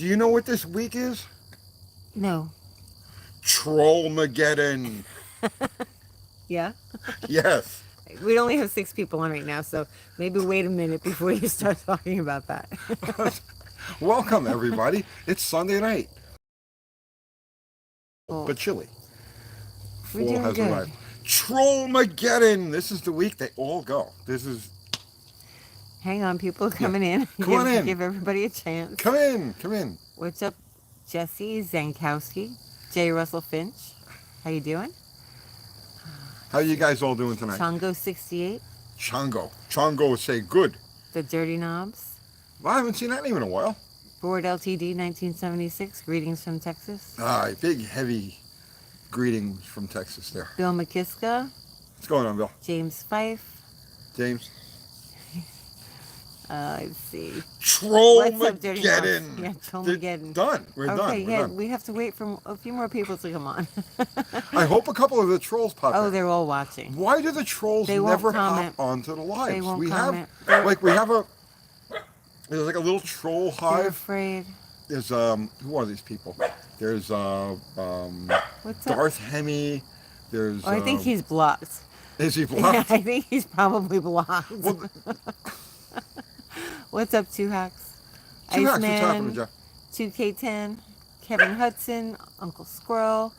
Do you know what this week is? No. Trollmageddon. Yeah? Yes. We only have 6 people on right now, so maybe wait a minute before you start talking about that. Welcome, everybody. It's Sunday night. Well, But chilly. we're Fall doing has good. arrived. Trollmageddon. This is the week they all go. This is, Hang on, people are yeah. coming in. Come on in. Give everybody a chance. Come in. Come in. What's up, Jesse Zankowski, J. Russell Finch? How you doing? How you guys all doing tonight? Chongo 68, Chongo. Chongo say good. The Dirty Knobs, Well, I haven't seen that name in a while. Board LTD 1976, greetings from Texas. Big, heavy greetings from Texas there. Bill McKiska, What's going on, Bill? James Fife. James? Let's see. Trollmageddon. What's up, Dirty Knobs? Yeah, Trollmageddon. Done. We're done. Okay, We're yeah, done. we have to wait for a few more people to come on. I hope a couple of the trolls pop Oh, in. they're all watching. Why do the trolls They won't never comment. hop onto the lives? They won't we comment. have we have there's like a little troll They're hive. afraid. There's who are these people? There's What's up? Darth Hemi. There's Oh, I think he's blocked. is he Yeah, blocked? I think he's probably blocked. Well, What's up, Two Hacks? two hacks, what's happening, Jeff? 2K10, Kevin Hudson, Uncle Squirrel,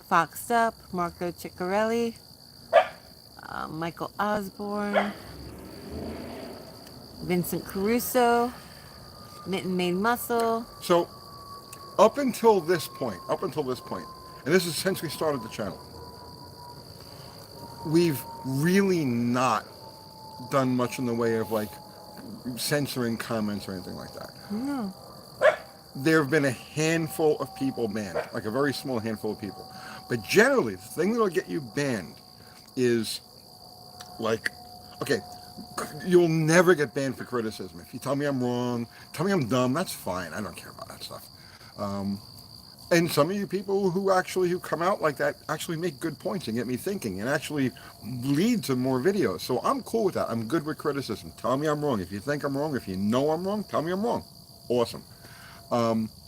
Foxed Up, Marco Ciccarelli, Michael Osborne, Vincent Caruso, Mitten Made Muscle. So up until this point, and this is since we started the channel, we've really not done much in the way of like censoring comments or anything like that. No. There have been a handful of people banned, like a very small handful of people. But generally, the thing that'll get you banned is like, okay, you'll never get banned for criticism. If you tell me I'm wrong, tell me I'm dumb, that's fine. I don't care about that stuff. And some of you people who come out like that actually make good points and get me thinking and actually lead to more videos. So I'm cool with that. I'm good with criticism. Tell me I'm wrong. If you think I'm wrong, if you know I'm wrong, tell me I'm wrong. Awesome.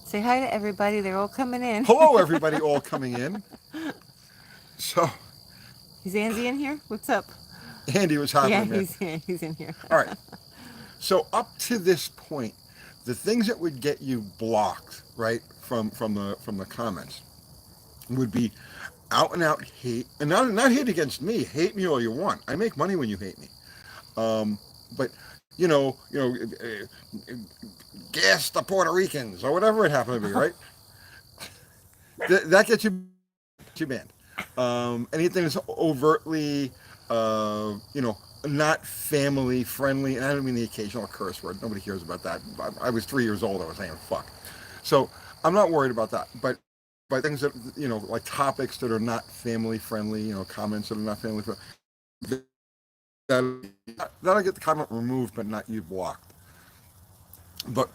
Say hi to everybody. They're all coming in. Hello, everybody, all coming in. So, Is Andy in here? What's up? Andy, what's happening, man? He's in here. All right. So up to this point, the things that would get you blocked, right, from the comments, would be out and out hate, and not hate against me. Hate me all you want. I make money when you hate me. But gas the Puerto Ricans or whatever it happened to be, right? That gets you banned. Anything that's overtly, not family friendly, and I don't mean the occasional curse word. Nobody cares about that. I was 3 years old. I was saying fuck. So I'm not worried about that. But by things that, like topics that are not family friendly, comments that are not family friendly, that'll get the comment removed, but not you blocked. But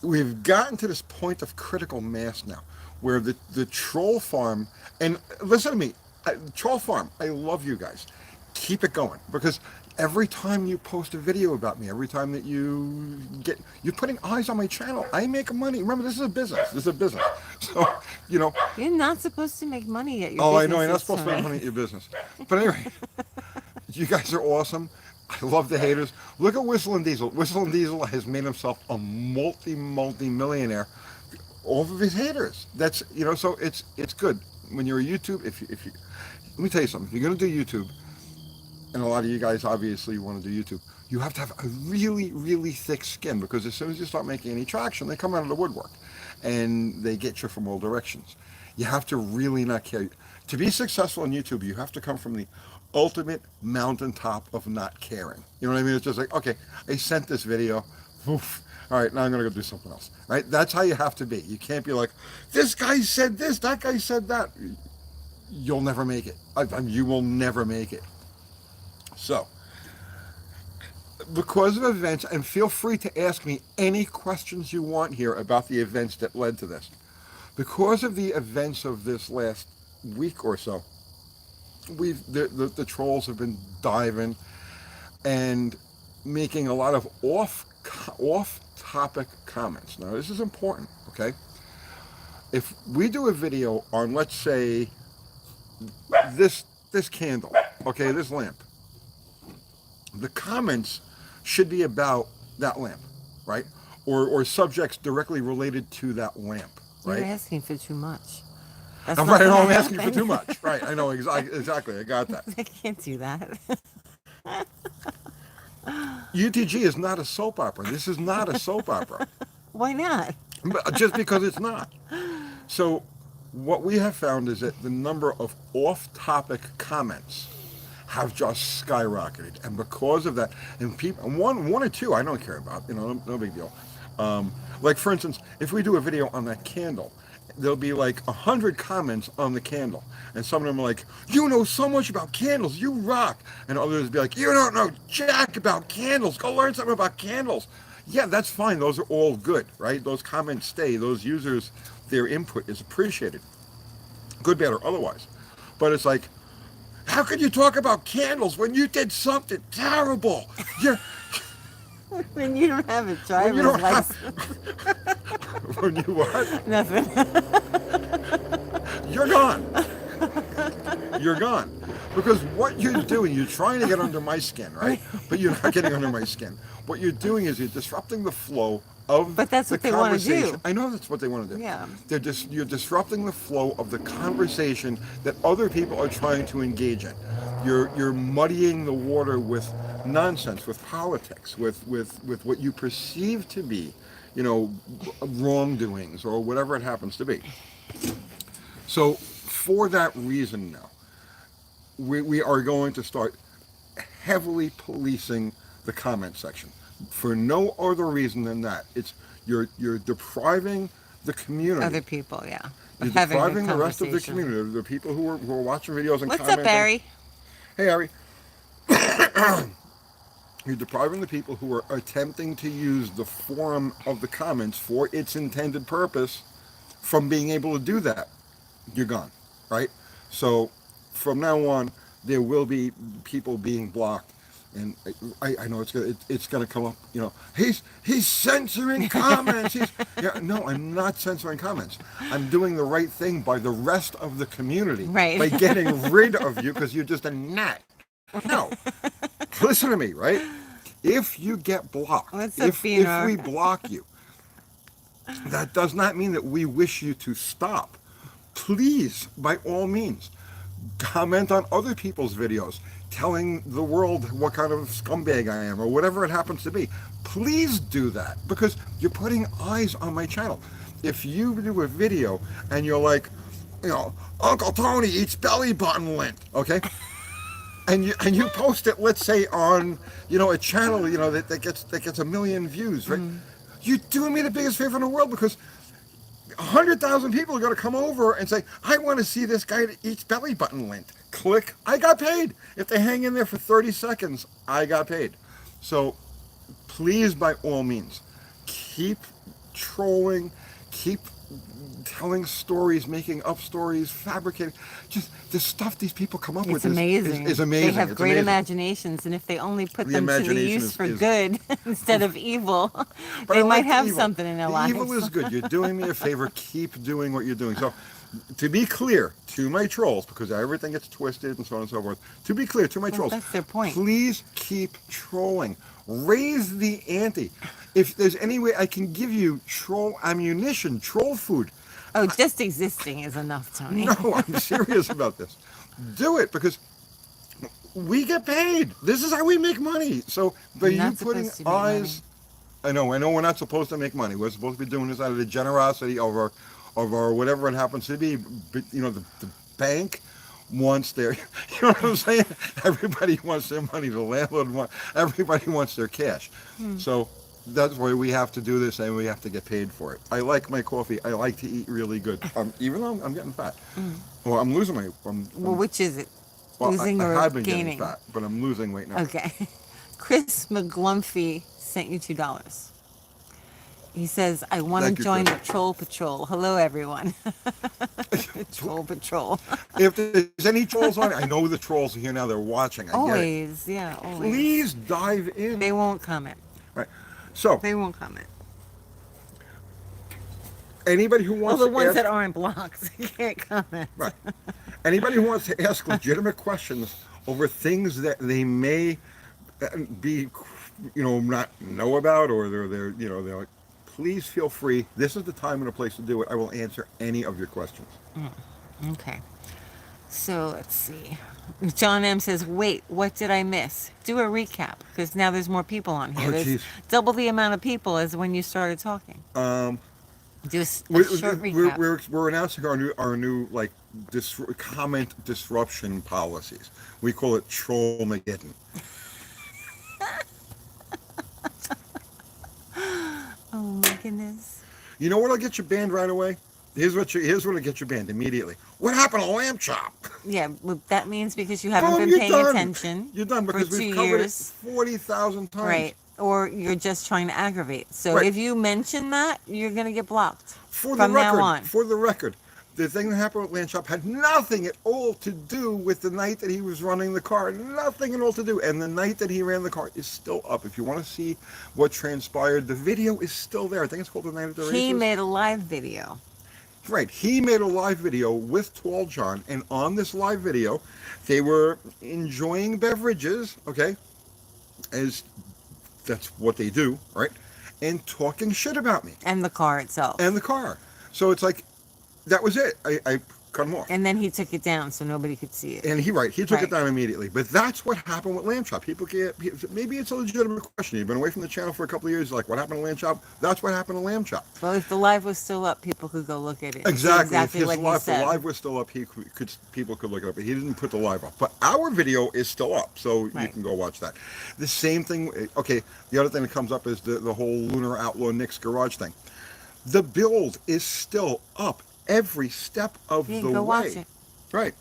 we've gotten to this point of critical mass now, where the troll farm, and listen to me, troll farm, I love you guys. Keep it going, because every time you post a video about me, every time that you're putting eyes on my channel, I make money. Remember, this is a business. So, You're not supposed to make money at your oh, business. I know, you're not supposed to make money at your business. But anyway, you guys are awesome. I love the haters. Look at Whistle and Diesel. Whistle and Diesel has made himself a multi-millionaire off of his haters. That's, so it's good. When you're a YouTube, if you let me tell you something. If you're going to do YouTube, and a lot of you guys obviously want to do YouTube, you have to have a really, really thick skin, because as soon as you start making any traction, they come out of the woodwork and they get you from all directions. You have to really not care. To be successful on YouTube, you have to come from the ultimate mountaintop of not caring. You know what I mean? It's just like, okay, I sent this video. Oof. All right, now I'm going to go do something else. Right? That's how you have to be. You can't be like, this guy said this, that guy said that. You'll never make it. You will never make it. So, because of events, and feel free to ask me any questions you want here about the events that led to this. Because of the events of this last week or so, the trolls have been diving and making a lot of off off-topic comments. Now, this is important, okay? If we do a video on, let's say, this candle, okay, this lamp, the comments should be about that lamp, right? Or subjects directly related to that lamp, right? You're asking for too much. That's I'm not right. gonna I'm asking for happen. too much. Right. I know exactly. I got that. I can't do that. UTG is not a soap opera. This is not a soap opera. Why not? But just because it's not. So, what we have found is that the number of off-topic comments have just skyrocketed, and because of that, and people, one or two, I don't care about. No big deal. Like for instance, if we do a video on that candle, there'll be like 100 comments on the candle, and some of them are like, "You know so much about candles, you rock," and others be like, "You don't know jack about candles. Go learn something about candles." Yeah, that's fine. Those are all good, right? Those comments stay. Those users, their input is appreciated, good, bad, or otherwise. But it's like, how could you talk about candles when you did something terrible? You're When you don't have a when you driver's don't license. have when you what? Nothing. You're gone. You're gone. Because what you're doing, you're trying to get under my skin, right? But you're not getting under my skin. What you're doing is you're disrupting the flow of But that's the what they wanna conversation. do. I know that's what they want to do. Yeah. You're disrupting the flow of the conversation that other people are trying to engage in. You're muddying the water with nonsense, with politics, with what you perceive to be, wrongdoings or whatever it happens to be. So for that reason now, we are going to start heavily policing the comment section for no other reason than that. It's you're depriving the community. Other people, yeah. You're of having a depriving the rest of the conversation. community, the people who are watching videos and What's commenting. up, Barry? Hey, Harry. You're depriving the people who are attempting to use the forum of the comments for its intended purpose from being able to do that. You're gone, right? So from now on, there will be people being blocked, and I know it's gonna come up. He's censoring comments. No, I'm not censoring comments. I'm doing the right thing by the rest of the community, Right. by getting rid of you because you're just a gnat. No, listen to me, right? If you get blocked, What's up, if Bina? we block you, that does not mean that we wish you to stop. Please, by all means, comment on other people's videos, telling the world what kind of scumbag I am or whatever it happens to be. Please do that because you're putting eyes on my channel. If you do a video and you're like, Uncle Tony eats belly button lint, okay? And you post it, let's say on a channel that gets 1 million views, right? You're doing me the biggest favor in the world because 100,000 people are going to come over and say, I want to see this guy that eats belly button lint. Click, I got paid. If they hang in there for 30 seconds, I got paid. So please, by all means, keep trolling, keep telling stories, making up stories, fabricating. Just the stuff these people come up with It's amazing. is amazing. They have It's great amazing. imaginations, and if they only put The them to the imagination use for is good instead of evil, But they I might like the have evil. something in their The lives. evil is good. You're doing me a favor. Keep doing what you're doing. So, to be clear to my trolls, because everything gets twisted and so on and so forth. To be clear to my trolls, that's their point. Please keep trolling. Raise the ante. If there's any way I can give you troll ammunition, troll food. Oh, just existing is enough, Tony. No, I'm serious about this. Do it because we get paid. This is how we make money. So by You're you not putting supposed to make eyes, I know we're not supposed to make money. We're supposed to be doing this out of the generosity of our whatever it happens to be. But, the bank wants their, what I'm saying? Everybody wants their money. The landlord everybody wants their cash. So that's why we have to do this and we have to get paid for it. I like my coffee. I like to eat really good. Even though I'm getting fat. Well, I'm losing my, Well, which is it? well, Losing I or have been gaining? getting fat, but I'm losing weight now. Okay. Chris McGlumphy sent you $2. He says, I want Thank to you, join Chris. the Troll Patrol. Hello, everyone. Troll Patrol. If there's any trolls on it, I know the trolls are here now. They're watching. I get it. Always, yeah, always. Please dive in. They won't comment. Right. So They won't comment. anybody who Well, wants the to ones ask, that aren't blocked can't comment. right? Anybody who wants to ask legitimate questions over things that they may be, not know about, or they're like, please feel free. This is the time and the place to do it. I will answer any of your questions. Okay. So let's see. John M says, wait, what did I miss? Do a recap because now there's more people on here. Oh, There's jeez. double the amount of people as when you started talking. Um, Do a short recap. we're announcing our new like comment disruption policies. We call it Trollmageddon. Oh my goodness. You know what'll get you banned right away? Here's what'll get you banned immediately. What happened to Lamb Chop? Yeah, well, that means because you haven't Boom, been you're paying done. attention. You're done because for 2 we've covered years. it 40,000 times. Right. Or you're just trying to aggravate. So Right. if you mention that, you're going to get blocked For from the record, now on. for the record, the thing that happened with Lamb Chop had nothing at all to do with the night that he was running the car. Nothing at all to do. And the night that he ran the car is still up. If you want to see what transpired, the video is still there. I think it's called The Night of the Races. He made a live video. Right. He made a live video with Tall John, and on this live video, they were enjoying beverages, okay, as that's what they do, right, and talking shit about me And the car itself. and the car. So it's like, that was it. I cut him off. And then he took it down so nobody could see it. And he took Right. it down immediately. But that's what happened with Lamb Chop. People get, maybe it's a legitimate question. You've been away from the channel for a couple of years. Like, what happened to Lamb Chop? That's what happened to Lamb Chop. Well, if the live was still up, people could go look at it. and see Exactly. Exactly If what his he live, said. the live was still up, people could look it up. But he didn't put the live up. But our video is still up, so you Right. can go watch that. The same thing. Okay. The other thing that comes up is the whole Lunar Outlaw Nick's Garage thing. The build is still up every step of You the can go way. watch it. Right.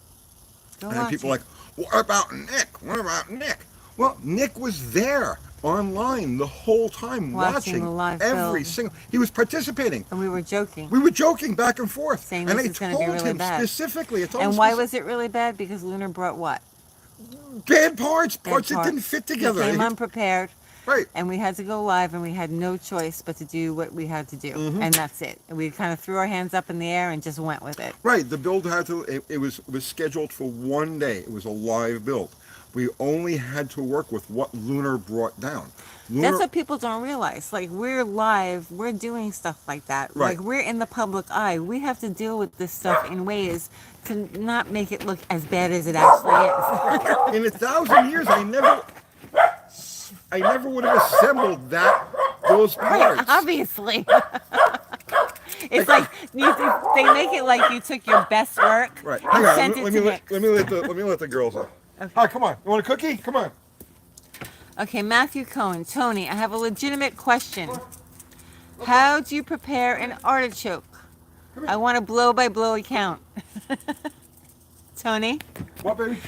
Go And watch people it. are like, what about Nick? What about Nick? Well, Nick was there online the whole time Watching the live every build. single. He was participating. And we were joking. We were joking back and forth. Saying and this I is gonna be told really him bad. specifically. I told And him why was it really bad? Because Lunar brought what? bad parts, Bad parts that parts. didn't fit together. He came unprepared. Right. And we had to go live, and we had no choice but to do what we had to do, and that's it. And we kind of threw our hands up in the air and just went with it. Right. The build had to. It was scheduled for one day. It was a live build. We only had to work with what Lunar brought down. Lunar, That's what people don't realize. Like, we're live, we're doing stuff like that. Right. Like, we're in the public eye. We have to deal with this stuff in ways to not make it look as bad as it actually is. in 1,000 years, I never would have assembled those parts. Obviously. It's like they make it like you took your best work Right. and Hang on. sent it Let to me Nick. let the girls up. Okay. Hi, come on. You want a cookie? Come on. Okay, Matthew Cohen. Tony, I have a legitimate question. How do you prepare an artichoke? I want a blow-by-blow account. Tony, What, baby?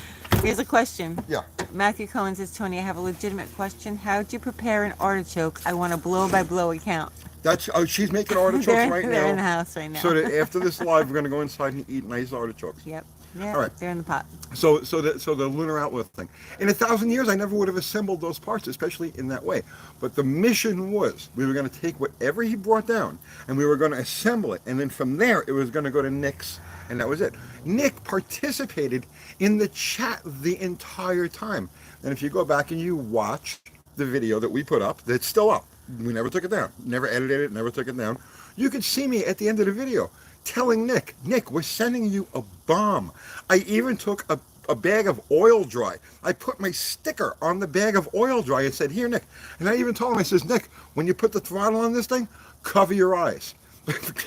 here's a question. Yeah. Matthew Cohen says, Tony, I have a legitimate question. How do you prepare an artichoke? I want a blow-by-blow account. That's she's making artichokes they're right they're now. in the house right now. So that after this live, we're gonna go inside and eat nice artichokes. Yep. Yeah, All right. they're in the pot. So the Lunar Outlaw thing. In 1,000 years, I never would have assembled those parts, especially in that way. But the mission was we were going to take whatever he brought down, and we were going to assemble it, and then from there it was going to go to Nick's, and that was it. Nick participated in the chat the entire time. And if you go back and you watch the video that we put up, that's still up. We never took it down. Never edited it. Never took it down. You could see me at the end of the video telling Nick, we're sending you a bomb. I even took a bag of oil dry. I put my sticker on the bag of oil dry and said, here, Nick. And I even told him, I says, Nick, when you put the throttle on this thing, cover your eyes.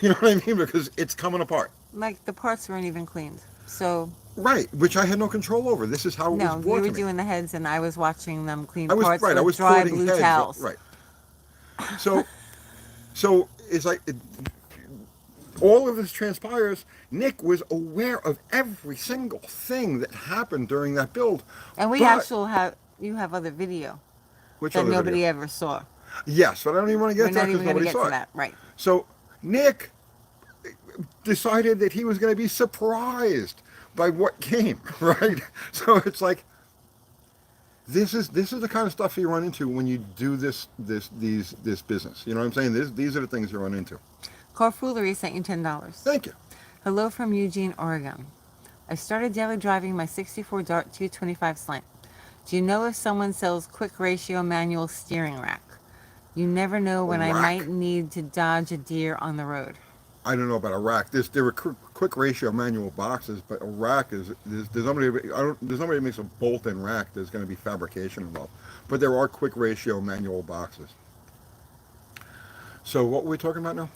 You know what I mean? Because it's coming apart. Like, the parts weren't even cleaned. So, Right, which I had no control over. This is how it no, was you brought were to me. doing the heads, and I was watching them clean I was parts right. with I was dry quoting blue heads. towels. Right. So it's like all of this transpires. Nick was aware of every single thing that happened during that build. And we but- actually you have other video which that other nobody video? ever saw. Yes, but I don't even want to We're get to that not even because going to nobody get saw to it. that. Right. So Nick decided that he was going to be surprised by what came. Right. So it's like this is the kind of stuff you run into when you do this business. You know what I'm saying? These are the things you run into. Carfoolery sent you $10. Thank you. Hello from Eugene, Oregon. I started daily driving my 64 Dart 225 Slant. Do you know if someone sells quick ratio manual steering rack? You never know A when I rack. might need to dodge a deer on the road. I don't know about a rack. There were quick ratio manual boxes, but a rack is there's nobody. There's nobody who makes a bolt-in rack. There's going to be fabrication involved. But there are quick ratio manual boxes. So what were we talking about now?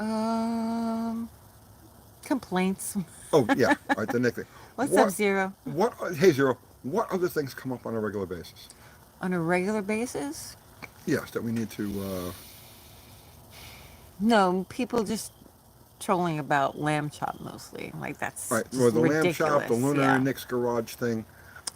Um, Complaints. Oh yeah, all right, the next thing. What's What up, Zero? what? Hey Zero. What other things come up on a regular basis? On a regular basis? Yes, that we need to. No, people just trolling about lamb chop mostly. Like that's All right. just Well, the lamb ridiculous. chop, the lunar Yeah. Nick's garage thing.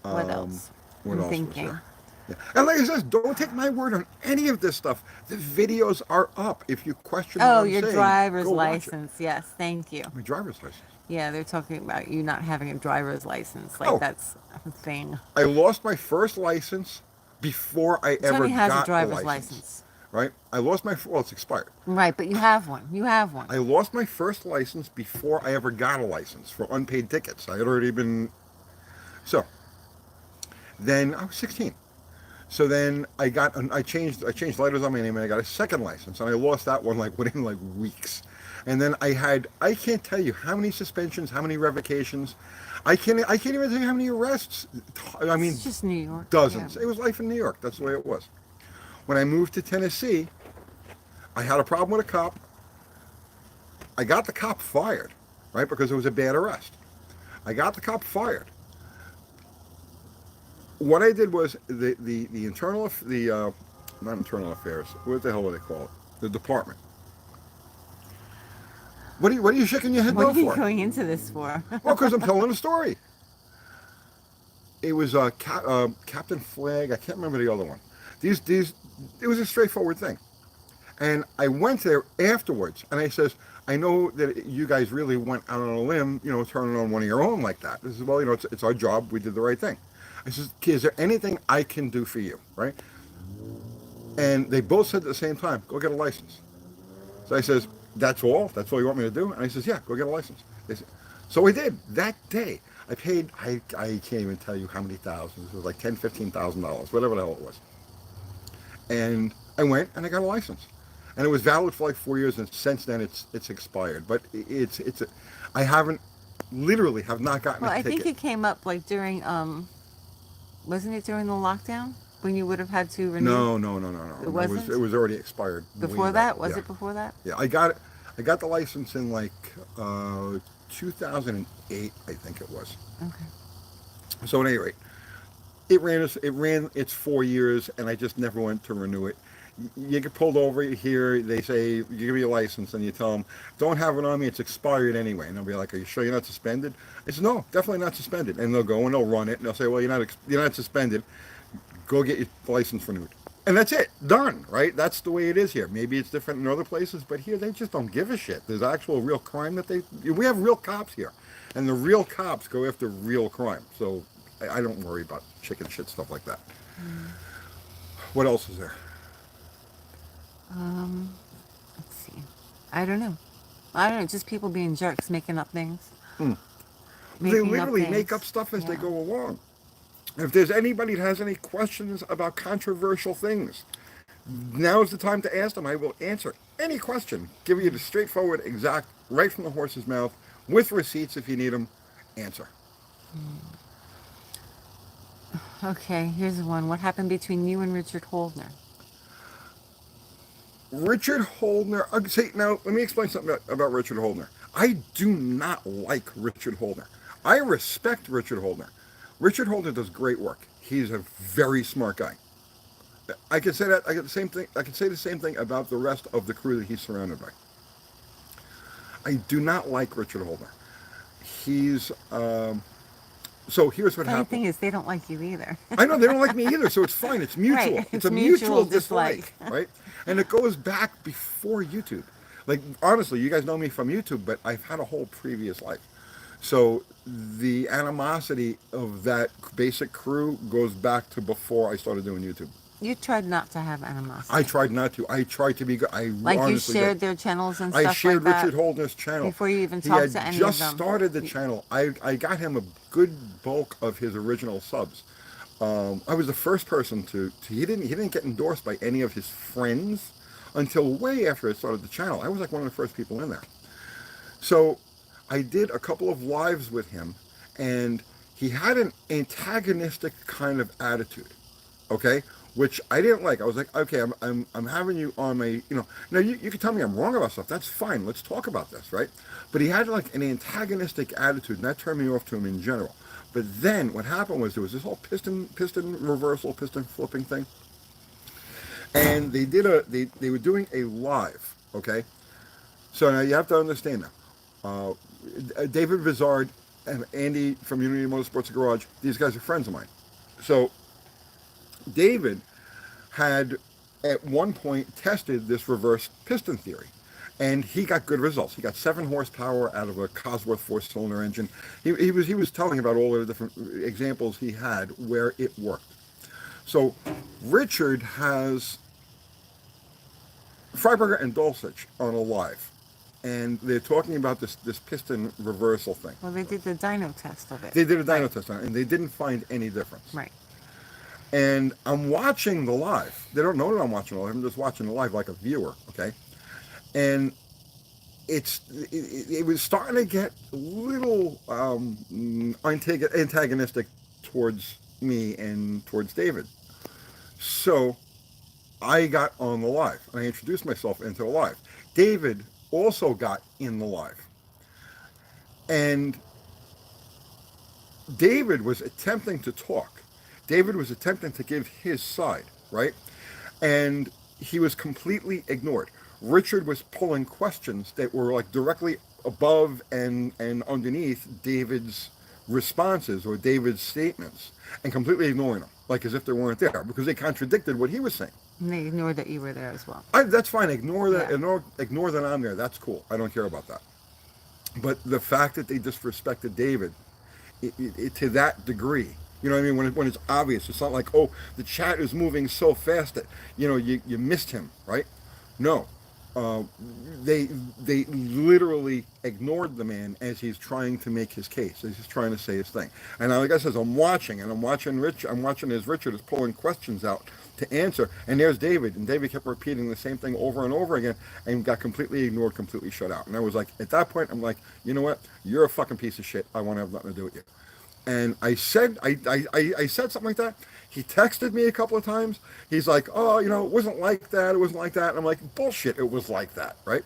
What else? What I'm else was thinking. there? Yeah. And like I said, don't take my word on any of this stuff. The videos are up. If you question what Oh, I'm your saying, driver's go watch it. license. Yes, thank you. My driver's license. Yeah, they're talking about you not having a driver's license. Like Oh. that's a thing. I lost my first license before I ever Tony has got a driver's license. license. Right? I lost my well, it's expired. Right, but you have one. You have one. I lost my first license before I ever got a license for unpaid tickets. I had already been so. Then I was 16. So then I changed letters on my name and I got a second license and I lost that one like within like weeks. And then I can't tell you how many suspensions, how many revocations. I can't even tell you how many arrests. I mean, It's just New York. dozens. Yeah. It was life in New York. That's the way it was. When I moved to Tennessee, I had a problem with a cop. I got the cop fired, right? Because it was a bad arrest. I got the cop fired. What I did was the internal not internal affairs. What the hell do they call it? The department. What are you shaking your head What no are you for? going into this for? Well, because I'm telling a story. It was Captain Flag. I can't remember the other one. It was a straightforward thing. And I went there afterwards, and I says, I know that you guys really went out on a limb, turning on one of your own like that. This is, well, it's our job. We did the right thing. I says, is there anything I can do for you, right? And they both said at the same time, go get a license. So I says, that's all? That's all you want me to do? And I says, yeah, go get a license. They said, so I did. That day, I paid, I can't even tell you how many thousands. It was like $10,000, $15,000, whatever the hell it was. And I went and I got a license. And it was valid for like 4 years, and since then it's expired. But I haven't, literally have not gotten Well, a I ticket. think it came up like during wasn't it during the lockdown when you would have had to renew? No. It wasn't? It was already expired. Before way that? back. Was Yeah. it before that? Yeah, I got it. I got the license in like 2008, I think it was. Okay. So at any rate, it ran its 4 years, and I just never went to renew it. You get pulled over here, they say, you give me a license, and you tell them, don't have it on me, it's expired anyway. And they'll be like, are you sure you're not suspended? I said, no, definitely not suspended. And they'll go and they'll run it, and they'll say, well, you're not suspended. Go get your license renewed. And that's it, done, right? That's the way it is here. Maybe it's different in other places, but here they just don't give a shit. There's actual real crime we have real cops here. And the real cops go after real crime. So I don't worry about chicken shit stuff like that. What else is there? Let's see. I don't know. Just people being jerks, making up things. They Making up literally things. make up stuff as they Yeah. go along. If there's anybody that has any questions about controversial things, now's the time to ask them. I will answer any question, give you the straightforward, exact, right from the horse's mouth, with receipts if you need them. Answer. Okay, here's one. What happened between you and Richard Holdner? Richard Holdner. See, now let me explain something about Richard Holdner. I do not like Richard Holdner. I respect Richard Holdner. Richard Holdner does great work. He's a very smart guy. I can say that. I get the same thing. I can say the same thing about the rest of the crew that he's surrounded by. I do not like Richard Holdner. He's so here's what Funny happened. thing is, they don't like you either. I know they don't like me either, so it's fine. It's mutual. Right, It's it's a mutual mutual dislike, dislike. right? And it goes back before YouTube. Like honestly, you guys know me from YouTube, but I've had a whole previous life. So the animosity of that basic crew goes back to before I started doing YouTube. You tried not to have I animosity. tried not to. I tried to be good. I Like you honestly did. shared their channels and I stuff like shared that Richard Holden's channel. before you even He talked had to any of just them. started the channel. I got him a good bulk of his original subs. I was the first person to he didn't get endorsed by any of his friends until way after I started the channel. I was like one of the first people in there. So I did a couple of lives with him, and he had an antagonistic kind of attitude, okay, which I didn't like. I was like, okay, I'm having you on my, now you can tell me I'm wrong about stuff. That's fine. Let's talk about this, right? But he had like an antagonistic attitude, and that turned me off to him in general. But then what happened was there was this whole piston reversal, piston flipping thing, and they were doing a live, okay. So now you have to understand now. David Vizard and Andy from Unity Motorsports Garage, these guys are friends of mine. So David had at one point tested this reverse piston theory, and he got good results. He got 7 horsepower out of a Cosworth 4-cylinder engine. He was telling about all the different examples he had where it worked. So Richard has Freiberger and Dulcich on a live, and they're talking about this piston reversal thing. Well, they did the dyno test of it. They did a dyno Right. test on it, and they didn't find any difference. Right. And I'm watching the live. They don't know that I'm watching the live. I'm just watching the live like a viewer, okay? And it was starting to get a little antagonistic towards me and towards David. So I got on the live, and I introduced myself into the live. David also got in the live. And David was attempting to talk. David was attempting to give his side, right? And he was completely ignored. Richard was pulling questions that were like directly above and underneath David's responses or David's statements and completely ignoring them, like as if they weren't there because they contradicted what he was saying. And they ignored that you were there as well. That's fine. Ignore that. Yeah. Ignore that I'm there. That's cool. I don't care about that. But the fact that they disrespected David to that degree, you know what I mean? When it's obvious, it's not like, oh, the chat is moving so fast that you missed him, right? No, uh, they literally ignored the man as he's trying to make his case, as he's trying to say his thing. And like I said, I'm watching as Richard is pulling questions out to answer, and there's David, and David kept repeating the same thing over and over again, and got completely ignored, completely shut out. And I was like, at that point, I'm like, you know what? You're a fucking piece of shit. I want to have nothing to do with you. And I said something like that. He texted me a couple of times. He's like, oh, it wasn't like that. It wasn't like that. And I'm like, bullshit. It was like that, right?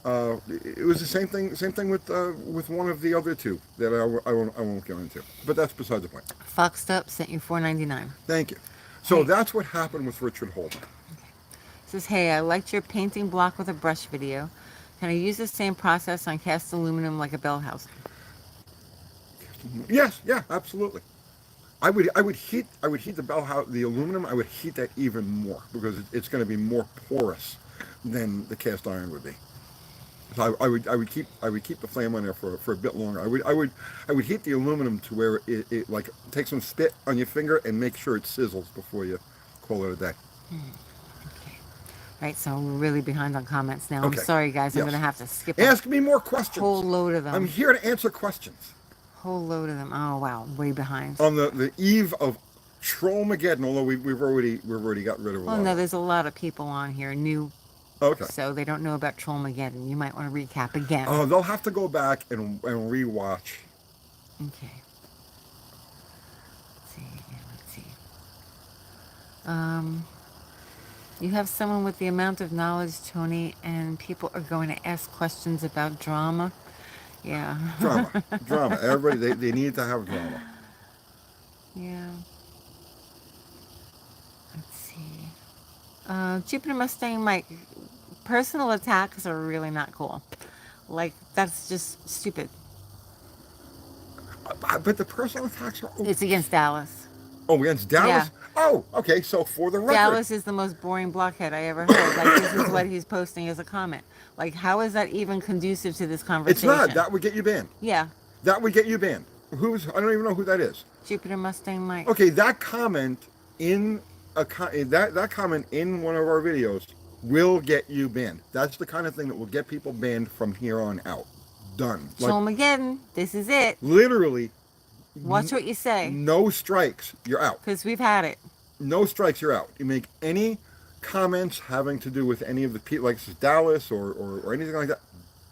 It was the same thing with one of the other two that I won't go into. But that's beside the point. Foxed Up sent you $4.99. Thank you. So Hey. that's what happened with Richard Holden. Says, hey, I liked your painting block with a brush video. Can I use the same process on cast aluminum like a bell housing? Yes, yeah, absolutely. I would heat the aluminum. I would heat that even more because it's going to be more porous than the cast iron would be. So I would keep the flame on there for a bit longer. I would heat the aluminum to where it like take some spit on your finger and make sure it sizzles before you call it a day. Okay. Right, so we're really behind on comments now. Okay. I'm sorry, guys. I'm Yes. going to have to skip Ask me more a questions. whole load of them. I'm here to answer questions. Whole load of them. Oh, wow. Way behind. On the eve of Trollmageddon, although we've already got rid of a Well, lot. no, there's a lot of people on here new, Okay. so they don't know about Trollmageddon. You might want to recap again. Oh, they'll have to go back and rewatch. Okay. Let's see. You have someone with the amount of knowledge, Tony, and people are going to ask questions about drama. Yeah. Drama. Everybody, they need to have drama. Yeah. Let's see. Jupiter Mustang Mike. Personal attacks are really not cool. Like, that's just stupid. But the personal attacks are... It's against Dallas. Oh, against Dallas? Yeah. Oh, okay, so for the record... Dallas is the most boring blockhead I ever heard. Like, this is what he's posting as a comment. Like, how is that even conducive to this conversation? It's not. That would get you banned. Yeah. That would get you banned. Who's? I don't even know who that is. Jupiter Mustang Mike. Okay, that comment in that comment in one of our videos will get you banned. That's the kind of thing that will get people banned from here on out. Done. Show them again. This is it. Literally, Watch what you say. no strikes, you're out. Because we've had it. No strikes, you're out. You make any comments having to do with any of the people, like Dallas or anything like that,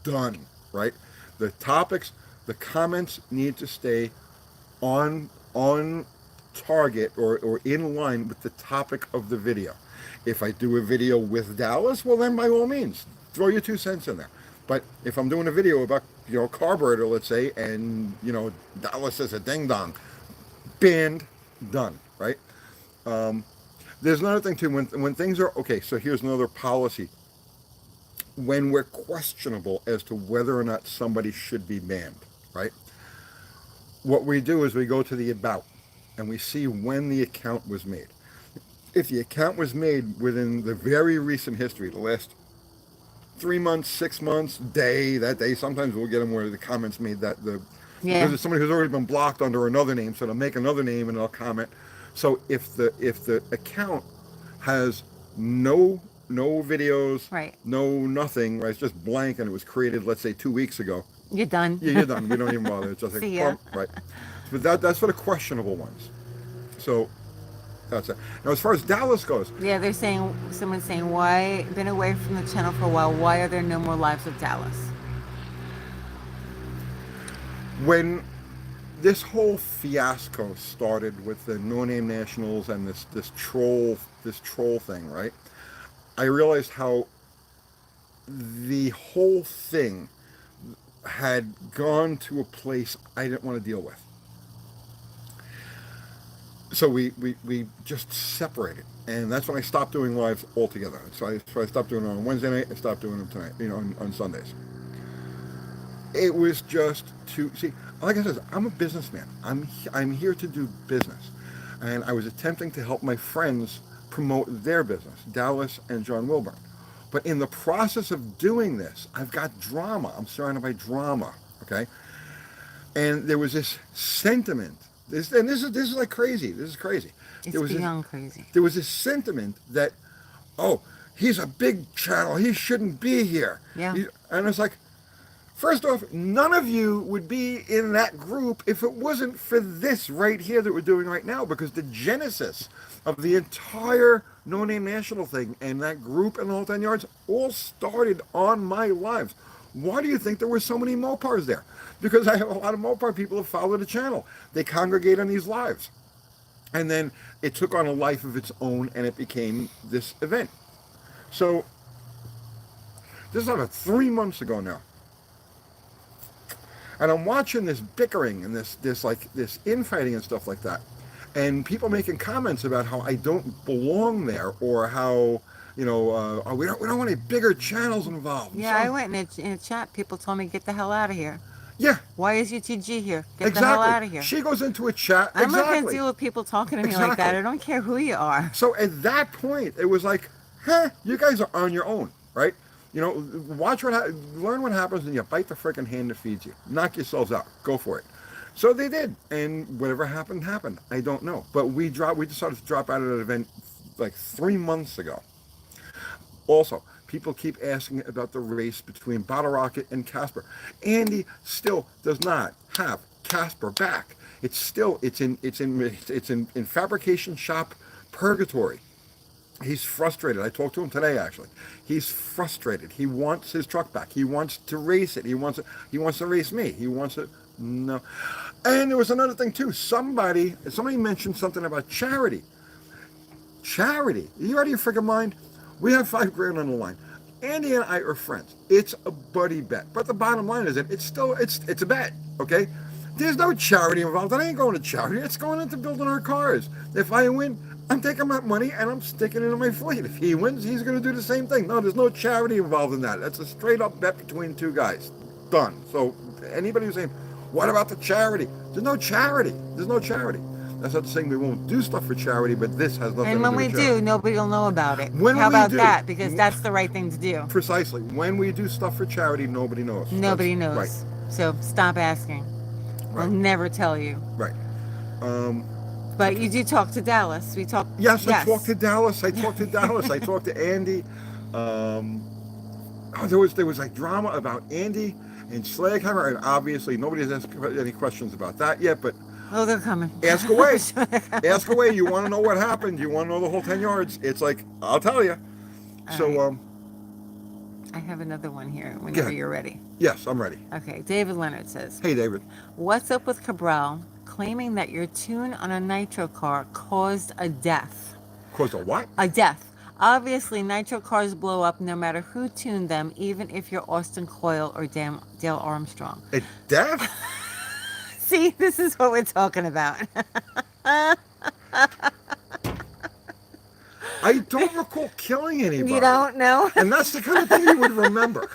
done, right? The topics, the comments need to stay on target or in line with the topic of the video. If I do a video with Dallas, well then by all means, throw your 2 cents in there. But if I'm doing a video about, carburetor, let's say, and, Dallas says a ding dong, banned, done, right? There's another thing too, when things are, okay, so here's another policy. When we're questionable as to whether or not somebody should be banned, right? What we do is we go to the about and we see when the account was made. If the account was made within the very recent history, the last 3 months, 6 months, that day, sometimes we'll get them where the comments made that, because it's somebody who's already been blocked under another name, so they'll make another name and they'll comment. So if the account has no videos, right, no nothing, right, it's just blank and it was created, let's say 2 weeks ago. You're done. Yeah, you're done. We don't even bother. It's just like, right. But that's for the questionable ones. So that's it. Now, as far as Dallas goes, yeah, someone's saying, why, been away from the channel for a while, why are there no more lives of Dallas? When this whole fiasco started with the No Name Nationals and this troll thing, right? I realized how the whole thing had gone to a place I didn't want to deal with. So we just separated, and that's when I stopped doing lives altogether. So I stopped doing them on Wednesday night. I stopped doing them tonight, on Sundays. It was just like I said, I'm a businessman. I'm here to do business, and I was attempting to help my friends promote their business, Dallas and John Wilburn. But in the process of doing this, I've got drama. I'm surrounded by drama. Okay, and there was this sentiment. This is like crazy. This is crazy. It's beyond crazy. There was this sentiment that, oh, he's a big channel. He shouldn't be here. Yeah. And it's like, first off, none of you would be in that group if it wasn't for this right here that we're doing right now, because the genesis of the entire No Name National thing and that group and the whole 10 yards all started on my lives. Why do you think there were so many Mopars there? Because I have a lot of Mopar people who follow the channel. They congregate on these lives. And then it took on a life of its own and it became this event. So, this is about 3 months ago now. And I'm watching this bickering and this infighting and stuff like that. And people making comments about how I don't belong there, or how, we don't want any bigger channels involved. Yeah, I went in a chat. People told me, get the hell out of here. Yeah. Why is UTG here? Get the hell out of here. She goes into a chat. I'm not going to deal with people talking to me like that. I don't care who you are. So at that point, it was like, you guys are on your own, right? Watch learn what happens, and you bite the freaking hand that feeds you. Knock yourselves out. Go for it. So they did, and whatever happened. I don't know. But we decided to drop out of that event like 3 months ago. Also, people keep asking about the race between Bottle Rocket and Casper. Andy still does not have Casper back. It's in fabrication shop purgatory. He's frustrated. I talked to him today, actually. He's frustrated. He wants his truck back. He wants to race it. He wants to race me. He wants it. No. And there was another thing too. Somebody mentioned something about charity. Charity? Are you out of your freaking mind? We have $5,000 on the line. Andy and I are friends. It's a buddy bet. But the bottom line is that it's a bet, okay? There's no charity involved. I ain't going to charity. It's going into building our cars. If I win, I'm taking that money and I'm sticking it in my fleet. If he wins, he's going to do the same thing. No, there's no charity involved in that. That's a straight up bet between two guys. Done. So anybody who's saying, what about the charity? There's no charity. There's no charity. That's not saying we won't do stuff for charity, but this has nothing to do with charity. And when we do, nobody will know about it. How about that? Because that's the right thing to do. Precisely. When we do stuff for charity, nobody knows. Nobody knows. Right. So stop asking. They'll Right. never tell you. Right. Um, But okay. you do talk to Dallas. We talk. Yes, I talked to Yes. Dallas. I talked to Dallas. I talked to Andy. Um, oh, there was like drama about Andy and Slaghammer, and obviously nobody has asked any questions about that yet. But Oh, they're coming. ask I'm away, sure they're coming. ask away. You want to know what happened? You want to know the whole 10 yards? It's like I'll tell you. All So right. I have another one here go whenever ahead. you're ready. Yes, I'm ready. Okay. David Leonard says, Hey, David. what's up with Cabral claiming that your tune on a nitro car caused a death? Caused a what? A death. Obviously, nitro cars blow up no matter who tuned them, even if you're Austin Coyle or Dale Armstrong. A death? See, this is what we're talking about. I don't recall killing anybody. You don't know? And that's the kind of thing you would remember.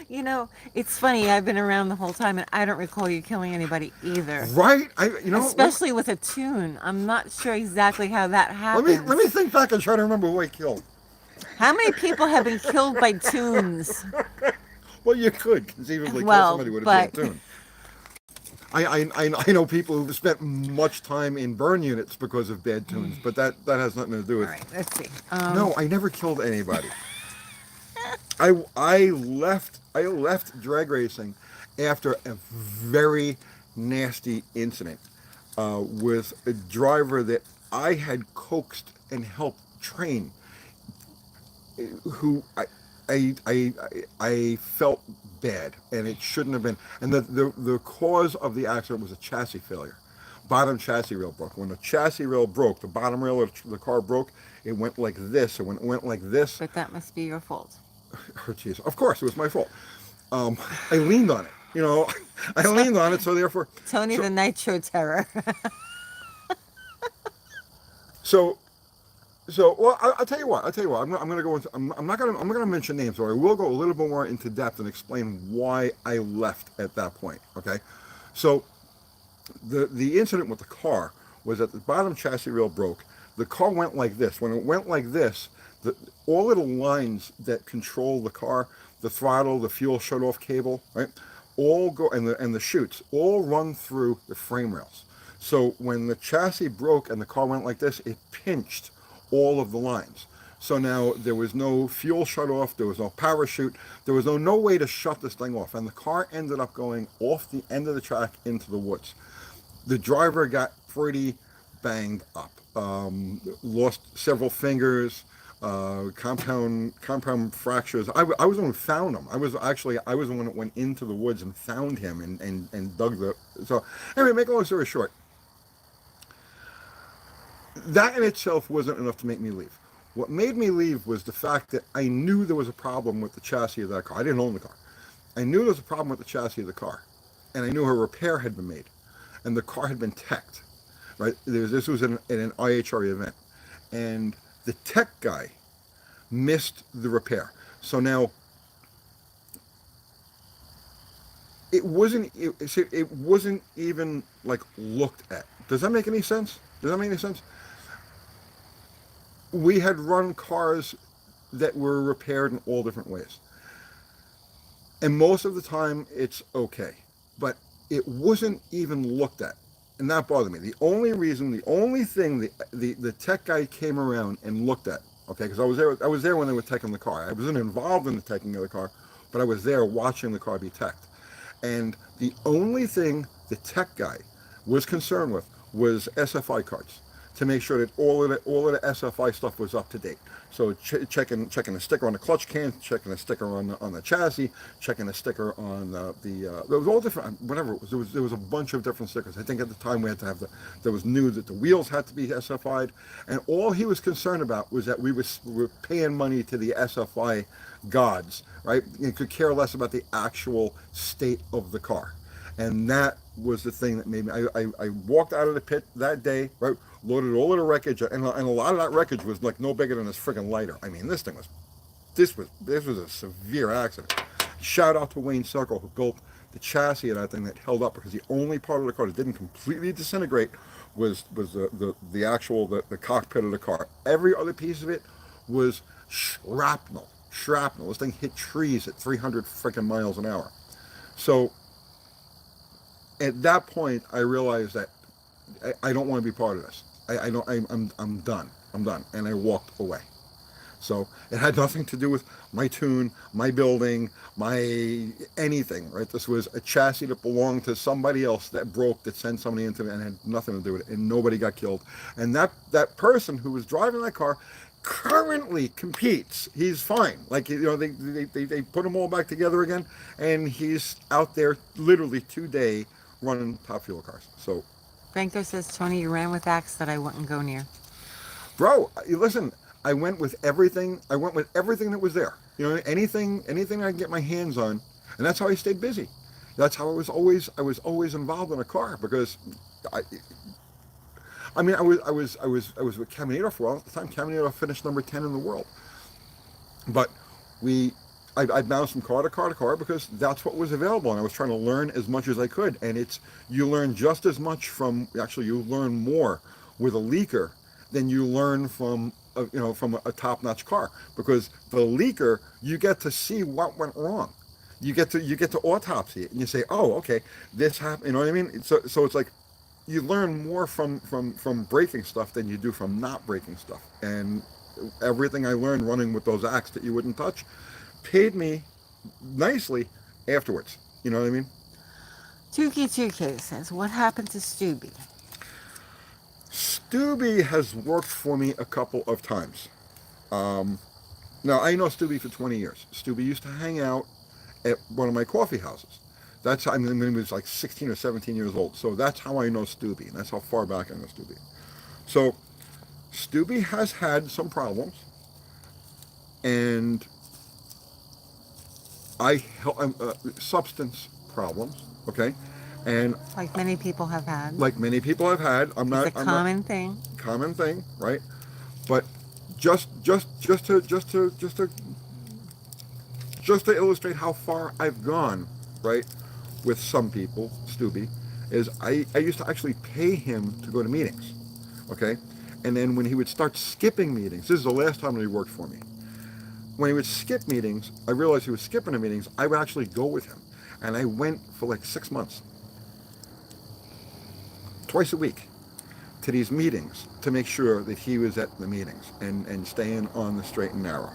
You know, it's funny. I've been around the whole time, and I don't recall you killing anybody either. Right? Especially with a tune. I'm not sure exactly how that happens. let me think back and try to remember who I killed. How many people have been killed by tunes? Well, you could conceivably kill Well, somebody with a but- bad tune. I know people who've spent much time in burn units because of bad tunes, but that has nothing to do All with. right, let's see. No, I never killed anybody. I left drag racing after a very nasty incident with a driver that I had coaxed and helped train, who I felt bad, and it shouldn't have been. And the cause of the accident was a chassis failure. Bottom chassis rail broke. When the chassis rail broke, the bottom rail of the car broke. It went like this, and when it went like this, But that must be your fault. oh, geez, of course it was my fault. I leaned on it. I leaned on it, so therefore. Tony the Nitro Terror. So, well, I'll tell you what. I'm going to go into. I'm not going to mention names, or I will go a little bit more into depth and explain why I left at that point. Okay, so the incident with the car was that the bottom chassis rail broke. The car went like this. When it went like this, all little lines that control the car, the throttle, the fuel shut-off cable, right, all go, and the chutes all run through the frame rails. So when the chassis broke and the car went like this, it pinched all of the lines. So now there was no fuel shut off, there was no parachute, there was no way to shut this thing off, and the car ended up going off the end of the track into the woods. The driver got pretty banged up, lost several fingers, compound fractures. I was the one who found him. I was the one that went into the woods and found him and dug the. So anyway, make a long story short, that in itself wasn't enough to make me leave. What made me leave was the fact that I knew there was a problem with the chassis of that car. I didn't own the car. I knew there was a problem with the chassis of the car, and I knew a repair had been made, and the car had been teched. Right? This was in an IHRE event, and the tech guy missed the repair. So now it wasn't even like looked at. Does that make any sense? We had run cars that were repaired in all different ways, and most of the time it's okay, but it wasn't even looked at. And that bothered me. The only thing the tech guy came around and looked at, okay, because I was there when they were teching the car. I wasn't involved in the teching of the car, but I was there watching the car be teched. And the only thing the tech guy was concerned with was SFI cards, to make sure that all of the SFI stuff was up to date. So checking the sticker on the clutch can, checking the sticker on the chassis, checking the sticker on there was all different, whatever it was. There was a bunch of different stickers. I think at the time we had to have there was new that the wheels had to be SFI'd, and all he was concerned about was that we were paying money to the SFI gods, right? You could care less about the actual state of the car. And that was the thing that made me. I walked out of the pit that day, right? Loaded all of the wreckage, and a lot of that wreckage was like no bigger than this friggin' lighter. I mean, this was a severe accident. Shout out to Wayne Circle, who built the chassis of that thing that held up, because the only part of the car that didn't completely disintegrate was the actual cockpit of the car. Every other piece of it was shrapnel. This thing hit trees at 300 freaking miles an hour. So At that point, I realized that I don't want to be part of this. I don't. I'm done. I'm done. And I walked away. So it had nothing to do with my tune, my building, my anything, right? This was a chassis that belonged to somebody else that broke, that sent somebody into it, and had nothing to do with it, and nobody got killed. And that person who was driving that car currently competes. He's fine. Like, they put them all back together again, and he's out there literally today running Top Fuel cars. So, Franco says, Tony, you ran with acts that I wouldn't go near. bro, listen, I went with everything. I went with everything that was there. Anything I could get my hands on, and that's how I stayed busy. That's how I was always involved in a car, because I was with Caminito for a while. At the time, Caminito finished number 10 in the world. But I bounced from car to car to car because that's what was available, and I was trying to learn as much as I could. And you learn just as much you learn more with a leaker than you learn from a top-notch car, because the leaker, you get to see what went wrong. You get to autopsy it, and you say, oh, okay, this happened. You know what I mean? So it's like you learn more from breaking stuff than you do from not breaking stuff. And everything I learned running with those acts that you wouldn't touch paid me nicely afterwards. You know what I mean? Tukey says, what happened to Stubby? Stubby has worked for me a couple of times. Now, I know Stubby for 20 years. Stubby used to hang out at one of my coffee houses. That's how, I mean, he was like 16 or 17 years old. So that's how I know Stubby, and that's how far back I know Stubby. So Stubby has had some problems, and substance problems, okay? And like many people have had. It's a common thing. Common thing, right? But just to illustrate how far I've gone, right, with some people, Stubby, is I used to actually pay him to go to meetings, okay? And then when he would start skipping meetings, this is the last time that he worked for me. When he would skip meetings, I realized he was skipping the meetings, I would actually go with him. And I went for like 6 months, twice a week, to these meetings to make sure that he was at the meetings and staying on the straight and narrow.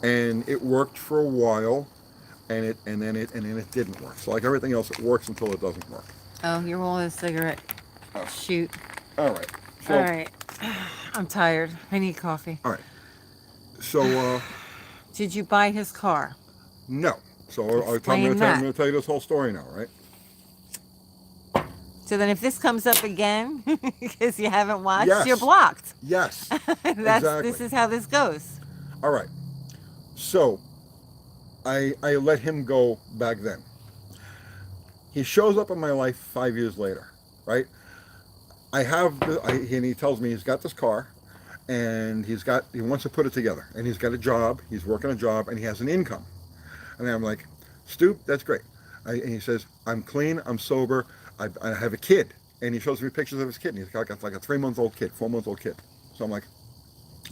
And it worked for a while, and then it didn't work. So like everything else, it works until it doesn't work. Oh, you're rolling a cigarette. Oh. Shoot. All right. So, all right. I'm tired. I need coffee. All right. So, did you buy his car? No. So I'm going to tell you this whole story now, right? So then if this comes up again, because you haven't watched, yes. You're blocked. Yes. Exactly. This is how this goes. All right. So I let him go back then. He shows up in my life 5 years later, right? And he tells me he's got this car, and he wants to put it together, and he's got a job, he's working a job, and he has an income. And I'm like, Stu, that's great. And he says, I'm clean, I'm sober, I have a kid. And he shows me pictures of his kid, and he's got like a 3-month-old kid, 4-month-old kid. So I'm like,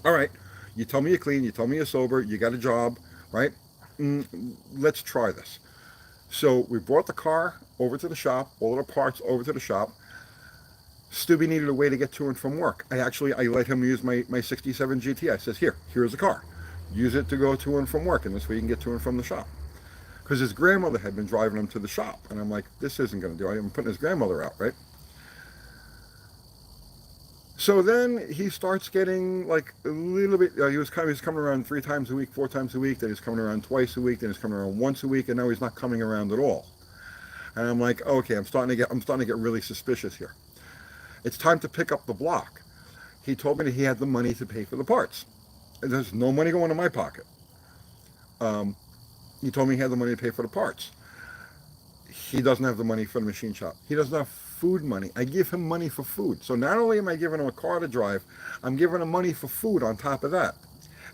all right, you tell me you're clean, you tell me you're sober, you got a job, right? Let's try this. So we brought the car over to the shop, all of the parts over to the shop. Stubby needed a way to get to and from work. I let him use my 67 GT. I says, here's the car. Use it to go to and from work, and this way you can get to and from the shop. Because his grandmother had been driving him to the shop. And I'm like, this isn't going to do it. I'm putting his grandmother out, right? So then he starts getting like a little bit, he was coming around 3 times a week, 4 times a week, then he's coming around twice a week, then he's coming around once a week, and now he's not coming around at all. And I'm like, okay, I'm starting to get really suspicious here. It's time to pick up the block. He told me that he had the money to pay for the parts. And there's no money going in my pocket. He told me he had the money to pay for the parts. He doesn't have the money for the machine shop. He doesn't have food money. I give him money for food. So not only am I giving him a car to drive, I'm giving him money for food on top of that.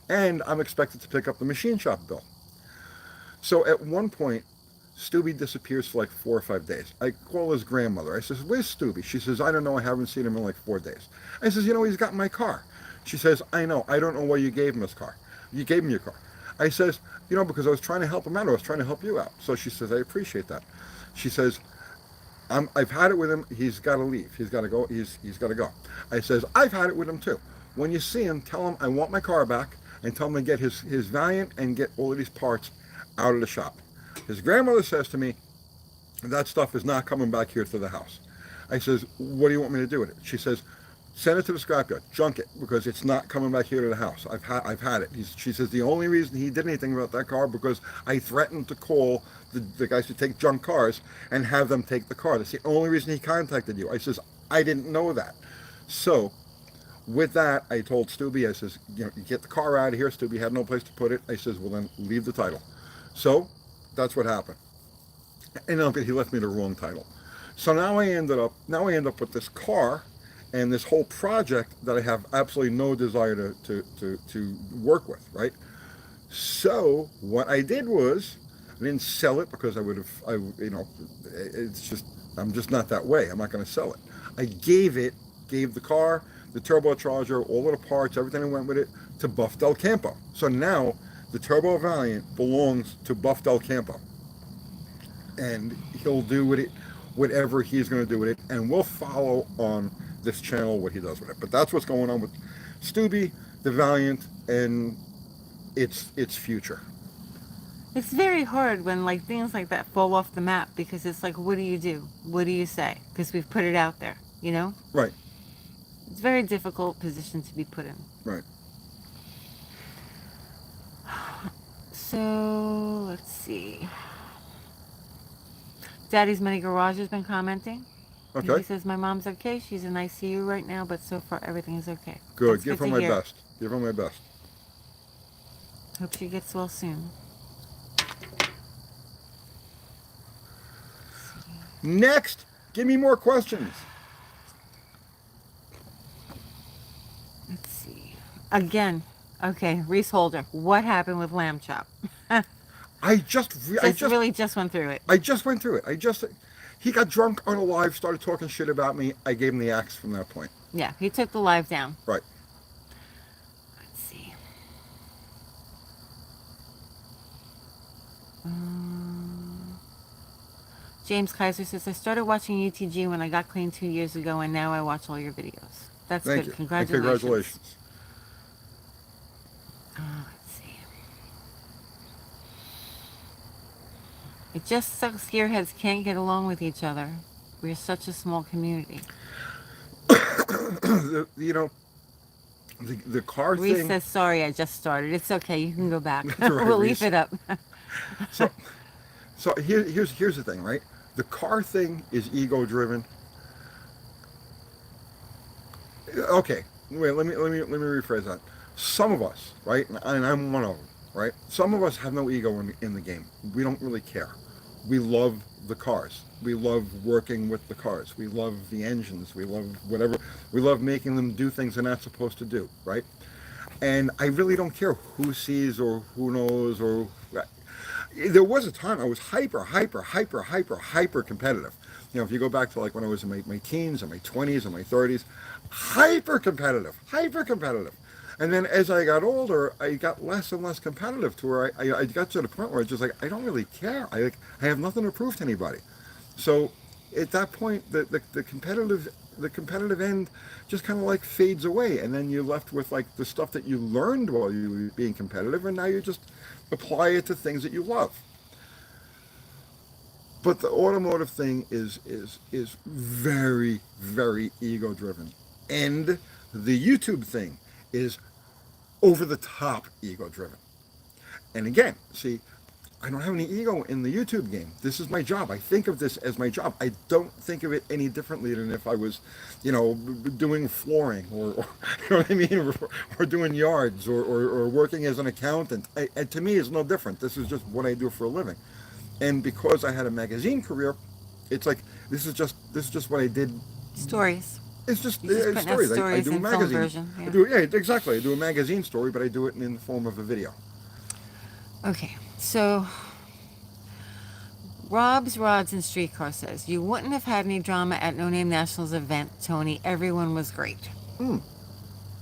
And I'm expected to pick up the machine shop bill. So at one point, Stubby disappears for like 4 or 5 days. I call his grandmother. I says, where's Stubby? She says, I don't know. I haven't seen him in like 4 days. I says, he's got my car. She says, I know. I don't know why you gave him his car. You gave him your car. I says, because I was trying to help him out. I was trying to help you out. So she says, I appreciate that. She says, I've had it with him. He's got to leave. He's got to go. He's got to go. I says, I've had it with him too. When you see him, tell him I want my car back, and tell him to get his Valiant and get all of these parts out of the shop. His grandmother says to me, that stuff is not coming back here to the house. I says, what do you want me to do with it? She says, send it to the scrapyard, junk it, because it's not coming back here to the house. I've had it. She says the only reason he did anything about that car because I threatened to call the guys who take junk cars and have them take the car. That's the only reason he contacted you. I says, I didn't know that. So with that, I told Stubby, I says, you get the car out of here. Stubby had no place to put it. I says, well then leave the title. So that's what happened. And he left me the wrong title. So now I end up with this car and this whole project that I have absolutely no desire to work with, right? So what I did was, I didn't sell it because it's just, I'm just not that way. I'm not going to sell it. I gave the car, the turbocharger, all of the parts, everything that went with it, to Buff Del Campo. So now the Turbo Valiant belongs to Buff Del Campo. And he'll do with it whatever he's going to do with it, and we'll follow on this channel what he does with it. But that's what's going on with Stubby, the Valiant, and its future. It's very hard when like things like that fall off the map because it's like, what do you do? What do you say? Because we've put it out there, you know? Right. It's a very difficult position to be put in. Right. So, let's see. Daddy's Money Garage has been commenting. Okay. He says, my mom's okay. She's in ICU right now, but so far everything is okay. Good. That's Give good her to my hear. best. Give her my best. Hope she gets well soon. Next, give me more questions. Let's see. Again. Okay, Reese Holder. What happened with Lamb Chop? I just went through it. I just went through it. He got drunk on a live, started talking shit about me. I gave him the axe from that point. Yeah, he took the live down. Right. Let's see. James Kaiser says, I started watching UTG when I got clean 2 years ago, and now I watch all your videos. That's Thank good. you. Congratulations. Congratulations. Let's see. It just sucks gearheads can't get along with each other. We're such a small community. The car Reese thing. says, sorry, I just started. It's okay. You can go back. That's right, We'll Reese. leave it up. So here's the thing, right? The car thing is ego driven. Okay, wait. Let me rephrase that. Some of us, right, and I'm one of them, right? Some of us have no ego in the game. We don't really care. We love the cars. We love working with the cars. We love the engines. We love whatever. We love making them do things they're not supposed to do, right? And I really don't care who sees or who knows or. There was a time I was hyper competitive. If you go back to like when I was in my teens and my 20s and my 30s, hyper competitive. And then as I got older, I got less and less competitive to where I got to the point where I just like, I don't really care. I have nothing to prove to anybody. So at that point, the competitive end just kind of like fades away. And then you're left with like the stuff that you learned while you were being competitive. And now you just apply it to things that you love. But the automotive thing is very, very ego driven. And the YouTube thing is over the top ego driven. And again, see, I don't have any ego in the YouTube game. This is my job. I think of this as my job. I don't think of it any differently than if I was, doing flooring or you know what I mean, or doing yards or working as an accountant. To me, it's no different. This is just what I do for a living. And because I had a magazine career, it's like this is just what I did. Stories. It's just You're just putting out stories. I do a in film magazine. version, yeah. Exactly. I do a magazine story, but I do it in the form of a video. Okay, so Rob's Rods and Streetcar says, you wouldn't have had any drama at No Name Nationals event, Tony. Everyone was great.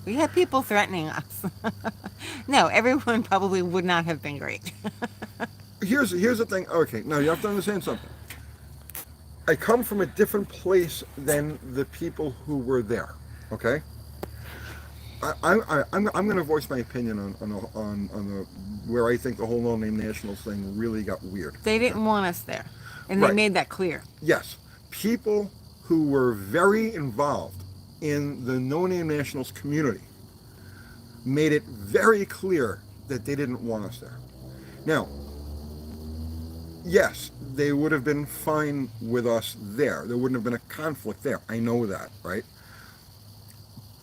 We had people threatening us. No, everyone probably would not have been great. Here's the thing. Okay, now you have to understand something. I come from a different place than the people who were there. Okay, I'm going to voice my opinion on the where I think the whole No Name Nationals thing really got weird. They Okay? didn't want us there, and they Right. made that clear. Yes, people who were very involved in the No Name Nationals community made it very clear that they didn't want us there. Now, yes, they would have been fine with us there. There wouldn't have been a conflict there. I know that, right?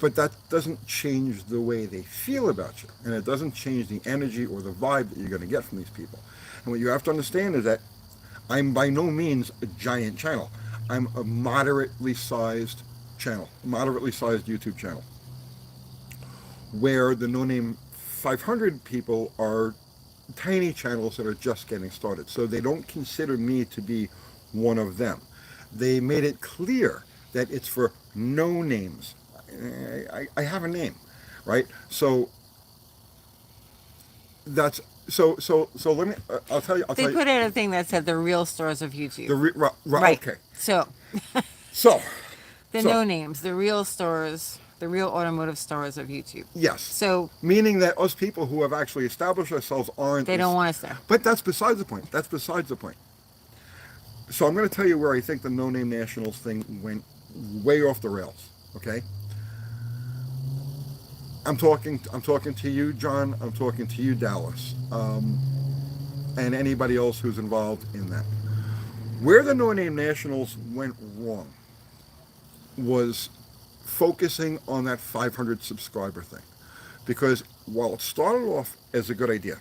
But that doesn't change the way they feel about you. And it doesn't change the energy or the vibe that you're going to get from these people. And what you have to understand is that I'm by no means a giant channel. I'm a moderately sized channel, moderately sized YouTube channel, where the No Name 500 people are tiny channels that are just getting started. So they don't consider me to be one of them. They made it clear that it's for no names. I have a name, right? So that's so. Let me. I'll tell you. I'll They tell you. put out a thing that said the real stars of YouTube. Right. Okay. So So. the so, no names, the real stars, the real automotive stars of YouTube. Yes. So Meaning that us people who have actually established ourselves aren't. they don't want us there. But that's besides the point. That's besides the point. So I'm going to tell you where I think the No Name Nationals thing went way off the rails. Okay. I'm talking to you, John. I'm talking to you, Dallas, and anybody else who's involved in that. Where the No Name Nationals went wrong was focusing on that 500 subscriber thing, because while it started off as a good idea,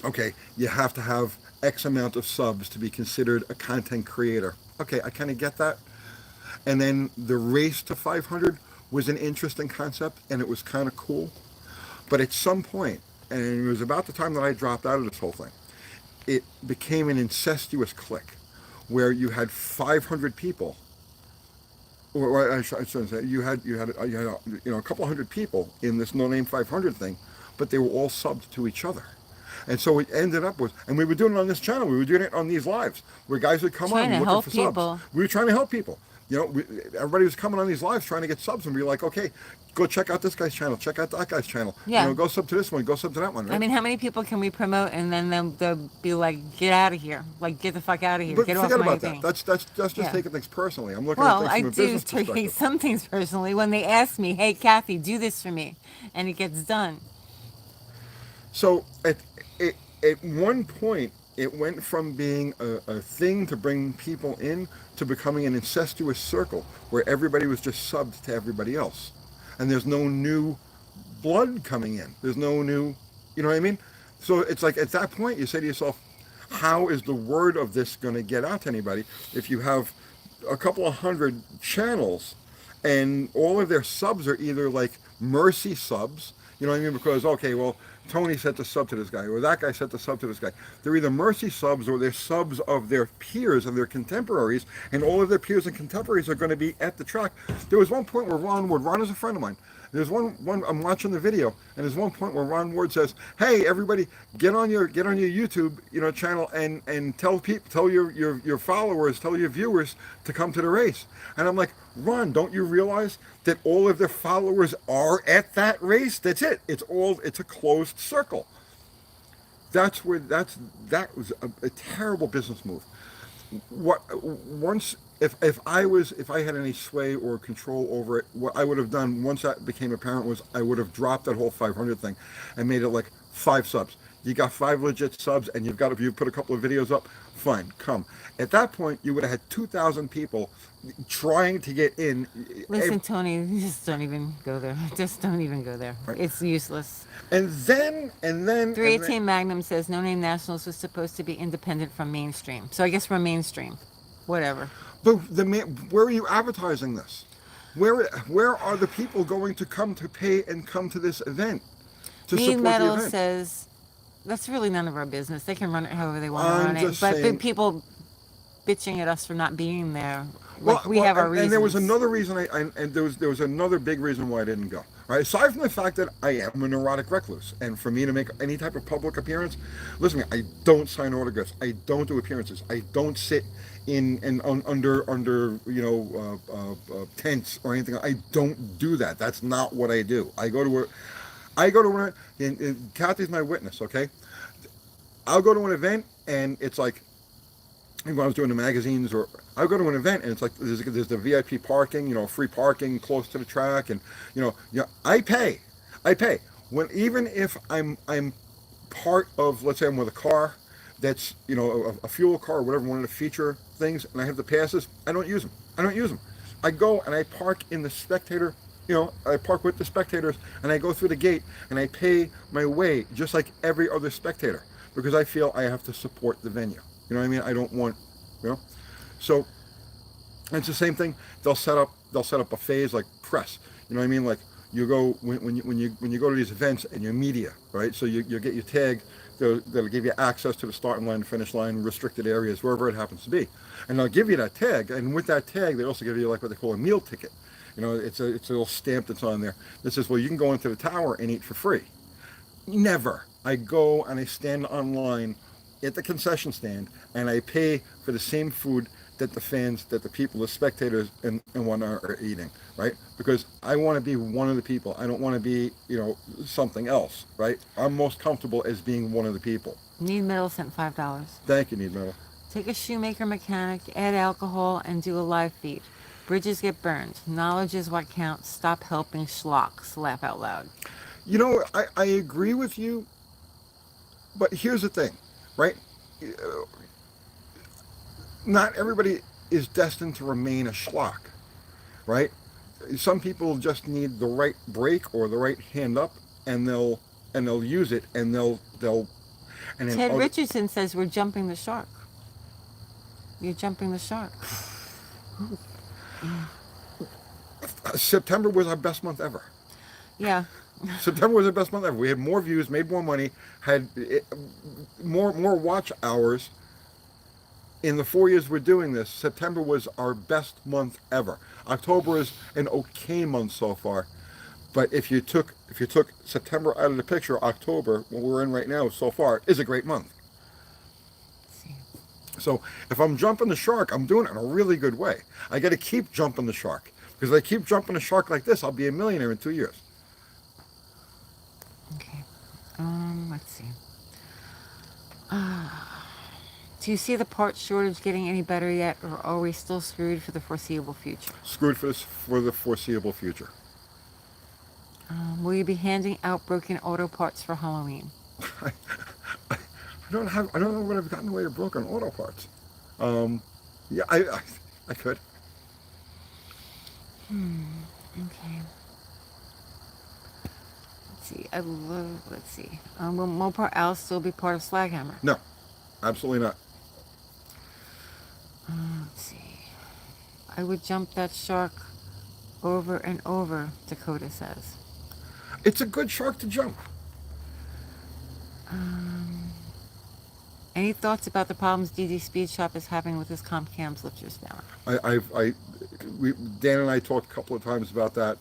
okay, you have to have X amount of subs to be considered a content creator. Okay, I kind of get that. And then the race to 500 was an interesting concept, and it was kind of cool. But at some point, and it was about the time that I dropped out of this whole thing, it became an incestuous clique where you had 500 people, or I shouldn't say, you had a couple hundred people in this No Name 500 thing, but they were all subbed to each other. And so it ended up with, and we were doing it on this channel, we were doing it on these lives, where guys would come Trying on to looking help for people. subs. We were trying to help people. Everybody was coming on these lives trying to get subs, and we were like, okay, go check out this guy's channel, check out that guy's channel. Yeah. Go sub to this one, go sub to that one. Right? I mean, how many people can we promote and then they'll be like, get out of here. Like, get the fuck out of here. But Get forget off my about thing. that. That's just Yeah. taking things personally. I'm looking Well, at I things from a do business take perspective. some things personally when they ask me, hey, Kathy, do this for me. And it gets done. So at one point, it went from being a thing to bring people in to becoming an incestuous circle where everybody was just subbed to everybody else. And there's no new blood coming in. There's no new, you know what I mean? So it's like at that point, you say to yourself, how is the word of this going to get out to anybody if you have a couple of hundred channels and all of their subs are either like mercy subs, you know what I mean? Because, okay, well, Tony sent the sub to this guy, or that guy sent the sub to this guy. They're either mercy subs or they're subs of their peers and their contemporaries, and all of their peers and contemporaries are going to be at the track. There was one point where Ron is a friend of mine. There's one I'm watching the video, and there's one point where Ron Ward says, "Hey, everybody, get on your YouTube, channel and tell your followers, tell your viewers to come to the race." And I'm like, Ron, don't you realize that all of their followers are at that race? That's it. It's a closed circle. That was a terrible business move. If I had any sway or control over it, what I would have done once that became apparent was I would have dropped that whole 500 thing and made it like 5 subs. You got 5 legit subs, and you put a couple of videos up, fine, come. At that point, you would have had 2,000 people trying to get in. Listen, Tony, just don't even go there. Just don't even go there. Right. It's useless. And then 318 Magnum says No Name Nationals was supposed to be independent from mainstream. So I guess we're mainstream. Whatever. But where are you advertising this? Where are the people going to come to pay and come to this event to Mean support the Metal event? says that's really none of our business. They can run it however they want to I'm run it. just But saying- the people bitching at us for not being there. Well, Like we have our reasons. and there was another reason. There was another big reason why I didn't go. Right? Aside from the fact that I am a neurotic recluse, and for me to make any type of public appearance, listen, I don't sign autographs, I don't do appearances, I don't sit under tents or anything. I don't do that. That's not what I do. I go to one. And Kathy's my witness. Okay, I'll go to an event and it's like when I was doing the magazines, or I'll go to an event and it's like there's the VIP parking, free parking close to the track, and I pay, when even if I'm part of, let's say I'm with a car that's a fuel car or whatever, one of the feature things, and I have the passes, I don't use them. I go and I park in the spectator. I park with the spectators and I go through the gate and I pay my way just like every other spectator because I feel I have to support the venue. You know what I mean? I don't want, So it's the same thing. They'll set up buffets like press. You know what I mean? Like you go when you go to these events and you're media, right? So you get your tag. They'll give you access to the starting line, finish line, restricted areas, wherever it happens to be, and they'll give you that tag. And with that tag, they also give you like what they call a meal ticket. It's a little stamp that's on there that says, well, you can go into the tower and eat for free. Never. I go and I stand online at the concession stand and I pay for the same food that the fans, that the people, the spectators and whatnot are eating, right? Because I want to be one of the people. I don't want to be, something else, right? I'm most comfortable as being one of the people. Need Metal sent $5. Thank you, Need Metal. Take a shoemaker mechanic, add alcohol, and do a live feed. Bridges get burned. Knowledge is what counts. Stop helping schlocks. Laugh out loud. I agree with you, but here's the thing, right? Not everybody is destined to remain a schlock, right? Some people just need the right break or the right hand up, and they'll use it, and they'll. And then Ted Richardson says we're jumping the shark. You're jumping the shark. September was our best month ever. Yeah. September was the best month ever. We had more views, made more money, had more watch hours. In the 4 years we're doing this, September was our best month ever. October is an okay month so far, but if you took September out of the picture, October, what we're in right now so far, is a great month. So if I'm jumping the shark, I'm doing it in a really good way. I got to keep jumping the shark, because if I keep jumping the shark like this, I'll be a millionaire in 2 years. Okay. Let's see. Do you see the parts shortage getting any better yet, or are we still screwed for the foreseeable future? Screwed for the foreseeable future. Will you be handing out broken auto parts for Halloween? I don't know what I've gotten away with broken auto parts. Yeah, I could. Okay. Let's see. Will Mopar Al still be part of Slaghammer? No, absolutely not. Let's see. I would jump that shark over and over, Dakota says. It's a good shark to jump. Any thoughts about the problems DD Speed Shop is having with his comp cams lifters down? Dan and I talked a couple of times about that.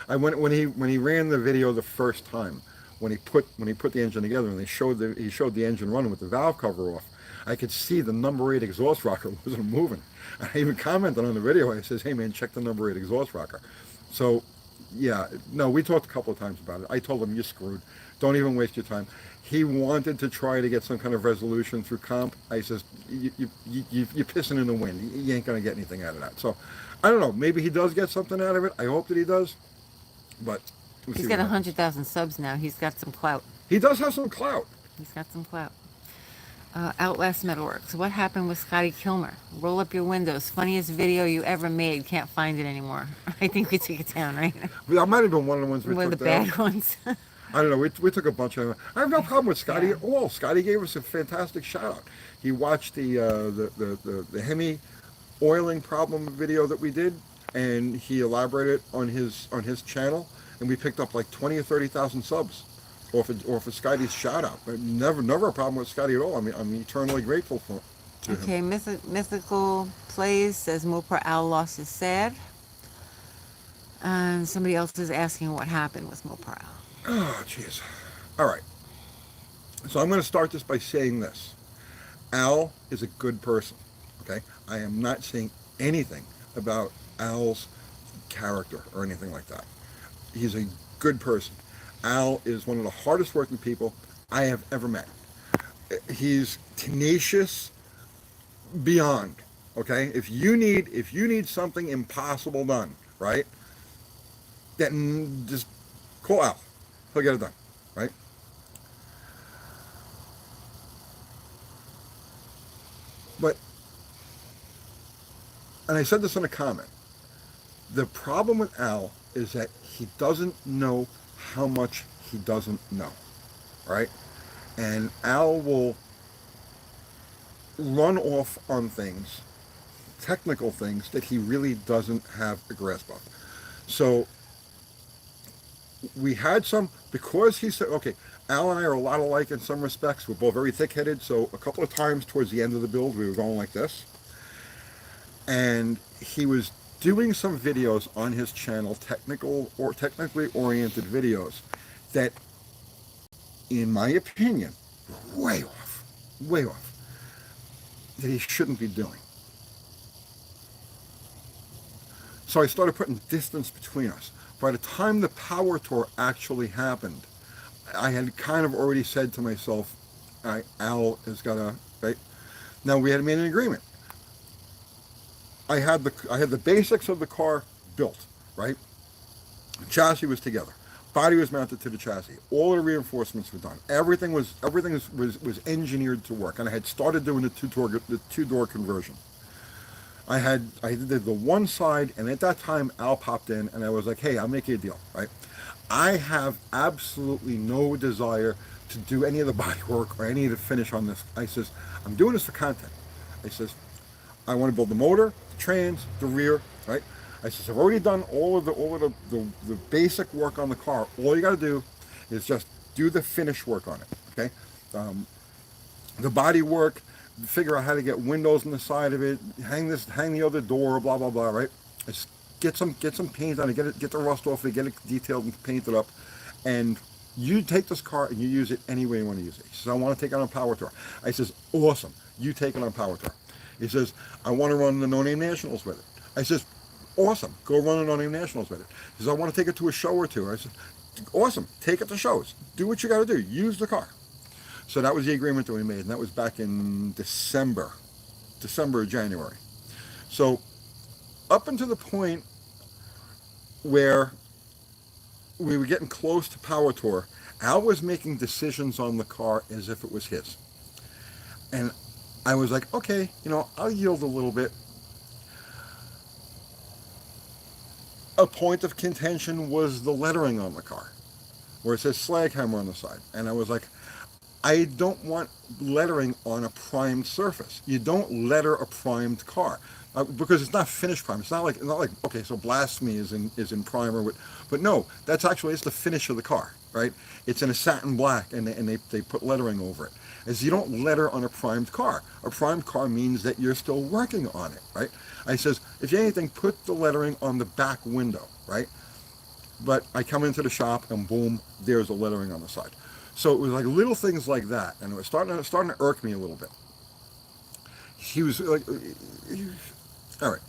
When he ran the video the first time, when he put the engine together and he showed the engine running with the valve cover off, I could see the number 8 exhaust rocker wasn't moving. I even commented on the video. I says, "Hey man, check the number 8 exhaust rocker." So, yeah, no, we talked a couple of times about it. I told him, "You're screwed. Don't even waste your time." He wanted to try to get some kind of resolution through comp. I says, "You're pissing in the wind. You ain't gonna get anything out of that." So, I don't know. Maybe he does get something out of it. I hope that he does. But he's got 100,000 subs now. He's got some clout. He does have some clout. He's got some clout. Outlast Metalworks. What happened with Scotty Kilmer? Roll up your windows. Funniest video you ever made. Can't find it anymore. I think we took it down, right? That might have been one of the ones we one took of the down. bad ones. I don't know. We took a bunch of them. I have no problem with Scotty at all. Scotty gave us a fantastic shout out. He watched the Hemi oiling problem video that we did, and he elaborated on his channel, and we picked up like 20 or 30,000 subs off of Scotty's shout out. But never a problem with Scotty at all. I mean, I'm eternally grateful to him. Mythical Plays says Mopar Al loss is sad. And somebody else is asking what happened with Mopar. Oh, jeez. All right. So I'm going to start this by saying this. Al is a good person. Okay? I am not saying anything about Al's character or anything like that. He's a good person. Al is one of the hardest working people I have ever met. He's tenacious beyond. Okay? If you need something impossible done, right? Then just call Al. He'll get it done. Right? But and I said this in a comment. The problem with Al is that he doesn't know how much he doesn't know, right? And Al will run off on things, technical things that he really doesn't have a grasp of. So we had some, because he said, okay, Al and I are a lot alike in some respects. We're both very thick-headed, so a couple of times towards the end of the build, we were going like this. And he was doing some videos on his channel, technical or technically oriented videos, that, in my opinion, were way off, that he shouldn't be doing. So I started putting distance between us. By the time the power tour actually happened, I had kind of already said to myself, all right, Al has got to, right? Now we had made an agreement. I had the basics of the car built, right? The chassis was together. Body was mounted to the chassis. All the reinforcements were done. Everything was engineered to work, and I had started doing the two-door conversion. I did the one side, and at that time Al popped in, and I was like, hey, I'll make you a deal, right? I have absolutely no desire to do any of the body work or any of the finish on this. I says, I'm doing this for content. I says, I want to build the motor, the trans, the rear, right? I says, I've already done all of the basic work on the car. All you got to do is just do the finish work on it, okay? The body work, figure out how to get windows on the side of it, hang the other door, blah blah blah, right? Just get some paint on it, get the rust off it, get it detailed and painted up, and you take this car and you use it any way you want to use it. He says, I want to take it on a power tour. I says, awesome, you take it on a power tour. He says, I want to run the No Name Nationals with it. I says, awesome, go run the No Name Nationals with it. He says, I want to take it to a show or two. I said, awesome, take it to shows. Do what you got to do. Use the car. So that was the agreement that we made, and that was back in December or January. So up until the point where we were getting close to Power Tour, Al was making decisions on the car as if it was his. And I was like, okay, I'll yield a little bit. A point of contention was the lettering on the car, where it says Slaghammer on the side. And I was like, I don't want lettering on a primed surface. You don't letter a primed car because it's not finished prime. It's not like okay, so Blasphemy is in primer, but no, it's the finish of the car, right? It's in a satin black, and they put lettering over it. As you don't letter on a primed car. A primed car means that you're still working on it, right? I says, if you anything, put the lettering on the back window, right? But I come into the shop and boom, there's the lettering on the side. So it was like little things like that, and it was starting to irk me a little bit. He was like, all right.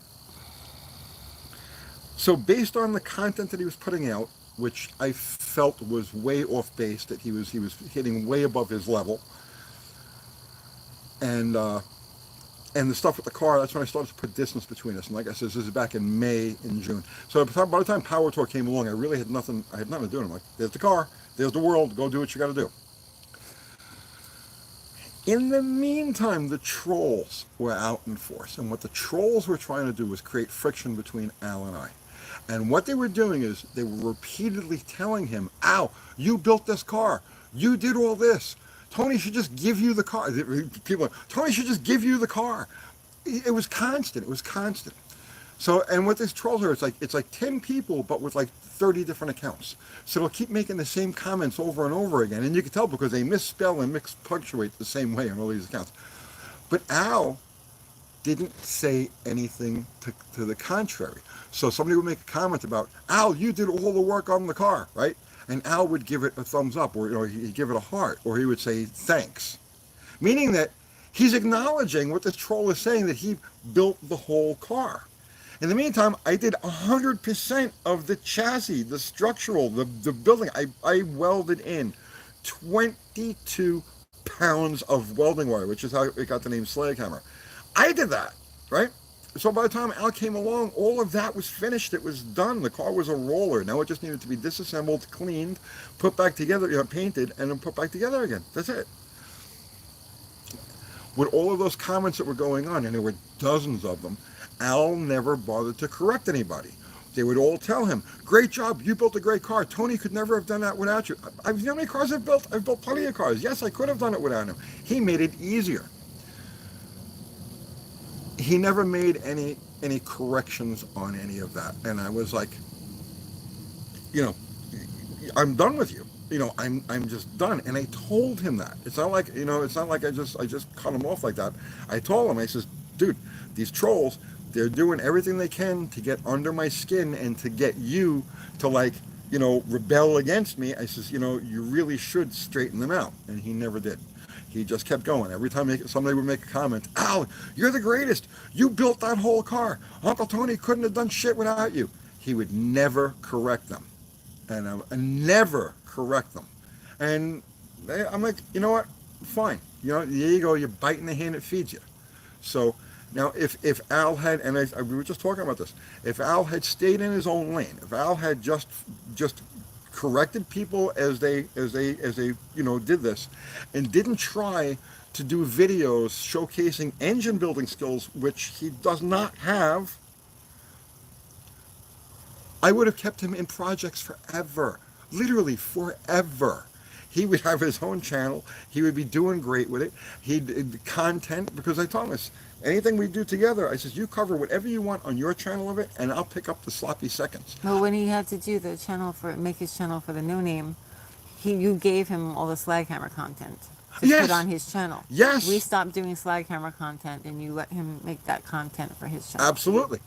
So based on the content that he was putting out, which I felt was way off base, that he was hitting way above his level, and the stuff with the car, that's when I started to put distance between us. And like I said, this is back in May and June. So by the time Power Tour came along, I really had nothing. I had nothing to do. I'm like, there's the car. There's the world. Go do what you got to do. In the meantime, the trolls were out in force. And what the trolls were trying to do was create friction between Al and I. And what they were doing is they were repeatedly telling him, Al, you built this car. You did all this. Tony should just give you the car. People, Tony should just give you the car. It was constant. It was constant. So, and what these trolls are, it's like 10 people, but with like 30 different accounts. So they'll keep making the same comments over and over again. And you can tell because they misspell and punctuate the same way on all these accounts. But Al didn't say anything to the contrary. So somebody would make a comment about, Al, you did all the work on the car, right? And Al would give it a thumbs up, or he'd give it a heart, or he would say thanks. Meaning that he's acknowledging what the troll is saying, that he built the whole car. In the meantime, I did 100% of the chassis, the structural, the building. I welded in 22 pounds of welding wire, which is how it got the name slag hammer. I did that, right? So by the time Al came along, all of that was finished. It was done. The car was a roller. Now it just needed to be disassembled, cleaned, put back together, painted, and then put back together again. That's it. With all of those comments that were going on, and there were dozens of them, Al never bothered to correct anybody. They would all tell him, great job, you built a great car. Tony could never have done that without you. You know how many cars I've built? I've built plenty of cars. Yes, I could have done it without him. He made it easier. He never made any corrections on any of that. And I was like, I'm done with you. I'm just done. And I told him that. It's not like, I just cut him off like that. I told him, I says, dude, these trolls, they're doing everything they can to get under my skin and to get you to rebel against me. I says, you really should straighten them out. And he never did. He just kept going. Every time somebody would make a comment, Al, you're the greatest. You built that whole car. Uncle Tony couldn't have done shit without you. He would never correct them. And never correct them. And I'm like, you know what? Fine. There you go. You're biting the hand that feeds you. So now, if Al had, and we were just talking about this, if Al had stayed in his own lane, if Al had just corrected people as they did this, and didn't try to do videos showcasing engine building skills, which he does not have, I would have kept him in projects forever, literally forever. He would have his own channel. He would be doing great with it. He'd content, because I told him this, anything we do together, I says, you cover whatever you want on your channel of it, and I'll pick up the sloppy seconds. Well, when he had to do the channel make his channel for the No Name, you gave him all the slag hammer content to Yes. put on his channel. Yes. We stopped doing slag hammer content, and you let him make that content for his channel. Absolutely.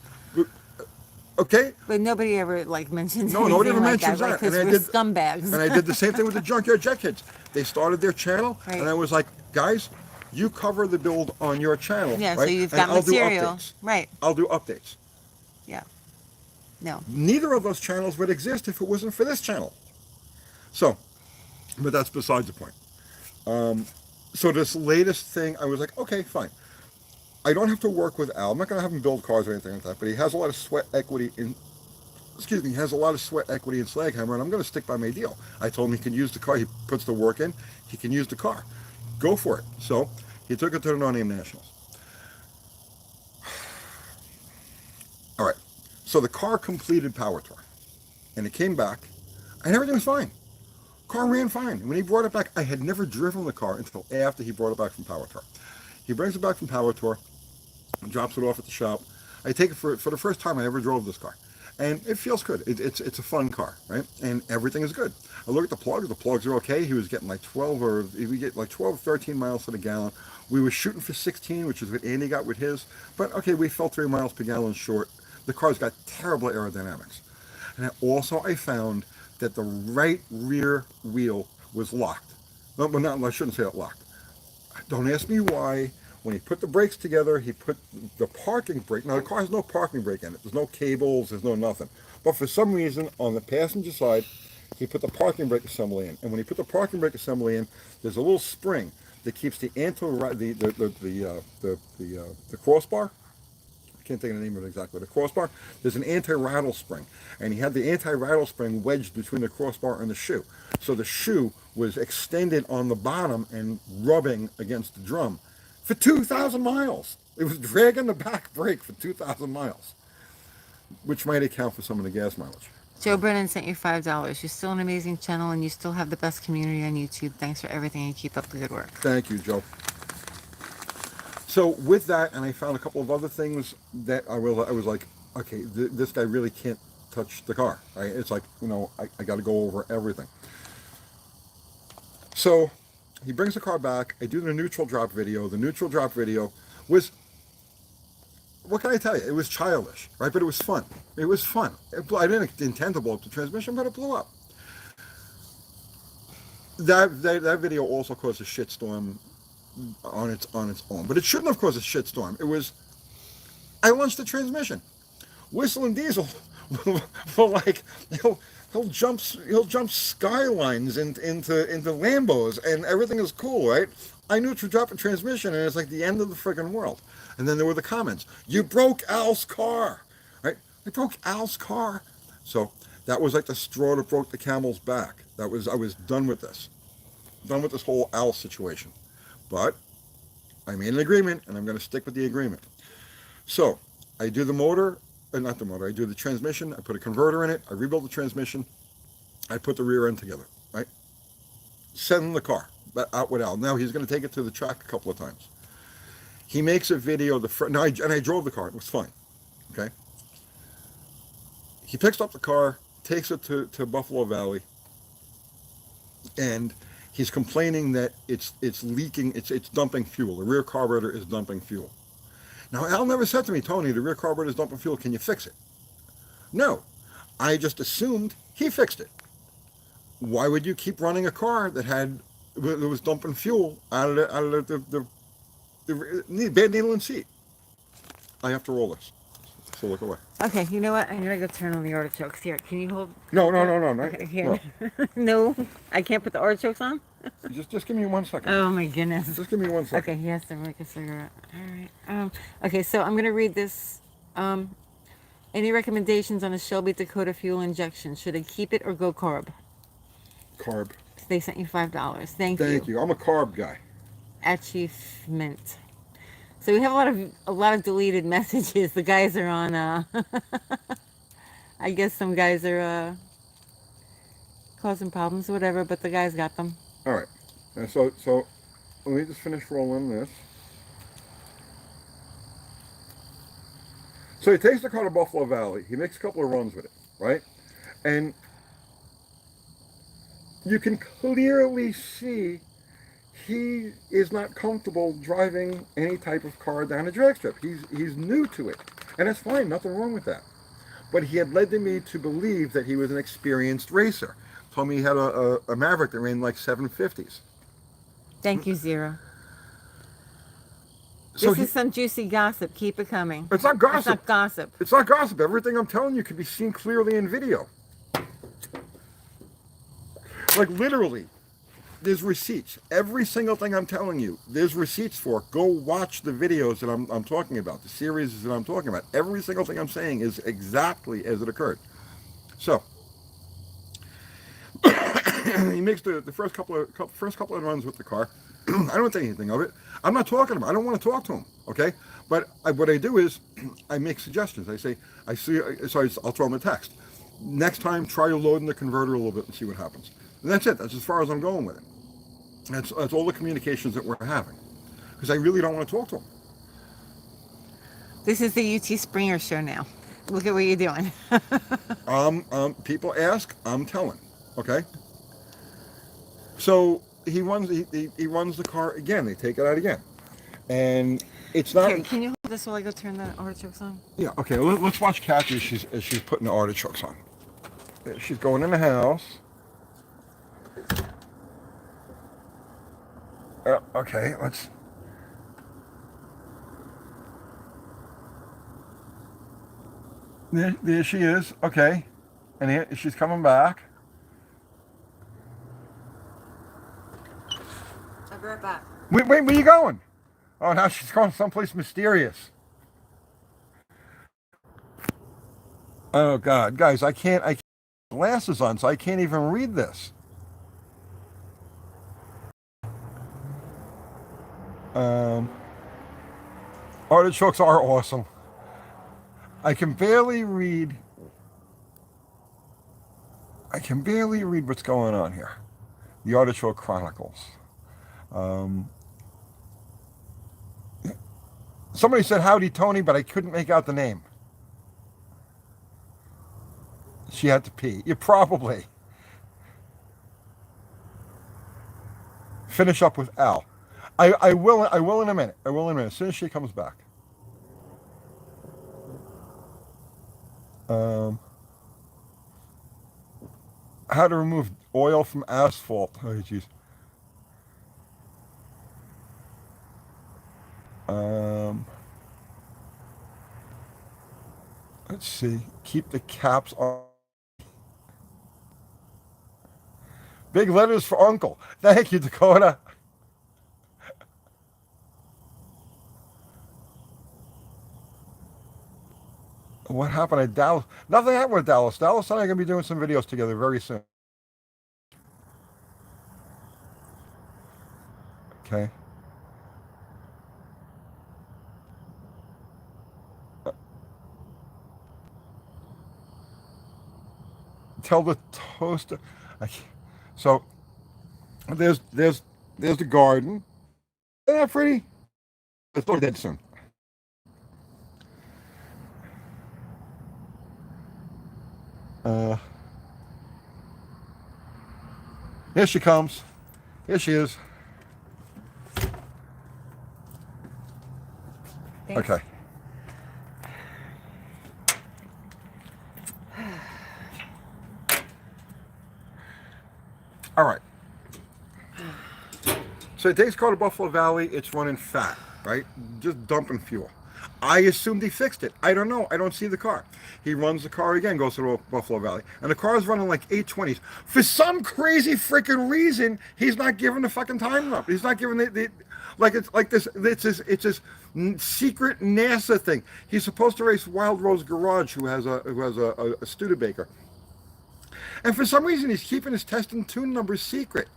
Okay. But nobody ever mentions No, nobody ever anything mentions like that. because we're scumbags. And I did the same thing with the Junkyard Jet Kids. They started their channel, Right. and I was like, guys, you cover the build on your channel. Yeah, right? so you've And got I'll do material. updates. Right. I'll do updates. Yeah. No. Neither of those channels would exist if it wasn't for this channel. So, but that's besides the point. So this latest thing, I was like, okay, fine. I don't have to work with Al. I'm not going to have him build cars or anything like that, but he has a lot of sweat equity in slag hammer, and I'm going to stick by my deal. I told him he can use the car. He puts the work in. He can use the car. Go for it. So he took it to the No Name Nationals. All right. So the car completed Power Tour, and it came back, and everything was fine. Car ran fine. When he brought it back, I had never driven the car until after he brought it back from Power Tour. He brings it back from Power Tour, drops it off at the shop. I take it for the first time I ever drove this car. And it feels good. It's a fun car, right? And everything is good. I look at the plugs. The plugs are okay. He was getting 12, 13 miles to the gallon. We were shooting for 16, which is what Andy got with his. But okay, we fell 3 miles per gallon short. The car's got terrible aerodynamics. And I found that the right rear wheel was locked. No, I shouldn't say it locked. Don't ask me why. When he put the brakes together, he put the parking brake. Now, the car has no parking brake in it. There's no cables. There's no nothing. But for some reason, on the passenger side, he put the parking brake assembly in. And when he put the parking brake assembly in, there's a little spring that keeps the crossbar. I can't think of the name of it exactly. The crossbar. There's an anti-rattle spring, and he had the anti-rattle spring wedged between the crossbar and the shoe. So the shoe was extended on the bottom and rubbing against the drum. For 2,000 miles. It was dragging the back brake for 2,000 miles, which might account for some of the gas mileage. Joe Brennan sent you $5. You're still an amazing channel, and you still have the best community on YouTube. Thanks for everything, and keep up the good work. Thank you, Joe. So with that, and I found a couple of other things that I was like, okay, this guy really can't touch the car. Right? It's like, I got to go over everything. So he brings the car back. I do the neutral drop video. The neutral drop video was what can I tell you? It was childish, right? But it was fun. It was fun. I didn't intend to blow up the transmission, but it blew up. That video also caused a shitstorm on its own, but it shouldn't have caused a shitstorm. It was, I launched the transmission. Whistling Diesel will like he'll jump skylines into Lambos, and everything is cool, right? I knew to drop a transmission, and it's like the end of the friggin' world. And then there were the comments: "You broke Al's car," right? I broke Al's car, so that was like the straw that broke the camel's back. I was done with this, whole Al situation. But I made an agreement, and I'm going to stick with the agreement. So I do the motor, not the motor. I do the transmission. I put a converter in it. I rebuild the transmission. I put the rear end together. Right. Send the car out with Al. Now he's going to take it to the track a couple of times. He makes a video. And I drove the car. It was fine. Okay. He picks up the car, takes it to Buffalo Valley, and he's complaining that it's leaking. It's dumping fuel. The rear carburetor is dumping fuel. Now, Al never said to me, "Tony, the rear carburetor is dumping fuel. Can you fix it?" No. I just assumed he fixed it. Why would you keep running a car that was dumping fuel out of the bad needle and seat? I have to roll this. So look away. Okay, you know what? I'm gonna go turn on the artichokes. Here, can you hold? No. Okay, here. No, I can't put the artichokes on? Just give me 1 second. Oh my goodness. Just give me 1 second. Okay, he has to make a cigarette. All right. Okay, so I'm gonna read this. Any recommendations on a Shelby Dakota fuel injection? Should I keep it or go carb? Carb. They sent you $5. Thank you. Thank you. I'm a carb guy. Achievement. So we have a lot of deleted messages. The guys are on. I guess some guys are causing problems, whatever. But the guys got them. All right. So let me just finish rolling this. So he takes the car to Buffalo Valley. He makes a couple of runs with it, right? And you can clearly see he is not comfortable driving any type of car down a drag strip. He's new to it, and that's fine. Nothing wrong with that. But he had led me to believe that he was an experienced racer. Told me he had a Maverick that ran like 750s. Thank you, Zero. So this is some juicy gossip. Keep it coming. It's not gossip. It's not gossip. It's not gossip. Everything I'm telling you can be seen clearly in video. Like literally, there's receipts. Every single thing I'm telling you, there's receipts for. Go watch the videos that I'm talking about, the series that I'm talking about. Every single thing I'm saying is exactly as it occurred. So he makes the first couple of runs with the car. I don't think anything of it. I'm not talking to him. I don't want to talk to him. Okay, but what I do is I make suggestions. I say I'll throw him a text. Next time, try loading the converter a little bit and see what happens. And that's it. That's as far as I'm going with it. That's all the communications that we're having, because I really don't want to talk to him. This is the UT Springer show now. Look at what you're doing. People ask, I'm telling. Okay. So he runs the car again. They take it out again, and it's not. Here, can you hold this while I go turn the artichokes on? Yeah. Okay. Let's watch Kathy as she's putting the artichokes on. She's going in the house. Okay. Let's. There she is. Okay, and here, she's coming back. I'll be right back. Wait, where are you going? Oh, now she's going someplace mysterious. Oh God, guys, I can't glasses on, so I can't even read this. Artichokes are awesome. I can barely read what's going on here. The Artichoke Chronicles. Somebody said howdy Tony, but I couldn't make out the name. She had to pee. You probably. Finish up with Al. I will in a minute. As soon as she comes back. Um, how to remove oil from asphalt. Oh, jeez. Um, let's see. Keep the caps on. Big letters for Uncle. Thank you, Dakota. What happened at Dallas? Nothing happened with Dallas. Dallas and I are going to be doing some videos together very soon. Okay. Tell the toaster. So there's there's there's the garden. Isn't that pretty? It's going dead soon. Uh, here she comes. Here she is. Thanks. Okay. All right. So it takes car to Buffalo Valley. It's running fat, right? Just dumping fuel. I assumed he fixed it. I don't know. I don't see the car. He runs the car again, goes to Buffalo Valley, and the car is running like 820s. For some crazy freaking reason, he's not giving the fucking time up. He's not giving the like it's like this. It's this secret NASA thing. He's supposed to race Wild Rose Garage, who has a Studebaker. And for some reason, he's keeping his test and tune numbers secret.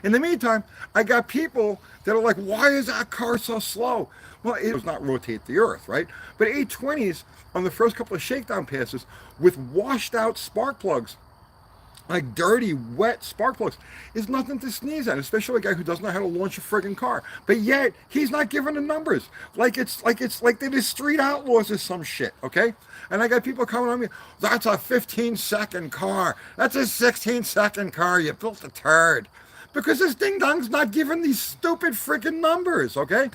In the meantime, I got people that are like, why is that car so slow? Well, it does not rotate the earth, right? But 820s on the first couple of shakedown passes with washed out spark plugs, like dirty, wet spark plugs, is nothing to sneeze at, especially a guy who doesn't know how to launch a friggin' car. But yet, he's not giving the numbers. Like they're the street outlaws or some shit, okay? And I got people coming on me, that's a 15-second car. That's a 16-second car. You built a turd. Because this ding-dong's not giving these stupid freaking numbers, okay?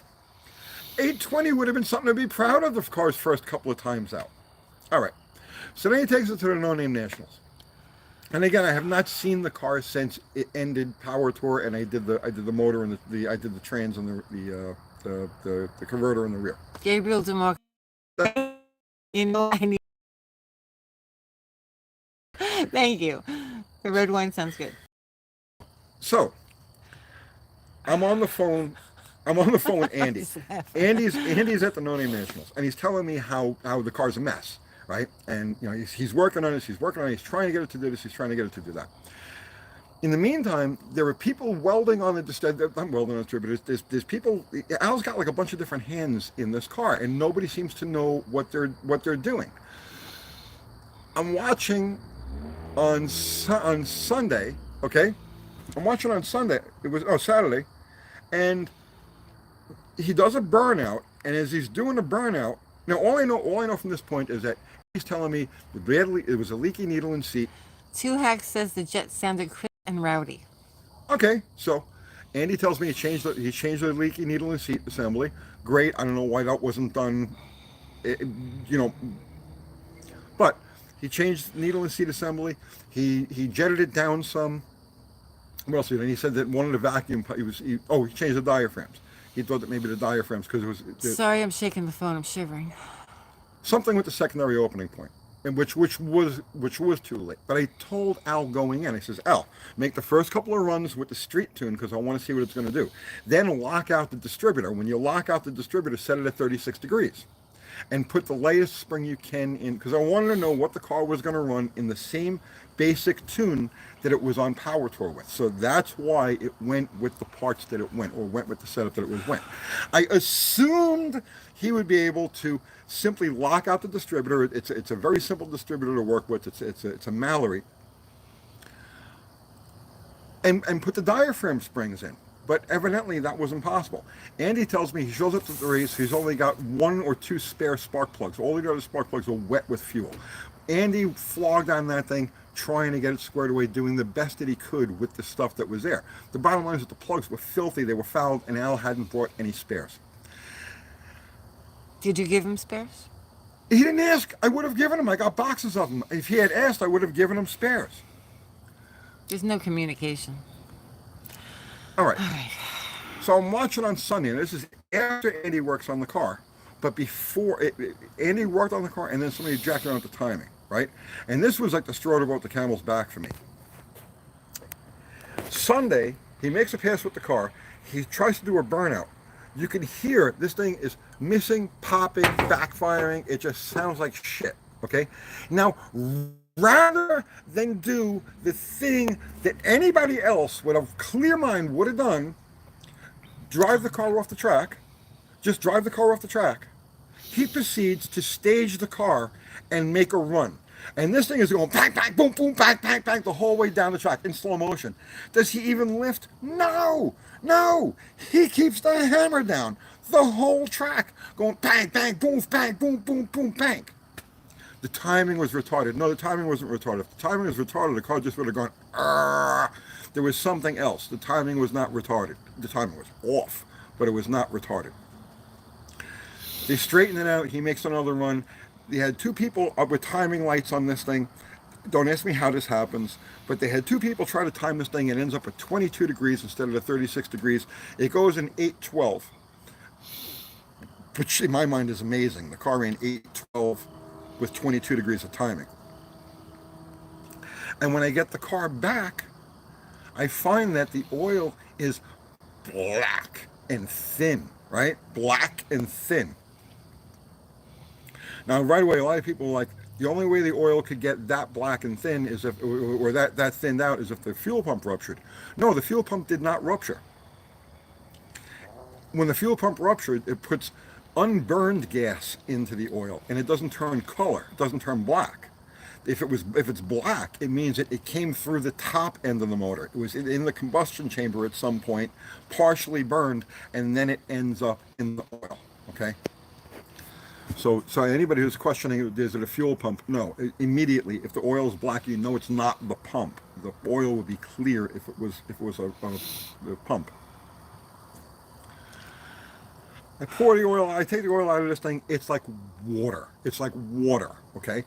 820 would have been something to be proud of the car's first couple of times out. All right. So then he takes it to the No Name Nationals. And again, I have not seen the car since it ended Power Tour, and I did the motor and I did the trans and the converter in the rear. Gabriel DeMarco, you know I need. Thank you. The red wine sounds good. So I'm on the phone. I'm on the phone with Andy. Andy's at the No Name Nationals, and he's telling me how the car's a mess, right? And you know he's working on it. He's working on it. He's trying to get it to do this. He's trying to get it to do that. In the meantime, there are people welding on the distributor. I'm welding on the distributor. There's people. Al's got like a bunch of different hands in this car, and nobody seems to know what they're doing. I'm watching on Sunday. Okay, I'm watching on Sunday. It was Saturday, and he does a burnout, and as he's doing a burnout, now all I know from this point is that he's telling me it was a leaky needle in seat. Two Hacks says the jet sounded crisp and rowdy. Okay, so Andy tells me he changed the leaky needle in seat assembly. Great. I don't know why that wasn't done. But he changed needle and seat assembly. He jetted it down some. What else? And he said that one of the vacuum. He changed the diaphragms. He thought that maybe the diaphragms because it was. Sorry, I'm shaking the phone. I'm shivering. Something with the secondary opening point, and which was too late. But I told Al going in, I says, Al, make the first couple of runs with the street tune because I want to see what it's going to do. Then lock out the distributor. When you lock out the distributor, set it at 36 degrees. And put the lightest spring you can in because I wanted to know what the car was going to run in the same basic tune that it was on Power Tour with. So that's why it went with the parts that it went, or went with the setup that it went. I assumed he would be able to simply lock out the distributor. It's a very simple distributor to work with. It's a Mallory, and put the diaphragm springs in. But evidently that was impossible. Andy tells me he shows up to the race. He's only got one or two spare spark plugs. All the other spark plugs are wet with fuel. Andy flogged on that thing, trying to get it squared away, doing the best that he could with the stuff that was there. The bottom line is that the plugs were filthy, they were fouled, and Al hadn't brought any spares. Did you give him spares? He didn't ask. I would have given him. I got boxes of them. If he had asked, I would have given him spares. There's no communication. All right. All right. So I'm watching on Sunday, and this is after Andy works on the car, but before Andy worked on the car, and then somebody jacked around the timing, right? And this was like the straw that broke the camel's back for me. Sunday, he makes a pass with the car. He tries to do a burnout. You can hear this thing is missing, popping, backfiring. It just sounds like shit, okay? Now, rather than do the thing that anybody else with a clear mind would have done, drive the car off the track, just drive the car off the track, he proceeds to stage the car and make a run. And this thing is going bang, bang, boom, boom, bang, bang, bang the whole way down the track in slow motion. Does he even lift? No, no. He keeps the hammer down the whole track, going bang, bang, boom, bang, boom, boom, boom, bang. The timing was retarded. No, the timing wasn't retarded. If the timing was retarded, the car just would have gone, argh. There was something else. The timing was not retarded. The timing was off, but it was not retarded. They straighten it out. He makes another run. They had two people with timing lights on this thing. Don't ask me how this happens, but they had two people try to time this thing. It ends up at 22 degrees instead of the 36 degrees. It goes in 8:12, which in my mind is amazing. The car ran 8:12 with 22 degrees of timing. And when I get the car back, I find that the oil is black and thin, right? Black and thin. Now, right away, a lot of people are like, the only way the oil could get that black and thin is if, or that thinned out is if the fuel pump ruptured. No, the fuel pump did not rupture. When the fuel pump ruptured, it puts unburned gas into the oil, and it doesn't turn color. It doesn't turn black. If it's black, it means it came through the top end of the motor. It was in the combustion chamber at some point, partially burned, and then it ends up in the oil. Okay. So anybody who's questioning, is it a fuel pump? No, immediately, if the oil is black, you know it's not the pump. The oil would be clear if it was a pump. I pour the oil, I take the oil out of this thing, it's like water. It's like water, okay?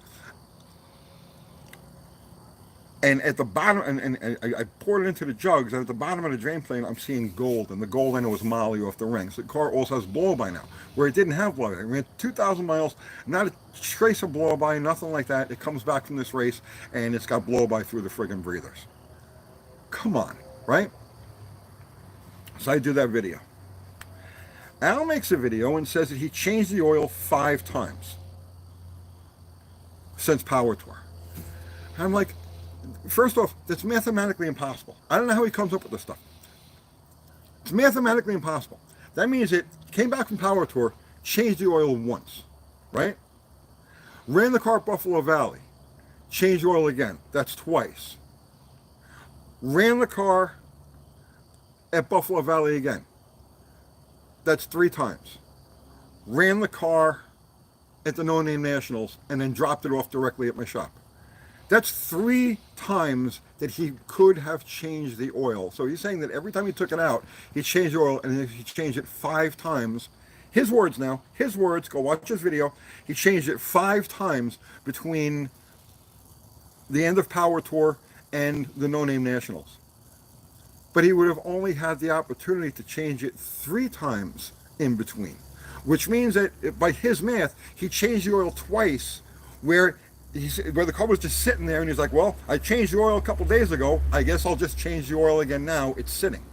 And at the bottom, and I poured it into the jugs, and at the bottom of the drain plane, I'm seeing gold, and the gold I know is Molly off the rings. The car also has blow-by now, where it didn't have blow-by. It ran 2,000 miles, not a trace of blow-by, nothing like that. It comes back from this race, and it's got blow-by through the friggin' breathers. Come on, right? So I do that video. Al makes a video and says that he changed the oil 5 times since Power Tour. I'm like, first off, that's mathematically impossible. I don't know how he comes up with this stuff. It's mathematically impossible. That means it came back from Power Tour, changed the oil once, right? Ran the car at Buffalo Valley, changed the oil again. That's twice. Ran the car at Buffalo Valley again. That's 3 times. Ran the car at the No Name Nationals and then dropped it off directly at my shop. That's 3 times that he could have changed the oil. So he's saying that every time he took it out, he changed the oil, and if he changed it 5 times, his words now, his words, go watch his video, he changed it 5 times between the end of Power Tour and the No Name Nationals. But he would have only had the opportunity to change it 3 times in between, which means that by his math, he changed the oil twice where the car was just sitting there, and he's like, well, I changed the oil a couple days ago. I guess I'll just change the oil again now. It's sitting.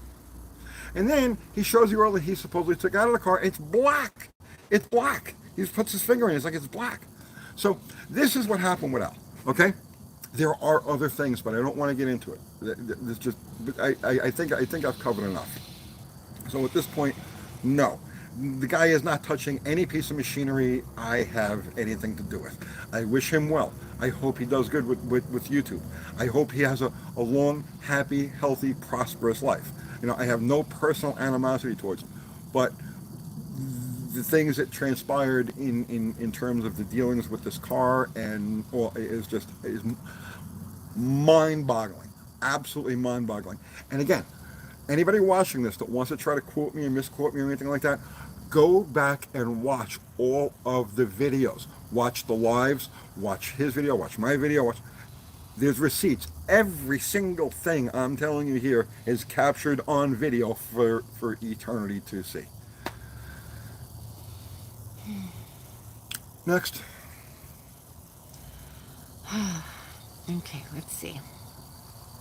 And then he shows the oil that he supposedly took out of the car. It's black. It's black. He just puts his finger in it. It's like it's black. So this is what happened with Al, okay? There are other things, but I don't want to get into it. This just, I think I've covered enough. So at this point, no. The guy is not touching any piece of machinery I have anything to do with. I wish him well. I hope he does good with YouTube. I hope he has a long, happy, healthy, prosperous life. You know, I have no personal animosity towards him. But the things that transpired in terms of the dealings with this car and is mind-boggling. Absolutely mind-boggling. And again, anybody watching this that wants to try to quote me or misquote me or anything like that, Go back and watch all of the videos. Watch the lives, watch his video, watch my video, watch. There's receipts. Every single thing I'm telling you here is captured on video for eternity to see. Next. Okay, let's see.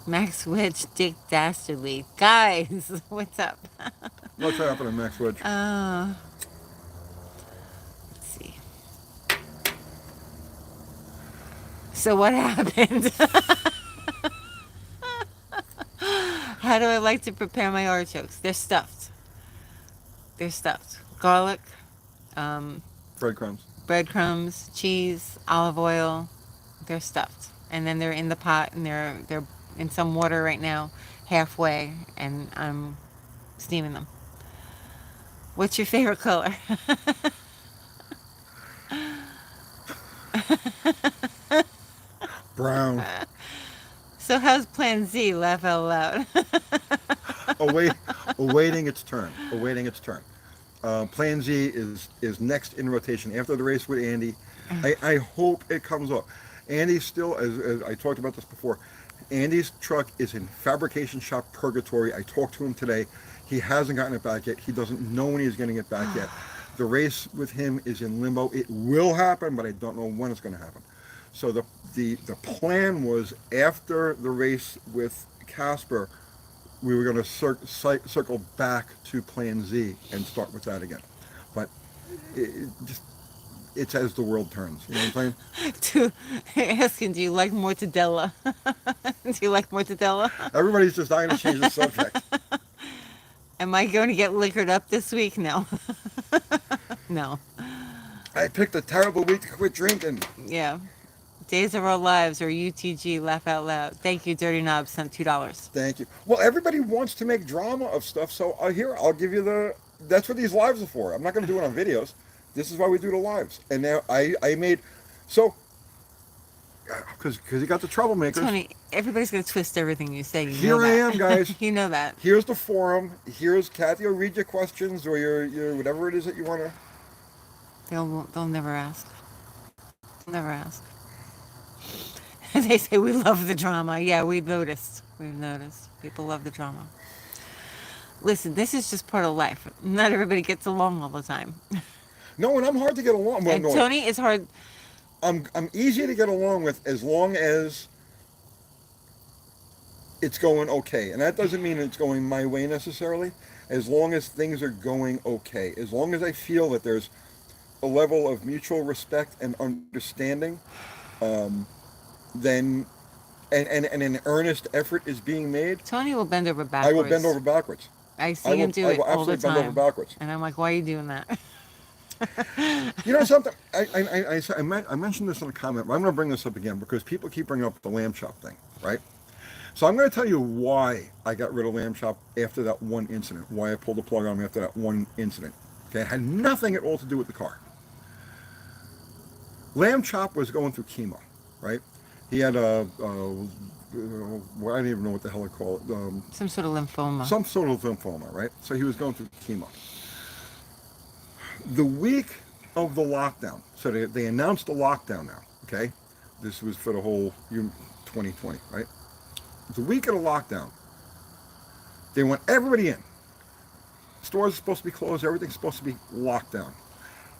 Max Wedge, Dick Dastardly. Guys, what's up? What's happening, Max Wedge? Let's see. So what happened? How do I like to prepare my artichokes? They're stuffed. They're stuffed. Garlic, Breadcrumbs. breadcrumbs, cheese, olive oil. They're stuffed, and then they're in the pot, and they're in some water right now, halfway, and I'm steaming them. What's your favorite color? Brown. So how's Plan Z? Laugh out loud. Awaiting its turn. Awaiting its turn. Plan Z is next in rotation after the race with Andy. I hope it comes up. Andy's still, as I talked about this before, Andy's truck is in fabrication shop purgatory. I talked to him today. He hasn't gotten it back yet. He doesn't know when he's getting it back yet. The race with him is in limbo. It will happen, but I don't know when it's going to happen. So the plan was after the race with Casper, we were going to circle back to Plan Z and start with that again. But it's as the world turns. You know what I'm saying? Asking, do you like mortadella? Do you like mortadella? Everybody's just dying to change the subject. Am I going to get liquored up this week? No. No. I picked a terrible week to quit drinking. Yeah. Days of Our Lives or UTG, laugh out loud. Thank you, Dirty Knob, sent $2. Thank you. Well, everybody wants to make drama of stuff, so here, I'll give you that's what these lives are for. I'm not going to do it on videos. This is why we do the lives. And now I made, so, because you got the troublemakers. Tony, everybody's going to twist everything you say. You Here know I that. am, guys. You know that. Here's the forum. Here's Kathy will read your questions or your whatever it is that you want to. They'll never ask. They'll never ask. They say we love the drama. Yeah, we've noticed. We've noticed. People love the drama. Listen, this is just part of life. Not everybody gets along all the time. No, and I'm hard to get along with. And Tony is hard. I'm easy to get along with as long as it's going okay. And that doesn't mean it's going my way necessarily. As long as things are going okay. As long as I feel that there's a level of mutual respect and understanding, then and an earnest effort is being made. Tony will bend over backwards. I will bend over backwards. I see him do it all the time. Bend over backwards. And I'm like, why are you doing that? You know something? I mentioned this in a comment, but I'm going to bring this up again because people keep bringing up the lamb chop thing, right? So I'm going to tell you why I got rid of lamb chop after that one incident, why I pulled the plug on me after that one incident. Okay, it had nothing at all to do with the car. Lamb chop was going through chemo, right? He had I don't even know what the hell I call it. Some sort of lymphoma. Some sort of lymphoma, right? So he was going through chemo. The week of the lockdown, so they announced the lockdown now, okay? This was for the whole 2020, right? The week of the lockdown, they want everybody in. Stores are supposed to be closed, everything's supposed to be locked down.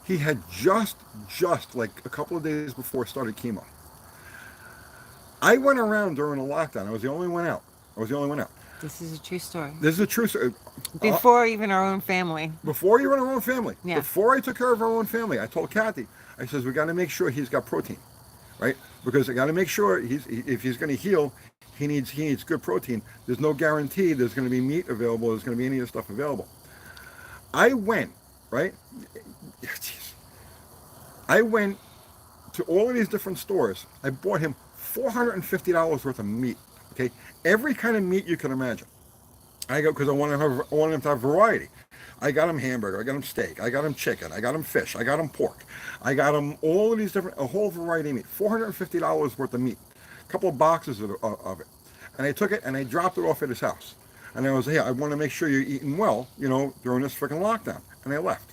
He had just like a couple of days before started chemo. I went around during the lockdown. I was the only one out. This is a true story. This is a true story. Before even our own family. Before even our own family. Yeah. Before I took care of our own family, I told Kathy, I says, we got to make sure he's got protein, right? Because I got to make sure if he's going to heal, he needs good protein. There's no guarantee there's going to be meat available. There's going to be any of this stuff available. I went, right? I went to all of these different stores. I bought him $450 worth of meat. Okay, every kind of meat you can imagine. I go because I wanted him to have variety. I got him hamburger, I got him steak, I got him chicken, I got him fish, I got him pork, I got him all of these a whole variety of meat. $450 worth of meat, a couple of boxes of it, and I took it and I dropped it off at his house. And I was, hey, I want to make sure you're eating well, during this freaking lockdown. And I left.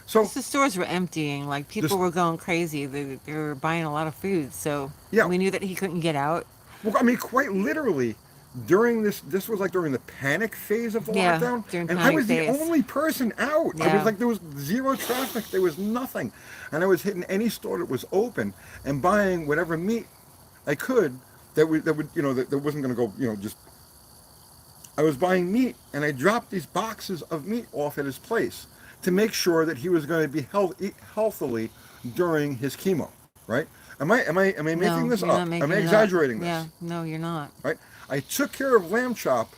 So Because the stores were emptying, like this, people were going crazy. They were buying a lot of food, so yeah. we knew that he couldn't get out. Well, I mean, quite literally, during this was like during the panic phase of the Yeah, lockdown, during and I panic was the phase. only person out. I was Yeah, like, there was zero traffic, there was nothing, and I was hitting any store that was open and buying whatever meat I could that would that wasn't going to go just. I was buying meat, and I dropped these boxes of meat off at his place to make sure that he was going to be eat healthily during his chemo. Right? Am I making no, this you're up? not Am I making it up. exaggerating Yeah, this? no, you're not. Right? I took care of lamb chop.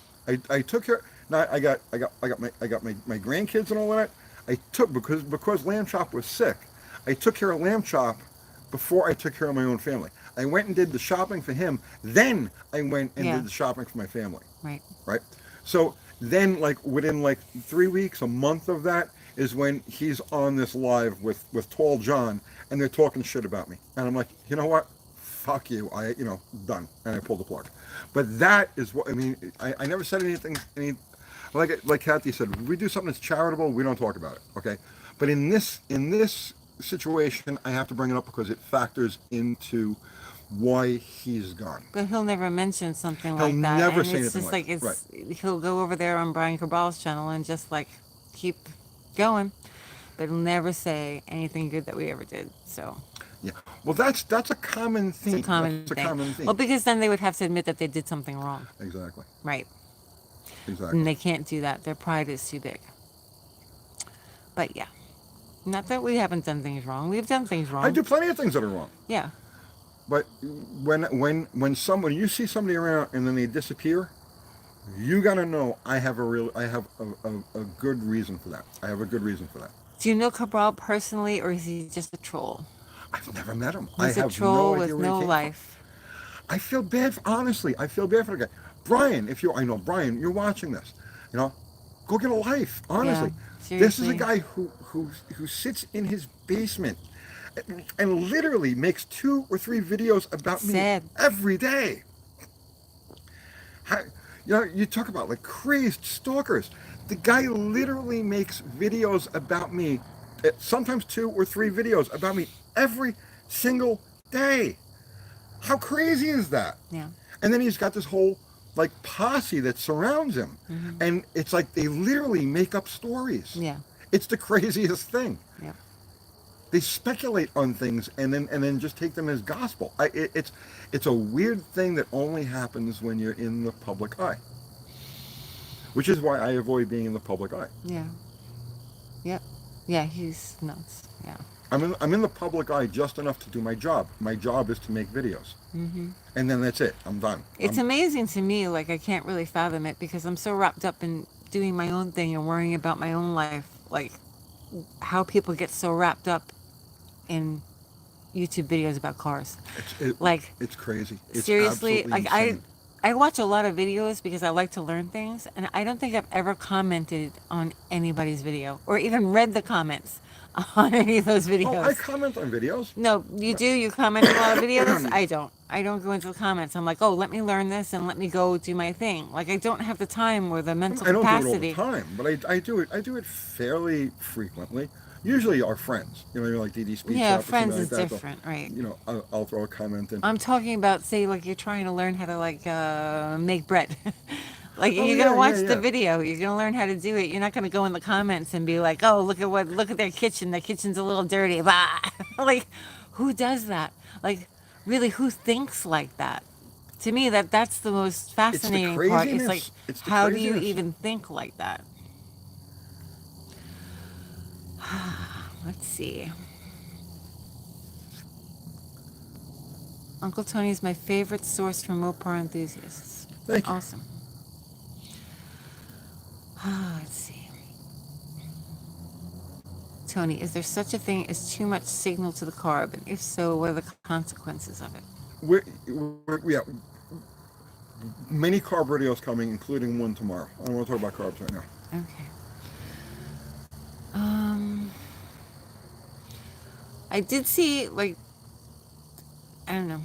I took care. Now I got my grandkids and all that. I took because lamb chop was sick. I took care of lamb chop before I took care of my own family. I went and did the shopping for him. Then I went and Yeah, did the shopping for my family. right. Right? So then, like within like 3 weeks, a month of that is when he's on this live with Tall John, and they're talking shit about me, and I'm like, you know what? Fuck you. Done, and I pulled the plug. But that is what I mean. I never said anything. Like Kathy said, we do something that's charitable. We don't talk about it. Okay, but in this situation, I have to bring it up because it factors into why he's gone. But he'll never mention something He'll like that, never and say it's anything just like like that. Right. he'll go over there on Brian Cabal's channel and just like keep going, but he'll never say anything good that we ever did. So Yeah. Well, that's a common it's a theme. common That's a thing. common theme. Well, because then they would have to admit that they did something wrong, Exactly. right? Exactly. And they can't do that. Their pride is too big. But yeah, not that we haven't done things wrong. We've done things I wrong. do plenty of things that are wrong. Yeah. But when someone you see somebody around and then they disappear, you gotta know I have a good reason for that. I have a good reason for that. Do you know Cabral personally, or is he just a troll? I've never met him. I He's a have troll no idea with where he no came from. life. I feel bad. Honestly, I feel bad for the guy. Brian, I know Brian, you're watching this. You know, go get a life. Yeah, Honestly, this is a seriously. guy who sits in his basement and literally makes 2 or 3 videos about me Sad. every day. How, you talk about like crazed stalkers. The guy literally makes videos about me, sometimes 2 or 3 videos about me every single day. How crazy is that? Yeah. And then he's got this whole like posse that surrounds him, Hmm. and it's like they literally make up stories. Yeah. It's the craziest thing. Yeah. They speculate on things and then just take them as gospel. It's a weird thing that only happens when you're in the public eye, which is why I avoid being in the public eye. Yeah. Yep. Yeah. He's nuts. Yeah. I'm in the public eye just enough to do my job. My job is to make videos, Hmm. and then that's it. I'm done. It's amazing to me. Like I can't really fathom it because I'm so wrapped up in doing my own thing and worrying about my own life. Like how people get so wrapped up in YouTube videos about cars. Like it's crazy. It's seriously, absolutely like insane. I watch a lot of videos because I like to learn things, and I don't think I've ever commented on anybody's video or even read the comments on any of those Oh, I videos. comment on videos. No, you do. You comment on a lot of videos. I don't. I don't go into the comments. I'm like, oh, let me learn this and let me go do my thing. Like I don't have the time or the mental I don't do it all capacity. the time, but I do it. I do it fairly frequently. Usually our friends, like DD Speech Yeah, Up or something friends like is that. different, right? I'll throw a comment in. I'm talking about, say, like you're trying to learn how to like make bread. Like Oh you're yeah, gonna watch yeah, the yeah. video, you're gonna learn how to do it. You're not gonna go in the comments and be like, "Oh, look at their kitchen. Their kitchen's a little dirty." Blah. Like, who does that? Like, really, who thinks like that? To me, that's the most It's the fascinating part. It's like, craziness. It's the how do you craziness. even think like that? Let's see. Uncle Tony is my favorite source for Mopar enthusiasts. Thank you. Awesome. Let's see. Tony, is there such a thing as too much signal to the carb? And if so, what are the consequences of it? Yeah, many carb videos coming, including one tomorrow. I don't want to talk about carbs right now. Okay. Um, I did see, like, I don't know.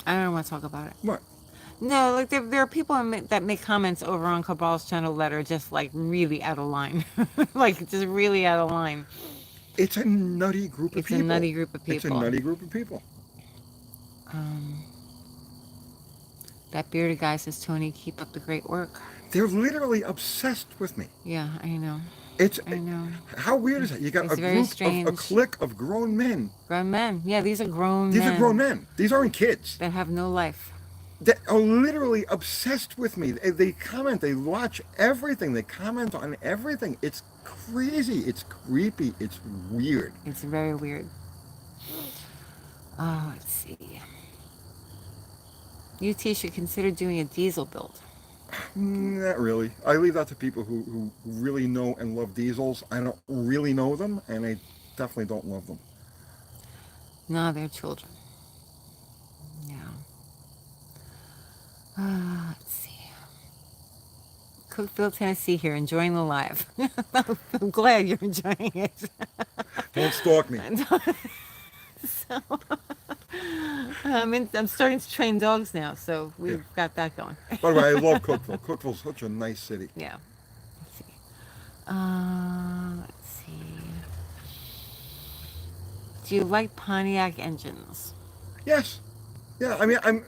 I don't want to talk about it. What? No, like there are people that make comments over on Cabal's channel that are just like really out of line, like just really out of line. It's a nutty group of It's people. a nutty group of It's a people. nutty group of people. Um, that bearded guy says, Tony, keep up the great work. They're literally obsessed with me. Yeah, I know. It's I know. how weird is that? You got It's a very group of a strange. clique of grown men. Grown men. Yeah, these are grown These men. are grown men. These aren't kids. That have no life. That are literally obsessed with me. They comment. They watch everything. They comment on everything. It's crazy. It's creepy. It's weird. It's very weird. Oh, let's see. UT should consider doing a diesel build. Not really. I leave that to people who really know and love diesels. I don't really know them, and I definitely don't love them. No, they're children. Yeah. Let's see. Cookville, Tennessee here, enjoying the live. I'm glad you're enjoying it. Don't stalk me. So, I'm starting to train dogs now, so we've got that going. By the way, I love Cookville. Cookville's such a nice city. Yeah. Let's see. Let's see. Do you like Pontiac engines? Yes. Yeah. I mean, yeah.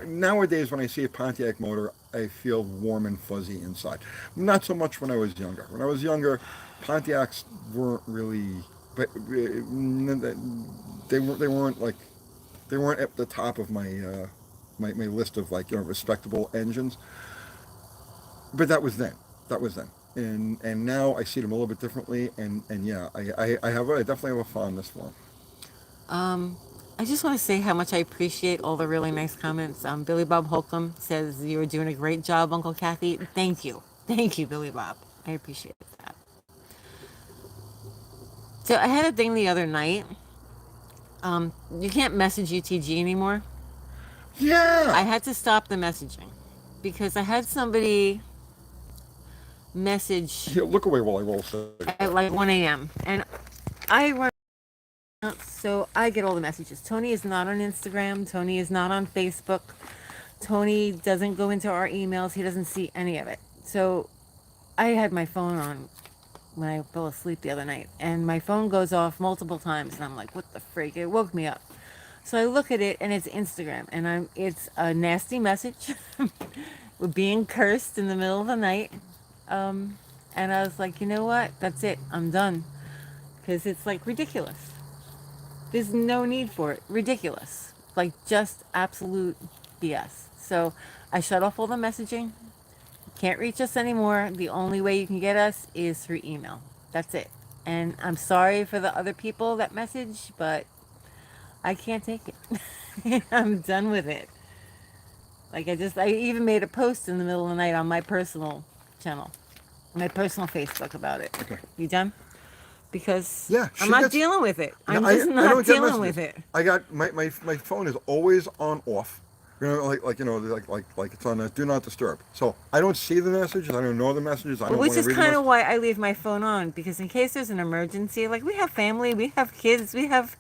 Nowadays, when I see a Pontiac motor, I feel warm and fuzzy inside. Not so much when I was younger. When I was younger, Pontiacs weren't really, but they weren't at the top of my list of respectable engines. But that was then. That was then. And now I see them a little bit differently. And yeah, I definitely have a fondness for them. I just want to say how much I appreciate all the really nice comments. Billy Bob Holcomb says you were doing a great job, Uncle Kathy. Thank you, Billy Bob. I appreciate that. So I had a thing the other night. You can't message UTG anymore. Yeah. I had to stop the messaging because I had somebody message Here, look away while I roll. at like 1 a.m. and I run. So I get all the messages. Tony is not on Instagram. Tony is not on Facebook. Tony doesn't go into our emails. He doesn't see any of it. So I had my phone on when I fell asleep the other night, and my phone goes off multiple times, and I'm like, what the freak? It woke me up. So I look at it, and it's Instagram, and it's a nasty message. We're being cursed in the middle of the night. And I was like, you know what? That's it. I'm done. Because it's like ridiculous. There's no need for it. Ridiculous. Like just absolute BS. So I shut off all the messaging. You can't reach us anymore. The only way you can get us is through email. That's it. And I'm sorry for the other people that message, but I can't take it. I'm done with it. Like I even made a post in the middle of the night on my personal channel, my personal Facebook about it. Okay. You done? Because Yeah, I'm not dealing with it. I'm I just don't not get dealing with messages. it. I got my phone is always on off. Like it's on a do not disturb. So I don't see the messages. I don't know the messages. I don't Which want to is read kind them. of why I leave my phone on, because in case there's an emergency, like we have family, we have kids, we have,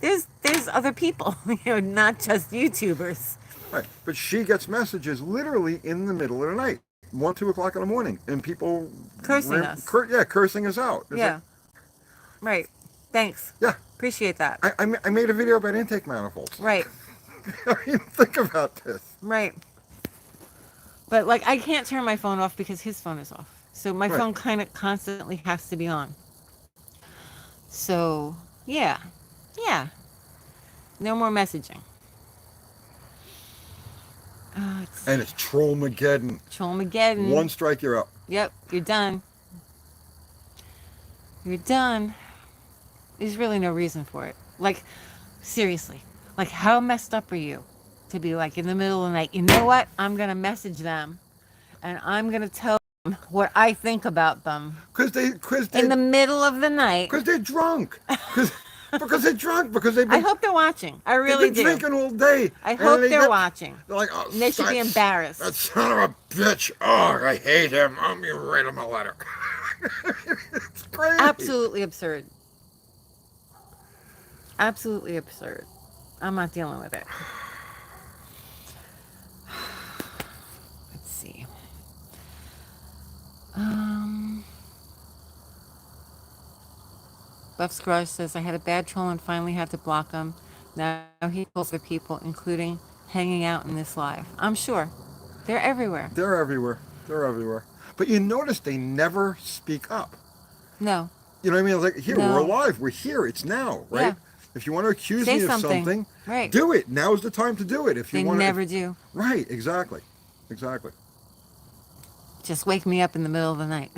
there's other people, not just YouTubers. Right, but she gets messages literally in the middle of the night, 1, 2 o'clock in the morning, and people Cursing us. Cursing us out. It's Yeah. like, Right. Thanks. yeah. Appreciate that. I made a video about intake manifolds. Right. I didn't think about this. Right. But like I can't turn my phone off because his phone is off. So my Right. phone kind of constantly has to be on. So, yeah. Yeah. No more messaging. And it's Trollmageddon. Trollmageddon. One strike, you're out. Yep, you're done. You're done. There's really no reason for it. Like, seriously. Like, how messed up are you to be like in the middle of the night, you know what? I'm going to message them and I'm going to tell them what I think about them. In the middle of the night. Because they're drunk. Because they're drunk. Because they've I been, hope they're watching. I really they've been do. drinking all day. I hope they're watching. They're like, oh, And they should be embarrassed. That son of a bitch. Oh, I hate him. I'm going to write him a letter. It's crazy. Absolutely absurd. Absolutely absurd. I'm not dealing with it. Let's see. Um, Buff's Garage says, I had a bad troll and finally had to block him. Now he trolls other people, including hanging out in this live. I'm sure. They're everywhere. They're everywhere. They're everywhere. But you notice they never speak up. No. You know what I mean? Like, here, we're No. alive. We're here. It's now, right? Yeah. If you want to accuse Say me of something. something, Right. do it. Now's the time to do it. If you They want never to. do. Right, exactly. Exactly. Just wake me up in the middle of the night.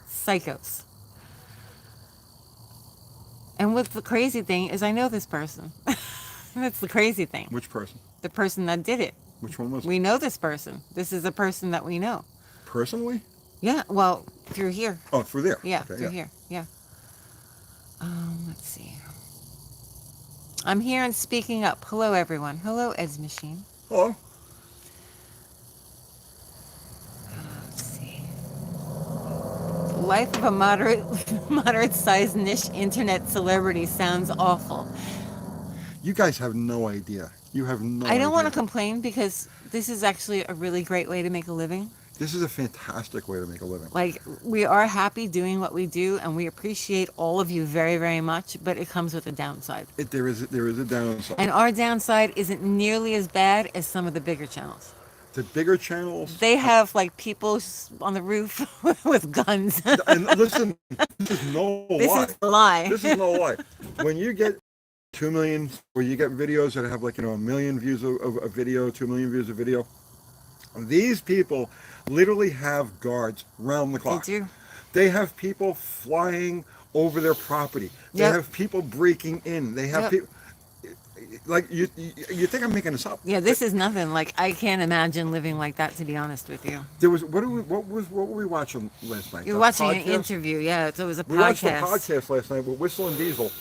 Psychos. And what's the crazy thing is I know this person. That's the crazy thing. Which person? The person that did it. Which one was it? We know this person. This is a person that we know. Personally? Yeah, well, through here. Oh, through there. Yeah, Okay, through here. Yeah. Let's see. I'm here and speaking up. Hello, everyone. Hello, Ed's Machine. Hello. Let's see. Life of a moderate-sized niche internet celebrity sounds awful. You guys have no idea. You have no idea. I don't want to complain because this is actually a really great way to make a living. This is a fantastic way to make a living. Like, we are happy doing what we do, and we appreciate all of you very, very much, but it comes with a downside. There is a downside. And our downside isn't nearly as bad as some of the bigger channels. The bigger channels. They have, like, people on the roof with guns. And listen, this is no lie. This is a lie. This is no lie. When you get 2 million, or you get videos that have, like, 1 million views of a video, 2 million views of video, these people literally have guards round the clock. They do. They have people flying over their property. They Yep. have people breaking in. They have Yep. people. Like, you think I'm making this up? Yeah, this is nothing. Like, I can't imagine living like that, to be honest with you. There was what were we watching last night? You're A watching an podcast? interview. Yeah, it was a We watched a podcast. podcast last night with Whistle and Diesel,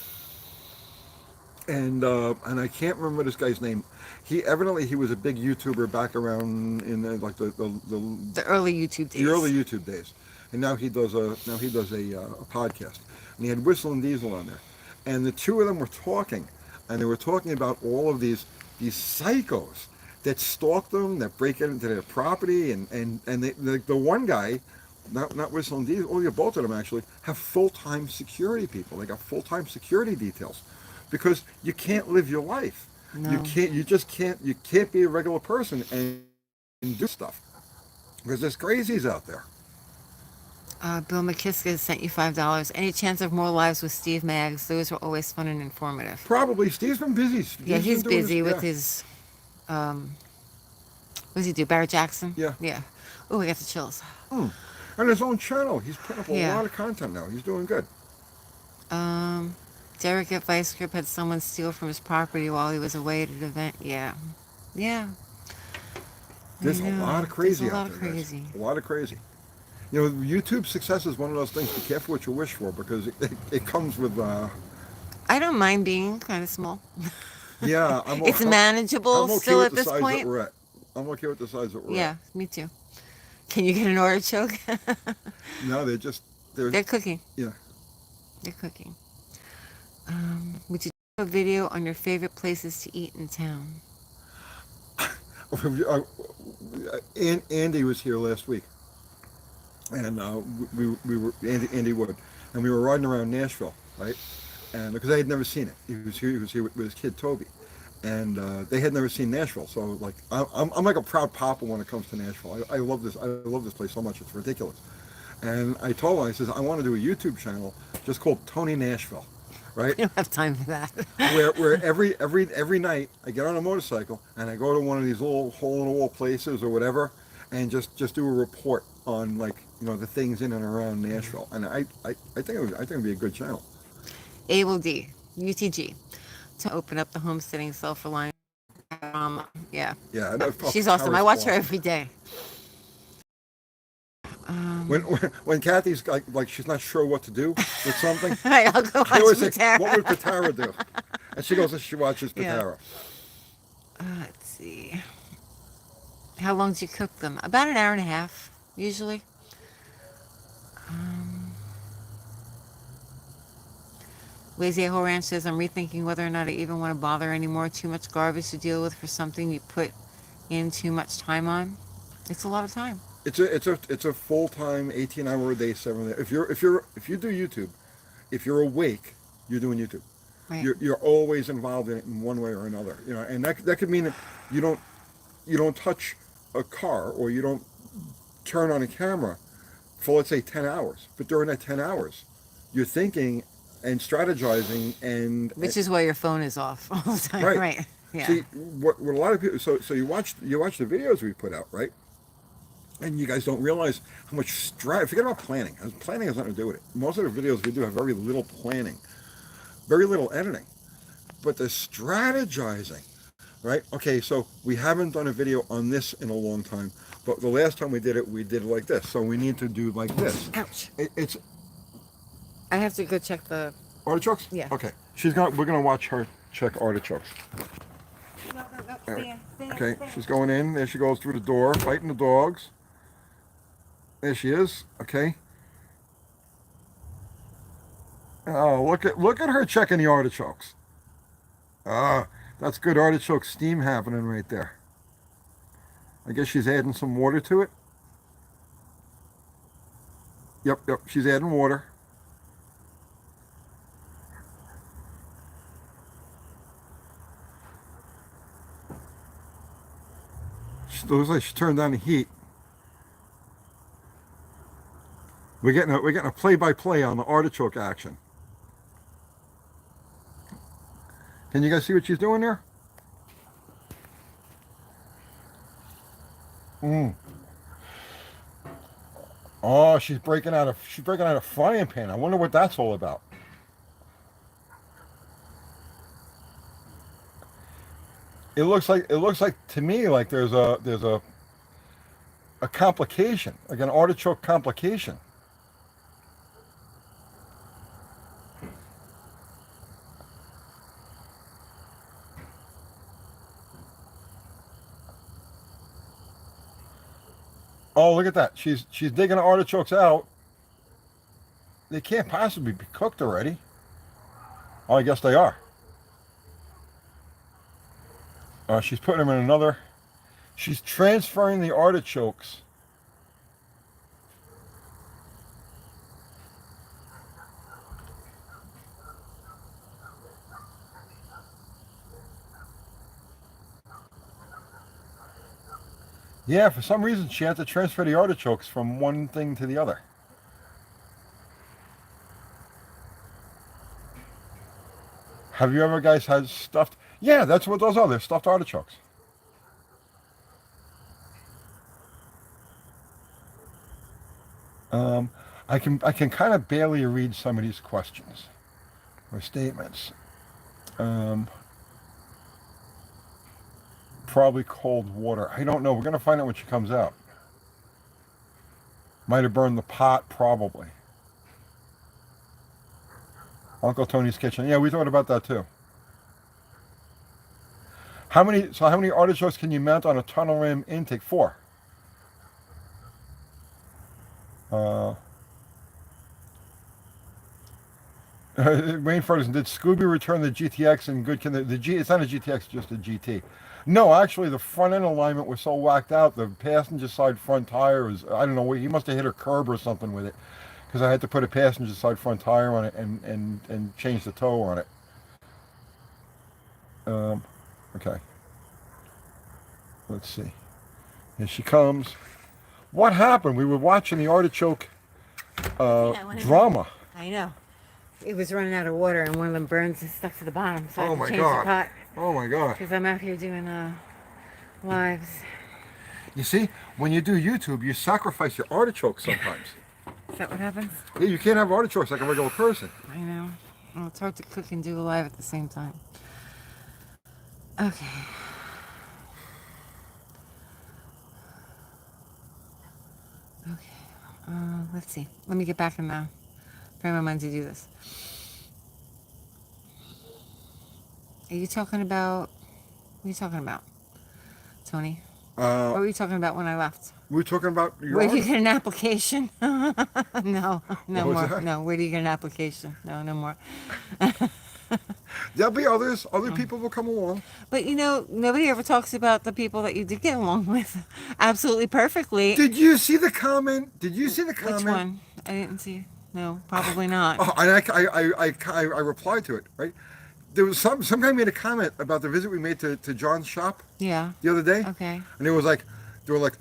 and I can't remember this guy's name. He was a big YouTuber back around in the The early YouTube days. the early YouTube days, and now he does a podcast. And he had Whistle and Diesel on there, and the two of them were talking, and they were talking about all of these psychos that stalk them, that break into their property, and the one guy, not Whistle and Diesel, both of them actually have full-time security people. They got full-time security details, because you can't live your life. No. You can't be a regular person and do stuff, because there's crazies out there. Bill McKiska sent you $5. Any chance of more lives with Steve Maggs? Those were always fun and informative. Probably. Steve's been busy. Yeah, he's been doing busy this- with his. What does he do? Barrett Jackson? Yeah. Yeah. Oh, I got the chills. And his own channel. He's putting up a Yeah. lot of content now. He's doing good. Derek at Vice Grip had someone steal from his property while he was away at an event. Yeah. Yeah. There's a know. lot of crazy There's a out lot of there, guys. crazy. A lot of crazy. YouTube success is one of those things. Be careful what you wish for, because it comes with. I don't mind being kind of small. Yeah, It's manageable I'm okay still with at the this size point. that we're at. I'm okay with the size that we're Yeah, me too. Can you get an artichoke? at. No, they're They're cooking. yeah. They're cooking. Would you do a video on your favorite places to eat in town? Andy was here last week, and we were Andy Wood, and we were riding around Nashville, right? And because I had never seen it, he was here with his kid Toby, and they had never seen Nashville. So, like, I'm like a proud papa when it comes to Nashville. I love this. I love this place so much. It's ridiculous. And I told him, I says, I want to do a YouTube channel just called Tony Nashville, right? You don't have time for that. where every night I get on a motorcycle and I go to one of these little hole-in-the-wall places or whatever, and just do a report on, like, the things in and around Nashville. And I think it'd be a good channel. Able D, UTG, to open up the homesteading self-reliant drama. Yeah. Yeah, She's awesome. I watch her awesome. every day. When Kathy's like she's not sure what to do with something, I'll go I always watch say, Patara. what would Patara do? And she goes and she watches Yeah. Patara. Let's see. How long do you cook them? About an hour and a half, usually. Lazy Ho Ranch says, I'm rethinking whether or not I even want to bother anymore. Too much garbage to deal with for something you put in too much time on. It's a lot of time. It's a full-time 18-hour a day, 7 day. If you do YouTube, if you're awake, you're doing YouTube. Right. You're always involved in it in one way or another. And that could mean that you don't you don't touch a car or you don't turn on a camera for, let's say, 10 hours. But during that 10 hours, you're thinking and strategizing Which is why your phone is off all the time, right. right? Yeah. See, what a lot of people, so you watch the videos we put out, right? And you guys don't realize how much forget about planning. Planning has nothing to do with it. Most of the videos we do have very little planning, very little editing. But the strategizing, right? Okay, so we haven't done a video on this in a long time, but the last time we did it like this. So we need to do like this. Ouch. It's I have to go check the... artichokes? Yeah. Okay. We're gonna watch her check artichokes. No, Right. Okay, she's going in. There she goes through the door, fighting the dogs. There she is. Okay. Oh, look at her checking the artichokes. Ah, that's good artichoke steam happening right there. I guess she's adding some water to it. Yep, she's adding water. She looks like she turned on the heat. We're getting a play-by-play on the artichoke action. Can you guys see what she's doing there? Oh, she's breaking out a frying pan. I wonder what that's all about. It looks like to me like there's a complication, like an artichoke complication. Oh, look at that. She's digging the artichokes out. They can't possibly be cooked already. Oh, I guess they are. She's putting them in another. She's transferring the artichokes. Yeah, for some reason she had to transfer the artichokes from one thing to the other. Have you ever guys had stuffed? Yeah, that's what those are. They're stuffed artichokes. I can kind of barely read some of these questions or statements. Probably cold water. I don't know. We're gonna find out when she comes out. Might have burned the pot, probably. Uncle Tony's kitchen. Yeah, we thought about that too. How many artichokes can you mount on a tunnel ram intake? 4. Wayne Ferguson, did Scooby return the GTX in good condition? It's not a GTX, just a GT. No, actually, the front end alignment was so whacked out. The passenger side front tire was, I don't know, he must have hit a curb or something with it, because I had to put a passenger side front tire on it and change the toe on it. Okay. Let's see. Here she comes. What happened? We were watching the artichoke drama. I know. It was running out of water, and one of them burns and stuck to the bottom. So I had to change God. the pot. Oh my God. Because I'm out here doing lives. You see, when you do YouTube, you sacrifice your artichokes sometimes. Is that what happens? Yeah, you can't have artichokes like a regular person. I know. Well, it's hard to cook and do a live at the same time. Okay. Okay. Let's see. Let me get back in the frame of mind to do this. Are you talking about... What are you talking about, Tony? What were you talking about when I left? We were talking about your Where do you get an application? No What was more. that? No, where do you get an application? No more. There'll be others. Other people will come along. But nobody ever talks about the people that you did get along with absolutely perfectly. Did you see the comment? Did you see the comment? Which one? I didn't see. No, probably not. Oh, and I replied to it, right? There was some guy made a comment about the visit we made to John's shop Yeah. the other day. Okay. And it was like, they were like,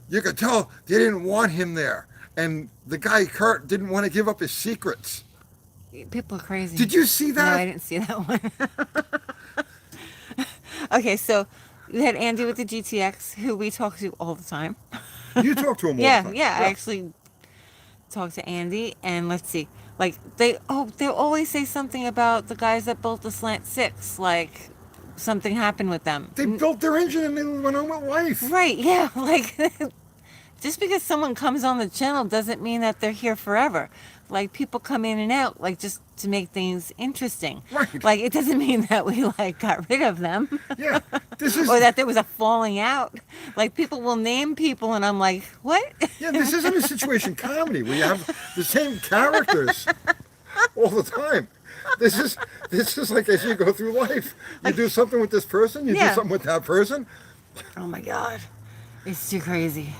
you could tell they didn't want him there. And the guy, Kurt, didn't want to give up his secrets. People are crazy. Did you see that? No, I didn't see that one. Okay, so we had Andy with the GTX, who we talk to all the time. You talk to him all the Yeah, time. yeah. I actually talk to Andy, and let's see. Like they always say something about the guys that built the Slant 6, like something happened with them. They built their engine and they went on with life. Right, yeah. Like just because someone comes on the channel doesn't mean that they're here forever. Like people come in and out, like just to make things interesting. Right. Like it doesn't mean that we like got rid of them. Yeah, this is. Or that there was a falling out. Like people will name people and I'm like, what? Yeah, this isn't a situation comedy where you have the same characters all the time. This is like as you go through life. You do something with this person, you do Yeah. something with that person. Oh my God. It's too crazy.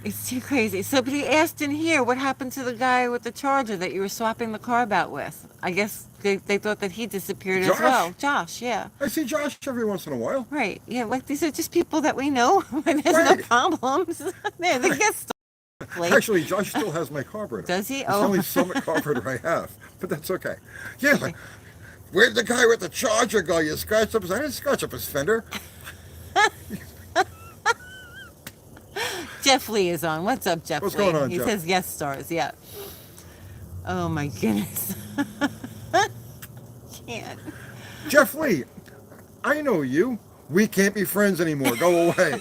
It's too crazy. So, but he asked in here, what happened to the guy with the Charger that you were swapping the carb out with? I guess they thought that he disappeared Josh? as well. Josh, yeah. I see Josh every once in a while. Right. Yeah, like these are just people that we know when there's Right. no problems. They get stuck. Like, Actually, Josh still has my carburetor. does he? It's Oh. the only Summit carburetor I have, but that's okay. Yeah, like, where'd the guy with the Charger go? You scratched up his... I didn't scratch up his fender. Jeff Lee is on. What's up, Jeff What's Lee? going on, He Jeff? says guest stars, yeah. Oh my goodness. Can't. Jeff Lee, I know you. We can't be friends anymore. Go away.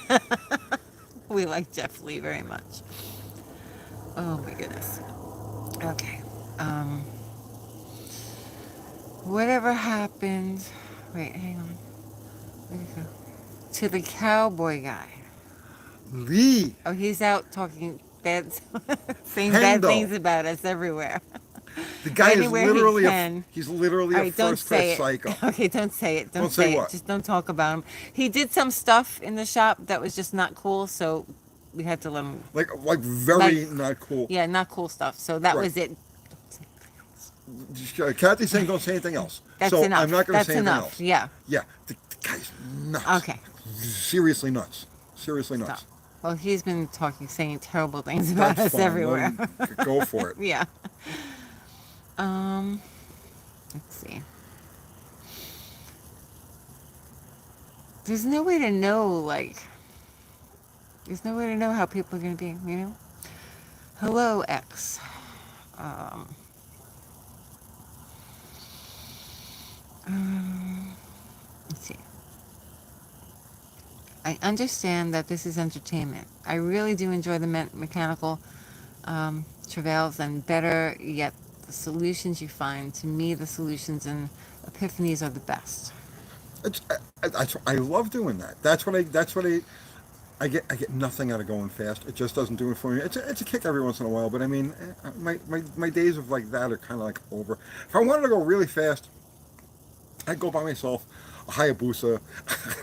We like Jeff Lee very much. Oh my goodness. Okay. Whatever happened. Wait, hang on. Where'd it go? To the cowboy guy. Lee. Oh, he's out talking bad, saying Hendo. bad things about us everywhere. The guy is Anywhere he literally can. he's literally All a right, don't say first-class it. psycho. Okay, don't say it. Don't Don't say say it. what? Just don't talk about him. He did some stuff in the shop that was just not cool, so we had to let him. Like very Like- not cool. Yeah, not cool stuff. So that Right. was it. Kathy's saying don't say anything else. That's so enough. I'm not going to That's say anything enough. else. Yeah. Yeah, the guy's nuts. Okay. Seriously nuts. Seriously nuts. Stop. Well, he's been saying terrible things about That's us fine. everywhere. Let him go for it. Yeah. Let's see. There's no way to know, like, there's no way to know how people are going to be, you know? Hello, X. Let's see. I understand that this is entertainment. I really do enjoy the mechanical travails, and better yet, the solutions you find. To me, the solutions and epiphanies are the best. I love doing that. That's what I get nothing out of going fast. It just doesn't do it for me. It's a kick every once in a while, but I mean, my days of like that are kind of like over. If I wanted to go really fast, I'd go by myself, a Hayabusa,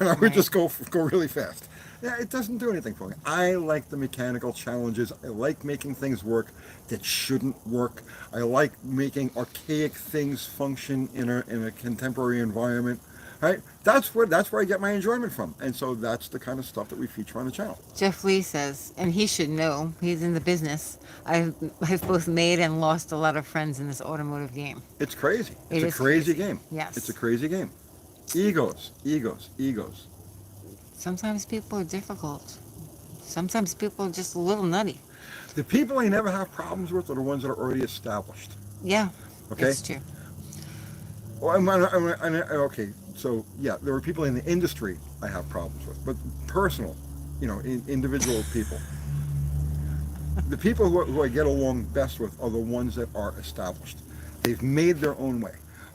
and I would Right. just go really fast. Yeah, it doesn't do anything for me. I like the mechanical challenges. I like making things work that shouldn't work. I like making archaic things function in a contemporary environment. Right? That's where I get my enjoyment from. And so that's the kind of stuff that we feature on the channel. Jeff Lee says, and he should know, he's in the business. I've both made and lost a lot of friends in this automotive game. It's crazy. It It's a is crazy crazy. game. Yes. It's a crazy game. Egos. Sometimes people are difficult. Sometimes people are just a little nutty. The people I never have problems with are the ones that are already established. Yeah, Okay? that's true. Well, okay, so yeah, there are people in the industry I have problems with, but personal, individual people. The people who I get along best with are the ones that are established. They've made their own way.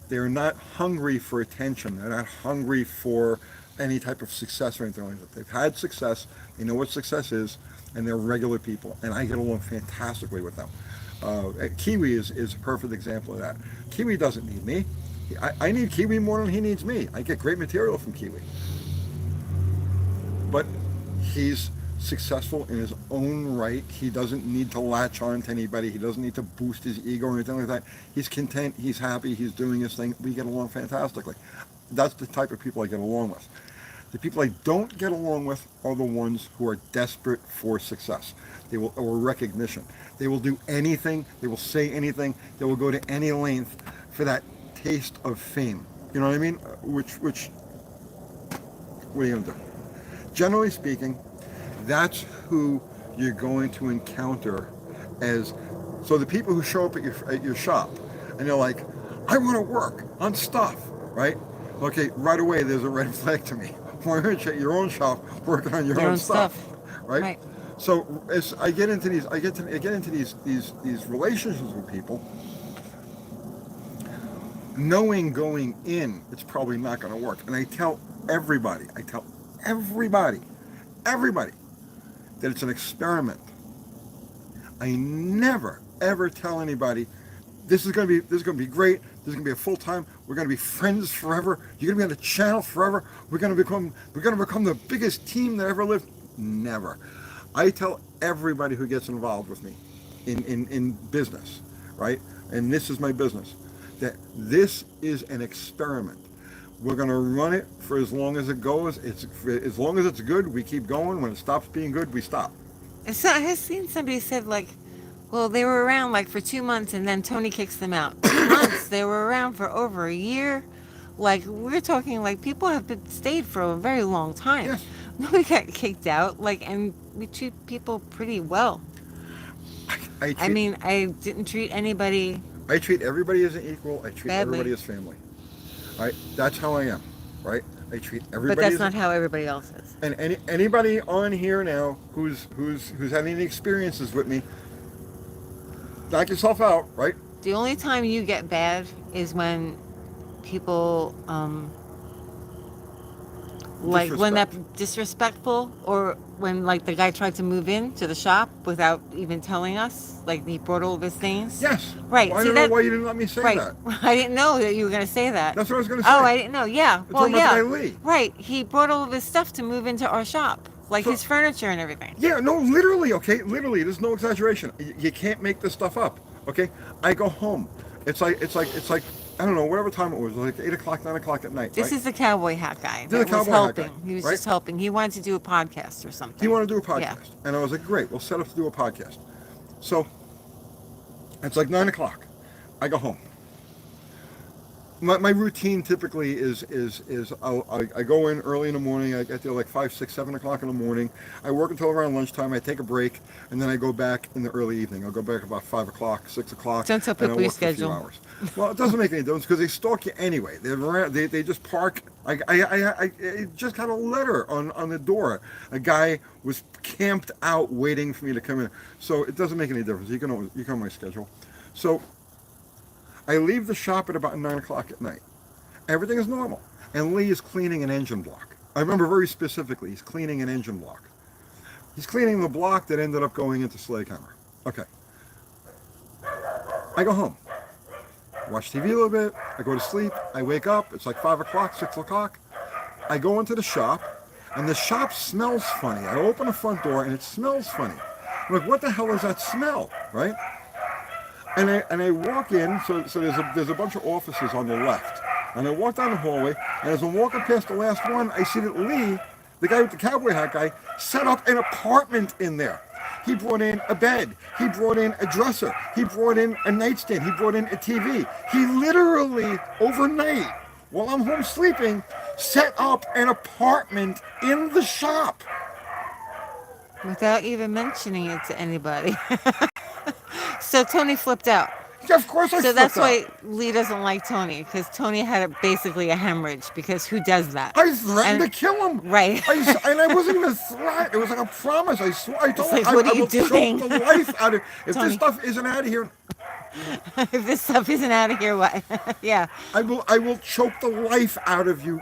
They're not hungry for attention. They're not hungry for any type of success or anything like that. They've had success. They know what success is, and they're regular people, and I get along fantastically with them. Kiwi is a perfect example of that. Kiwi doesn't need me. I need Kiwi more than he needs me. I get great material from Kiwi. But he's successful in his own right. He doesn't need to latch on to anybody. He doesn't need to boost his ego or anything like that. He's content. He's happy. He's doing his thing. We get along fantastically. That's the type of people I get along with. The people I don't get along with are the ones who are desperate for success. They will, or recognition. They will do anything. They will say anything. They will go to any length for that taste of fame. You know what I mean? What are you gonna do? Generally speaking, that's who you're going to encounter as. So the people who show up at your shop, and they're like, I want to work on stuff, right? Okay, right away there's a red flag to me. Why aren't you at your own shop working on your own stuff, right? So as I get into these, I get into these relationships with people, knowing going in it's probably not going to work, and I tell everybody, everybody that it's an experiment. I never ever tell anybody this is going to be great. This is going to be a full time. We're going to be friends forever. You're going to be on the channel forever. We're going to become the biggest team that ever lived. Never. I tell everybody who gets involved with me in business, right? And this is my business, that this is an experiment. We're going to run it for as long as it goes. As long as it's good, we keep going. When it stops being good, we stop. So I have seen somebody said like, well, they were around like for 2 months and then Tony kicks them out. 2 months. They were around for over a year. Like we're talking like people have stayed for a very long time. Yes. Nobody got kicked out. Like, and we treat people pretty well. I mean, I didn't treat anybody. I treat everybody as an equal. I treat badly. everybody as family. Right? That's how I am. Right? I treat everybody. But that's not how everybody else is. And anybody on here now who's had any experiences with me, knock yourself out, right? The only time you get bad is when people like when that disrespectful, or when like the guy tried to move in to the shop without even telling us, like he brought all of his things. Yes. Right. Well, I don't know why you didn't let me say that. I didn't know that you were going to say that. That's what I was going to say. Oh, I didn't know. Yeah. Well, yeah. Lee. Right. He brought all of his stuff to move into our shop, like his furniture and everything. Yeah. No. Literally. Okay. Literally. There's no exaggeration. You can't make this stuff up. Okay. I go home. It's like I don't know, whatever time it was, like 8 o'clock, 9 o'clock at night. This is the cowboy hat guy. This is the cowboy hat guy. He was just helping. He wanted to do a podcast or something. He wanted to do a podcast. Yeah. And I was like, great, we'll set up to do a podcast. So it's like 9 o'clock. I go home. My routine typically is I go in early in the morning. I get there like 5, 6, 7 o'clock in the morning. I work until around lunchtime. I take a break, and then I go back in the early evening. I'll go back about 5 o'clock, 6 o'clock. Don't tell people your schedule. For a few hours. Well, it doesn't make any difference because they stalk you anyway. They just park. I just got a letter on the door. A guy was camped out waiting for me to come in. So it doesn't make any difference. You can on my schedule. So I leave the shop at about 9 o'clock at night. Everything is normal. And Lee is cleaning an engine block. I remember very specifically, he's cleaning an engine block. He's cleaning the block that ended up going into Sledgehammer. Okay. I go home. Watch TV a little bit. I go to sleep. I wake up. It's like 5 o'clock, 6 o'clock. I go into the shop, and the shop smells funny. I open the front door, and it smells funny. I'm like, what the hell is that smell, right? And I walk in, so there's a bunch of offices on the left. And I walk down the hallway, and as I'm walking past the last one, I see that Lee, the guy with the cowboy hat guy, set up an apartment in there. He brought in a bed. He brought in a dresser. He brought in a nightstand. He brought in a TV. He literally, overnight, while I'm home sleeping, set up an apartment in the shop. Without even mentioning it to anybody. So Tony flipped out. Yeah, of course I flipped out. So that's why Lee doesn't like Tony, because Tony had basically a hemorrhage, because who does that? I threatened to kill him. Right. And I wasn't even a threat. It was like a promise. I swear. I told him, what I are you will doing? choke the life out of if Tony. this stuff isn't out of here. If this stuff isn't out of here, what? Yeah. I will choke the life out of you.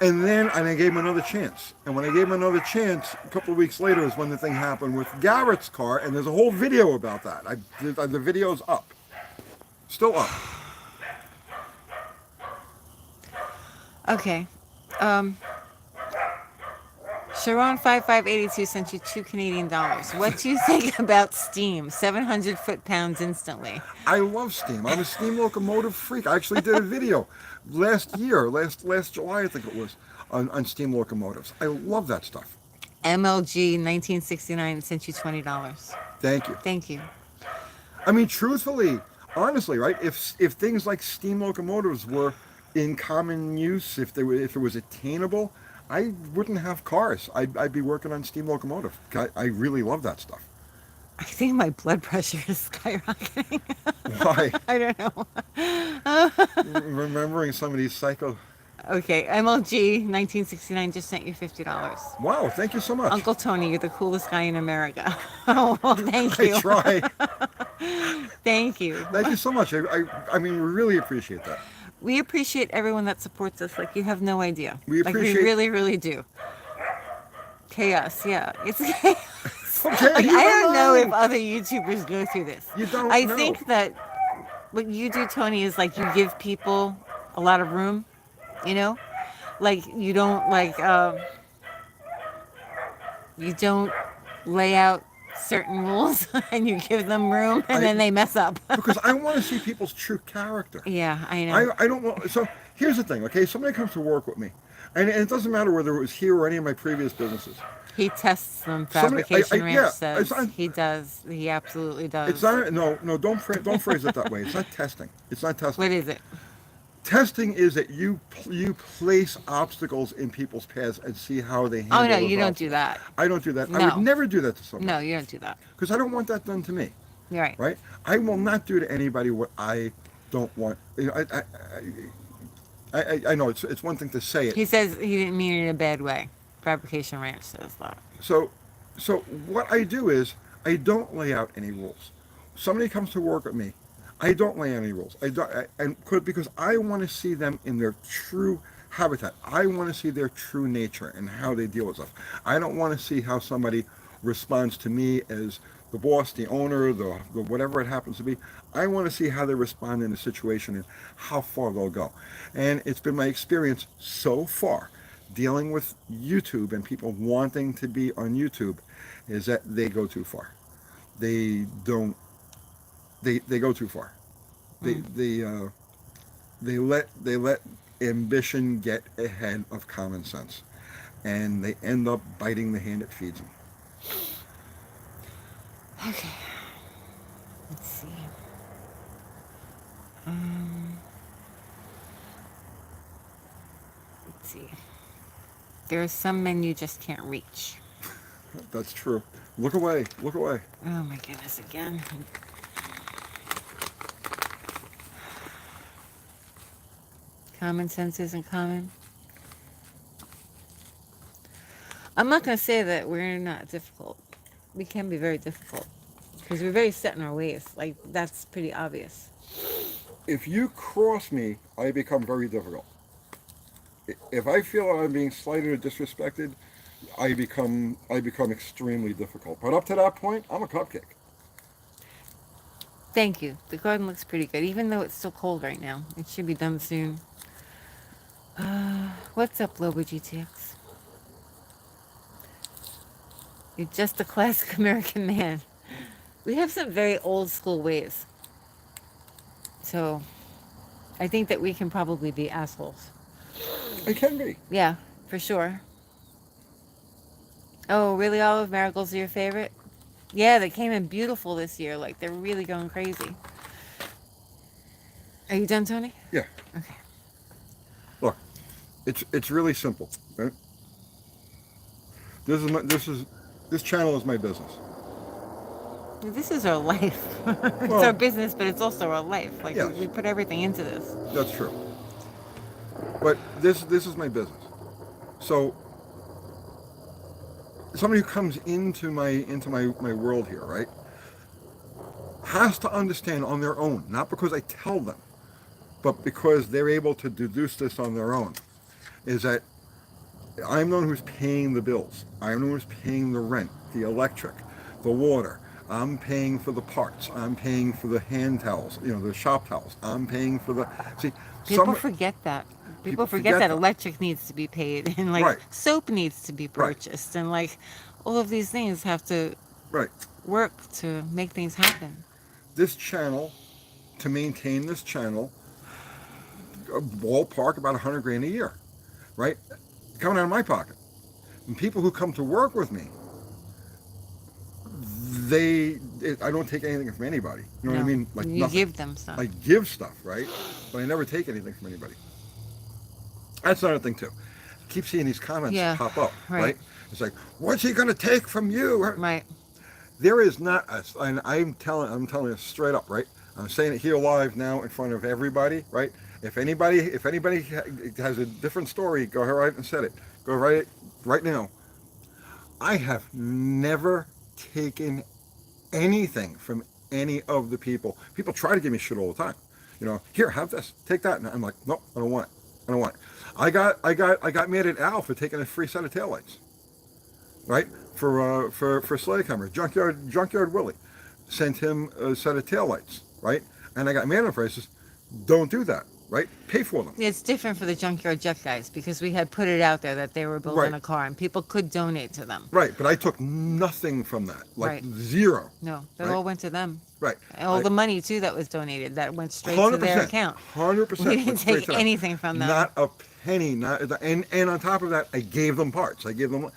And I gave him another chance. And when I gave him another chance, a couple of weeks later is when the thing happened with Garrett's car, and there's a whole video about that. The video's up. Still up. Okay. Um, Sharon5582 sent you $2 Canadian. What do you think about steam? 700 foot-pounds instantly. I love steam. I'm a steam locomotive freak. I actually did a video last year, last July, I think it was, on steam locomotives. I love that stuff. MLG 1969 sent you $20. Thank you. Thank you. I mean, truthfully, honestly, right? If things like steam locomotives were in common use, if it was attainable, I wouldn't have cars. I'd be working on steam locomotive. I really love that stuff. I think my blood pressure is skyrocketing. Why? I don't know. Remembering some of these psycho. Okay, MLG 1969 just sent you $50. Wow, thank you so much. Uncle Tony, you're the coolest guy in America. Oh, well, thank I you. try. Thank you. Thank you so much. I mean, we really appreciate that. We appreciate everyone that supports us like you have no idea. We Like we appreciate- really, really do. Chaos, yeah. It's chaos. Okay, Like, you I don't know if know. other YouTubers go through this. You don't I know. think that what you do, Tony, is like you give people a lot of room, you know? Like you don't you don't lay out certain rules and you give them room and then they mess up. Because I want to see people's true character. Yeah, I know. I don't want. So here's the thing, okay? Somebody comes to work with me, and it doesn't matter whether it was here or any of my previous businesses. He tests them. Somebody- Fabrication I- Ranch yeah, says it's not- he does. He absolutely does. It's not. No. Don't phrase it that way. It's not testing. It's not testing. What is it? Testing is that you place obstacles in people's paths and see how they handle. Oh no, those you don't obstacles. do that. I don't do that. I No. would never do that to someone. No, you don't do that. Because I don't want that done to me. You're right. Right? I will not do to anybody what I don't want. You know, I know it's one thing to say it. He says he didn't mean it in a bad way. Fabrication Ranch says that. So what I do is I don't lay out any rules. Somebody comes to work with me, I don't lay out any rules. Because I want to see them in their true habitat. I want to see their true nature and how they deal with stuff. I don't want to see how somebody responds to me as the boss, the owner, the whatever it happens to be. I want to see how they respond in a situation and how far they'll go. And it's been my experience so far dealing with YouTube and people wanting to be on YouTube is that they go too far. They don't. They go too far. They let ambition get ahead of common sense, and they end up biting the hand that feeds them. Okay. Let's see. Let's see. There are some men you just can't reach. That's true. Look away. Look away. Oh my goodness, again. Common sense isn't common. I'm not going to say that we're not difficult. We can be very difficult because we're very set in our ways. Like, that's pretty obvious. If you cross me, I become very difficult. If I feel I'm being slighted or disrespected, I become extremely difficult. But up to that point, I'm a cupcake. Thank you. The garden looks pretty good, even though it's still cold right now. It should be done soon. What's up, Lobo GTX? You're just a classic American man. We have some very old school ways. So, I think that we can probably be assholes. I can be. Yeah, for sure. Oh, really, Olive? Marigolds are your favorite? Yeah, they came in beautiful this year. Like, they're really going crazy. Are you done, Tony? Yeah. Okay. Look, it's really simple. Right? This channel is my business. This is our life. It's Well- our business, but it's also our life. Like, Yes. we put everything into this. That's true. But this is my business. So somebody who comes into my world here, right, has to understand on their own, not because I tell them, but because they're able to deduce this on their own, is that I'm the one who's paying the bills. I'm the one who's paying the rent, the electric, the water. I'm paying for the parts. I'm paying for the hand towels, the shop towels. I'm paying for the... See, People forget that. People forget that electric needs to be paid, and like Right. soap needs to be Right. purchased, and like all of these things have to Right. work to make things happen. This channel, to maintain this channel, a ballpark about 100 grand a year, right? Coming out of my pocket. And people who come to work with me, I don't take anything from anybody. You know what I No, mean? Like you nothing. give them stuff. I give stuff, right? But I never take anything from anybody. That's another thing too. I keep seeing these comments Yeah, pop up, right. right? It's like, what's he gonna take from you? Right. There is not, and I'm telling you straight up, right? I'm saying it here live now in front of everybody, right? If anybody has a different story, go right and said it. Go right now. I have never taken anything from any of the people. People try to give me shit all the time. You know, here, have this, take that, and I'm like, nope, I don't want it. I don't want it. I got mad at Al for taking a free set of taillights, right? For Sleigh Comer, Junkyard Willie sent him a set of taillights, right? And I got mad at him for it. I says, don't do that, right? Pay for them. It's different for the junkyard jet guys because we had put it out there that they were building Right. a car and people could donate to them. Right, but I took nothing from that, like Right. zero. No, that Right. all went to them. Right. And all the money too that was donated that went straight to their account. 100%. We didn't take anything from them. Not a penny. And on top of that, I gave them parts. I gave them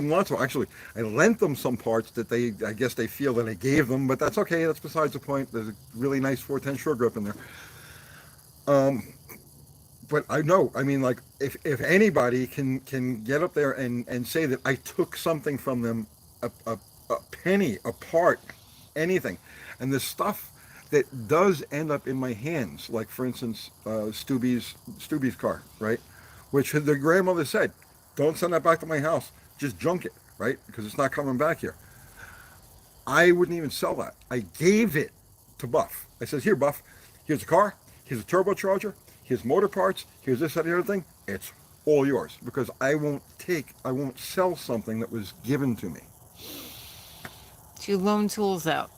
lots of. Actually, I lent them some parts that I guess they feel that I gave them, but that's okay. That's besides the point. There's a really nice 410 shore grip in there. But I know. I mean, like if anybody can get up there and say that I took something from them, a penny, a part, anything, and the stuff that does end up in my hands, like for instance, Stubby's car, right? Which the grandmother said, don't send that back to my house, just junk it, right? Because it's not coming back here. I wouldn't even sell that. I gave it to Buff. I says, here, Buff, here's a car, here's a turbocharger, here's motor parts, here's this, that, and the other thing. It's all yours because I won't sell something that was given to me. You loan tools out.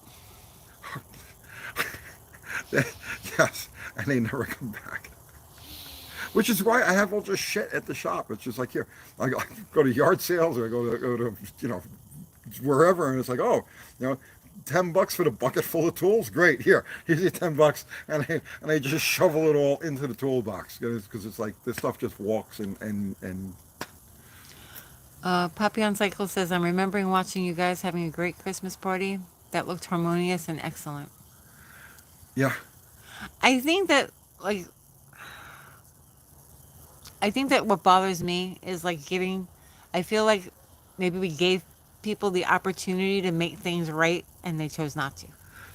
Yes, and they never come back. Which is why I have all this shit at the shop. It's just like here, I go to yard sales or I go to wherever, and it's like, oh, $10 for the bucket full of tools. Great, here's your $10, and I just shovel it all into the toolbox because it's like this stuff just walks and. Papillon Cycle says, I'm remembering watching you guys having a great Christmas party that looked harmonious and excellent. Yeah. I think that what bothers me is like I feel like maybe we gave people the opportunity to make things right and they chose not to.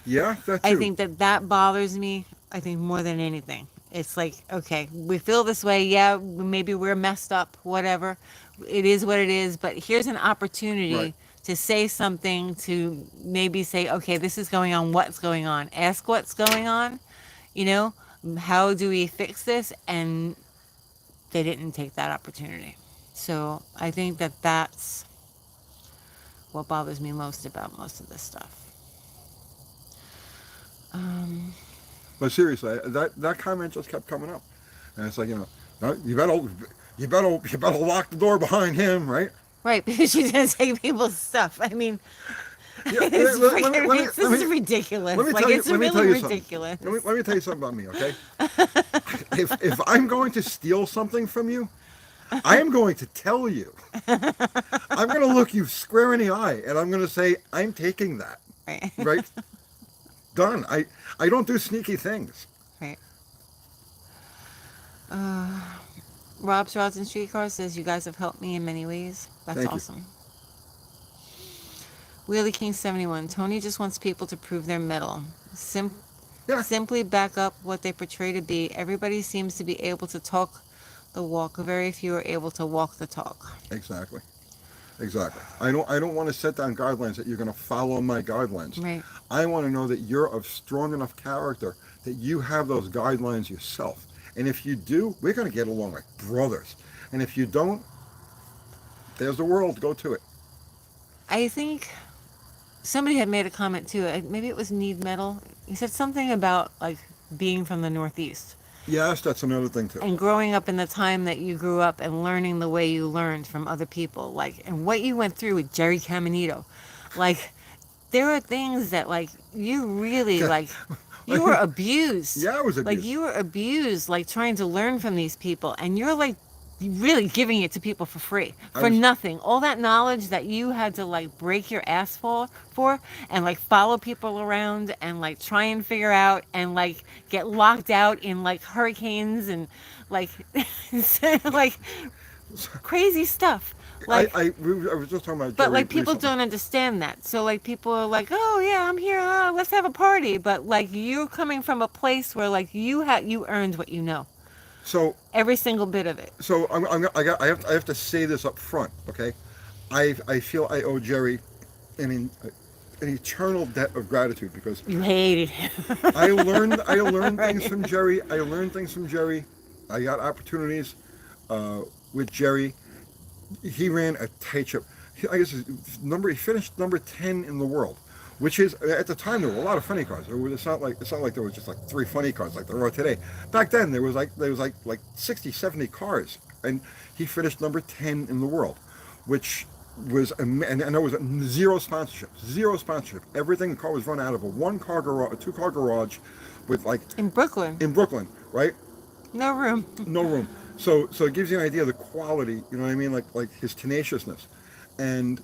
Yeah, that too. I think that bothers me, I think more than anything. It's like, okay, we feel this way. Yeah, maybe we're messed up, whatever. It is what it is. But here's an opportunity Right. to say something, to maybe say, okay, this is going on. What's going on? Ask what's going on. How do we fix this? And they didn't take that opportunity. So I think that's what bothers me most about most of this stuff. But seriously, that comment just kept coming up, and it's like no, you better lock the door behind him, right? Right, because she's going to take people's stuff. I mean, Yeah, this is ridiculous. It's really ridiculous. Let me tell you something about me, okay? if I'm going to steal something from you, I am going to tell you. I'm going to look you square in the eye, and I'm going to say, I'm taking that. Right. Right? Done. I don't do sneaky things. Right. Rob's Rods and Streetcars says, you guys have helped me in many ways. That's Thank you. awesome. Wheelie King 71. Tony just wants people to prove their mettle. Yeah. Simply back up what they portray to be. Everybody seems to be able to talk the walk. Very few are able to walk the talk. Exactly. I don't want to set down guidelines that you're going to follow my guidelines. Right. I want to know that you're of strong enough character that you have those guidelines yourself. And if you do, we're going to get along like brothers. And if you don't, there's the world. Go to it. I think somebody had made a comment too. Maybe it was Need Metal. He said something about like being from the Northeast. Yes, that's another thing too. And growing up in the time that you grew up and learning the way you learned from other people, like, and what you went through with Jerry Caminito, like, there are things that, like, you really, like, you were abused. Yeah, I was Like, abused. you were abused, like, trying to learn from these people, and you're, like, really giving it to people for free, I for was nothing. All that knowledge that you had to, like, break your ass for, and, like, follow people around and, like, try and figure out and, like, get locked out in, like, hurricanes and, like, like, crazy stuff. Like, I was just talking about but Jerry like people recently. don't understand that. So like people are like, "Oh yeah, I'm here. Let's have a party." But like you're coming from a place where like you earned what you know, So every single bit of it. so I have to say this up front, okay? I feel I owe Jerry an eternal debt of gratitude because You hated him. I learned things Right. from Jerry. I learned things from Jerry. I got opportunities with Jerry. He ran a tight ship. I guess he finished number 10 in the world, which is at the time there were a lot of funny cars. It's not like there was just like 3 funny cars like there are today. Back then there was like 60, 70 cars, and he finished number 10 in the world, which was and there was zero sponsorship, zero sponsorship. Everything the car was run out of a 1 car garage, a 2 car garage, with like In Brooklyn, in Brooklyn, right? no room. No room. So it gives you an idea of the quality. You know what I mean? Like his tenaciousness, and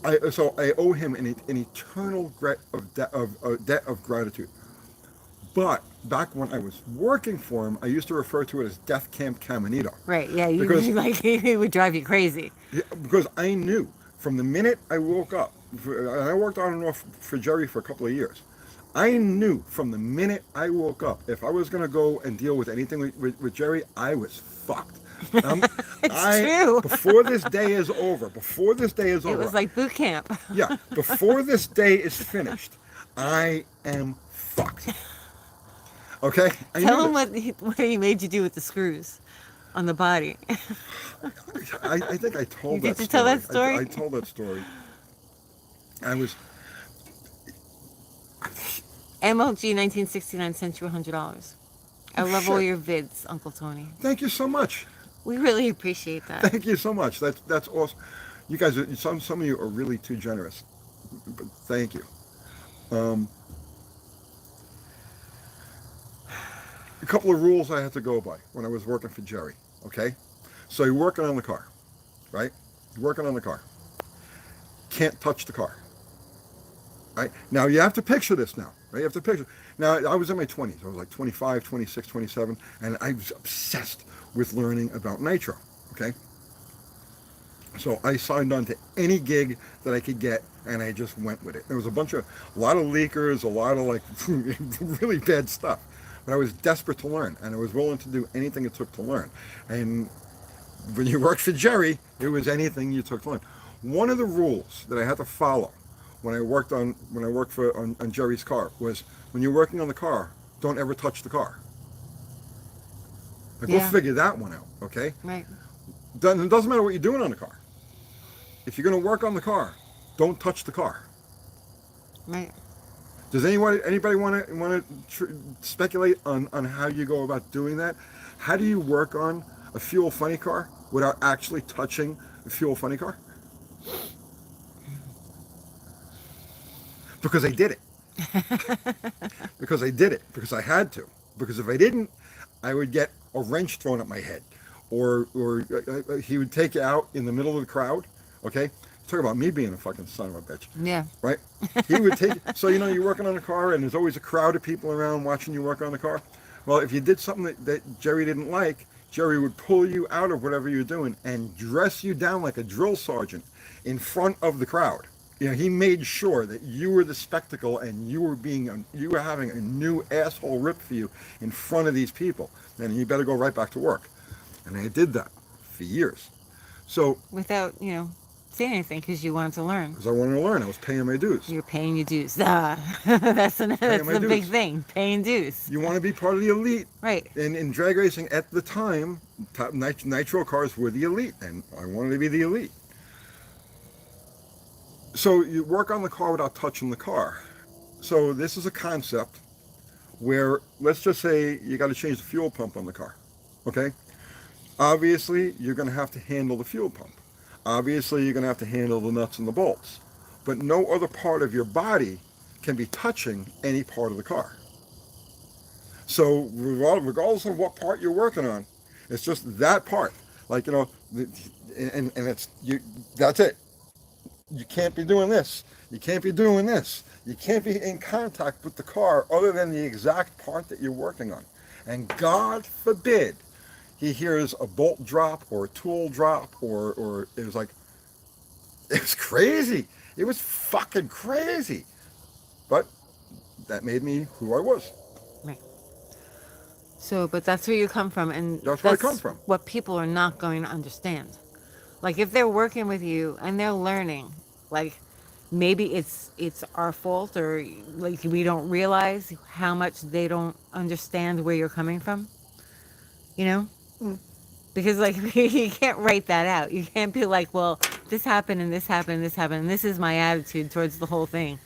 I owe him an eternal debt of gratitude. But back when I was working for him, I used to refer to it as Death Camp Caminito Right? Yeah, you because like he would drive you crazy. because I knew from the minute I woke up, and I worked on and off for Jerry for a couple of years. I knew from the minute I woke up, if I was going to go and deal with anything with Jerry, I was fucked. Um, It's true. before this day is over, before this day is It over, was like boot camp. yeah, before this day is finished, I am fucked. Okay? I Tell knew him that. what he made you do with the screws on the body. I think I told You that get to story. tell that story? I told that story. I was, MLG 1969 sent you $100. I love all shit. your vids, Uncle Tony. Thank you so much. We really appreciate that. Thank you so much. That's awesome. You guys, some of you are really too generous. But thank you. Um, a couple of rules I had to go by when I was working for Jerry. Okay, so you're working on the car, right? You're working on the car. Can't touch the car. Right? Now you have to picture this now. Right? You have to picture. Now I was in my 20s. I was like 25, 26, 27, and I was obsessed with learning about nitro. Okay. So I signed on to any gig that I could get, and I just went with it. There was a lot of leakers, a lot of like really bad stuff. But I was desperate to learn, and I was willing to do anything it took to learn. And when you worked for Jerry, it was anything you took to learn. One of the rules that I had to follow when I worked on Jerry's car was when you're working on the car, don't ever touch the car. Like, Yeah. we'll figure that one out, okay? Right. It doesn't matter what you're doing on the car. If you're going to work on the car, don't touch the car. Right. Does anybody want to speculate on how you go about doing that? How do you work on a fuel funny car without actually touching a fuel funny car? Because I did it. Because I did it. Because I had to. Because if I didn't, I would get a wrench thrown at my head, or he would take you out in the middle of the crowd. Okay, talk about me being a fucking son of a bitch. Yeah. Right? He would take. So you're working on a car, and there's always a crowd of people around watching you work on the car. Well, if you did something that Jerry didn't like, Jerry would pull you out of whatever you're doing and dress you down like a drill sergeant in front of the crowd. He made sure that you were the spectacle, and you were having a new asshole ripped for you in front of these people, and you better go right back to work. And I did that for years. So, Without, saying anything because you wanted to learn. because I wanted to learn, I was paying my dues. You're paying your dues. That's my the big dues. thing. Paying dues. You want to be part of the elite. Right. And in drag racing at the time, top nitro cars were the elite, and I wanted to be the elite. So you work on the car without touching the car. So this is a concept where let's just say you got to change the fuel pump on the car. Okay? Obviously, you're going to have to handle the fuel pump. Obviously, you're going to have to handle the nuts and the bolts. But no other part of your body can be touching any part of the car. So regardless of what part you're working on, it's just that part. Like, and it's you. That's it. You can't be doing this. You can't be doing this. You can't be in contact with the car other than the exact part that you're working on. And God forbid he hears a bolt drop or a tool drop or it was like, it was crazy. It was fucking crazy. But that made me who I was. Right. So, but that's where you come from, and That's where I come from. what people are not going to understand. Like if they're working with you and they're learning, like maybe it's our fault, or like we don't realize how much they don't understand where you're coming from. You know? Because like you can't write that out. You can't be like, well, this happened and this happened and this happened and this is my attitude towards the whole thing.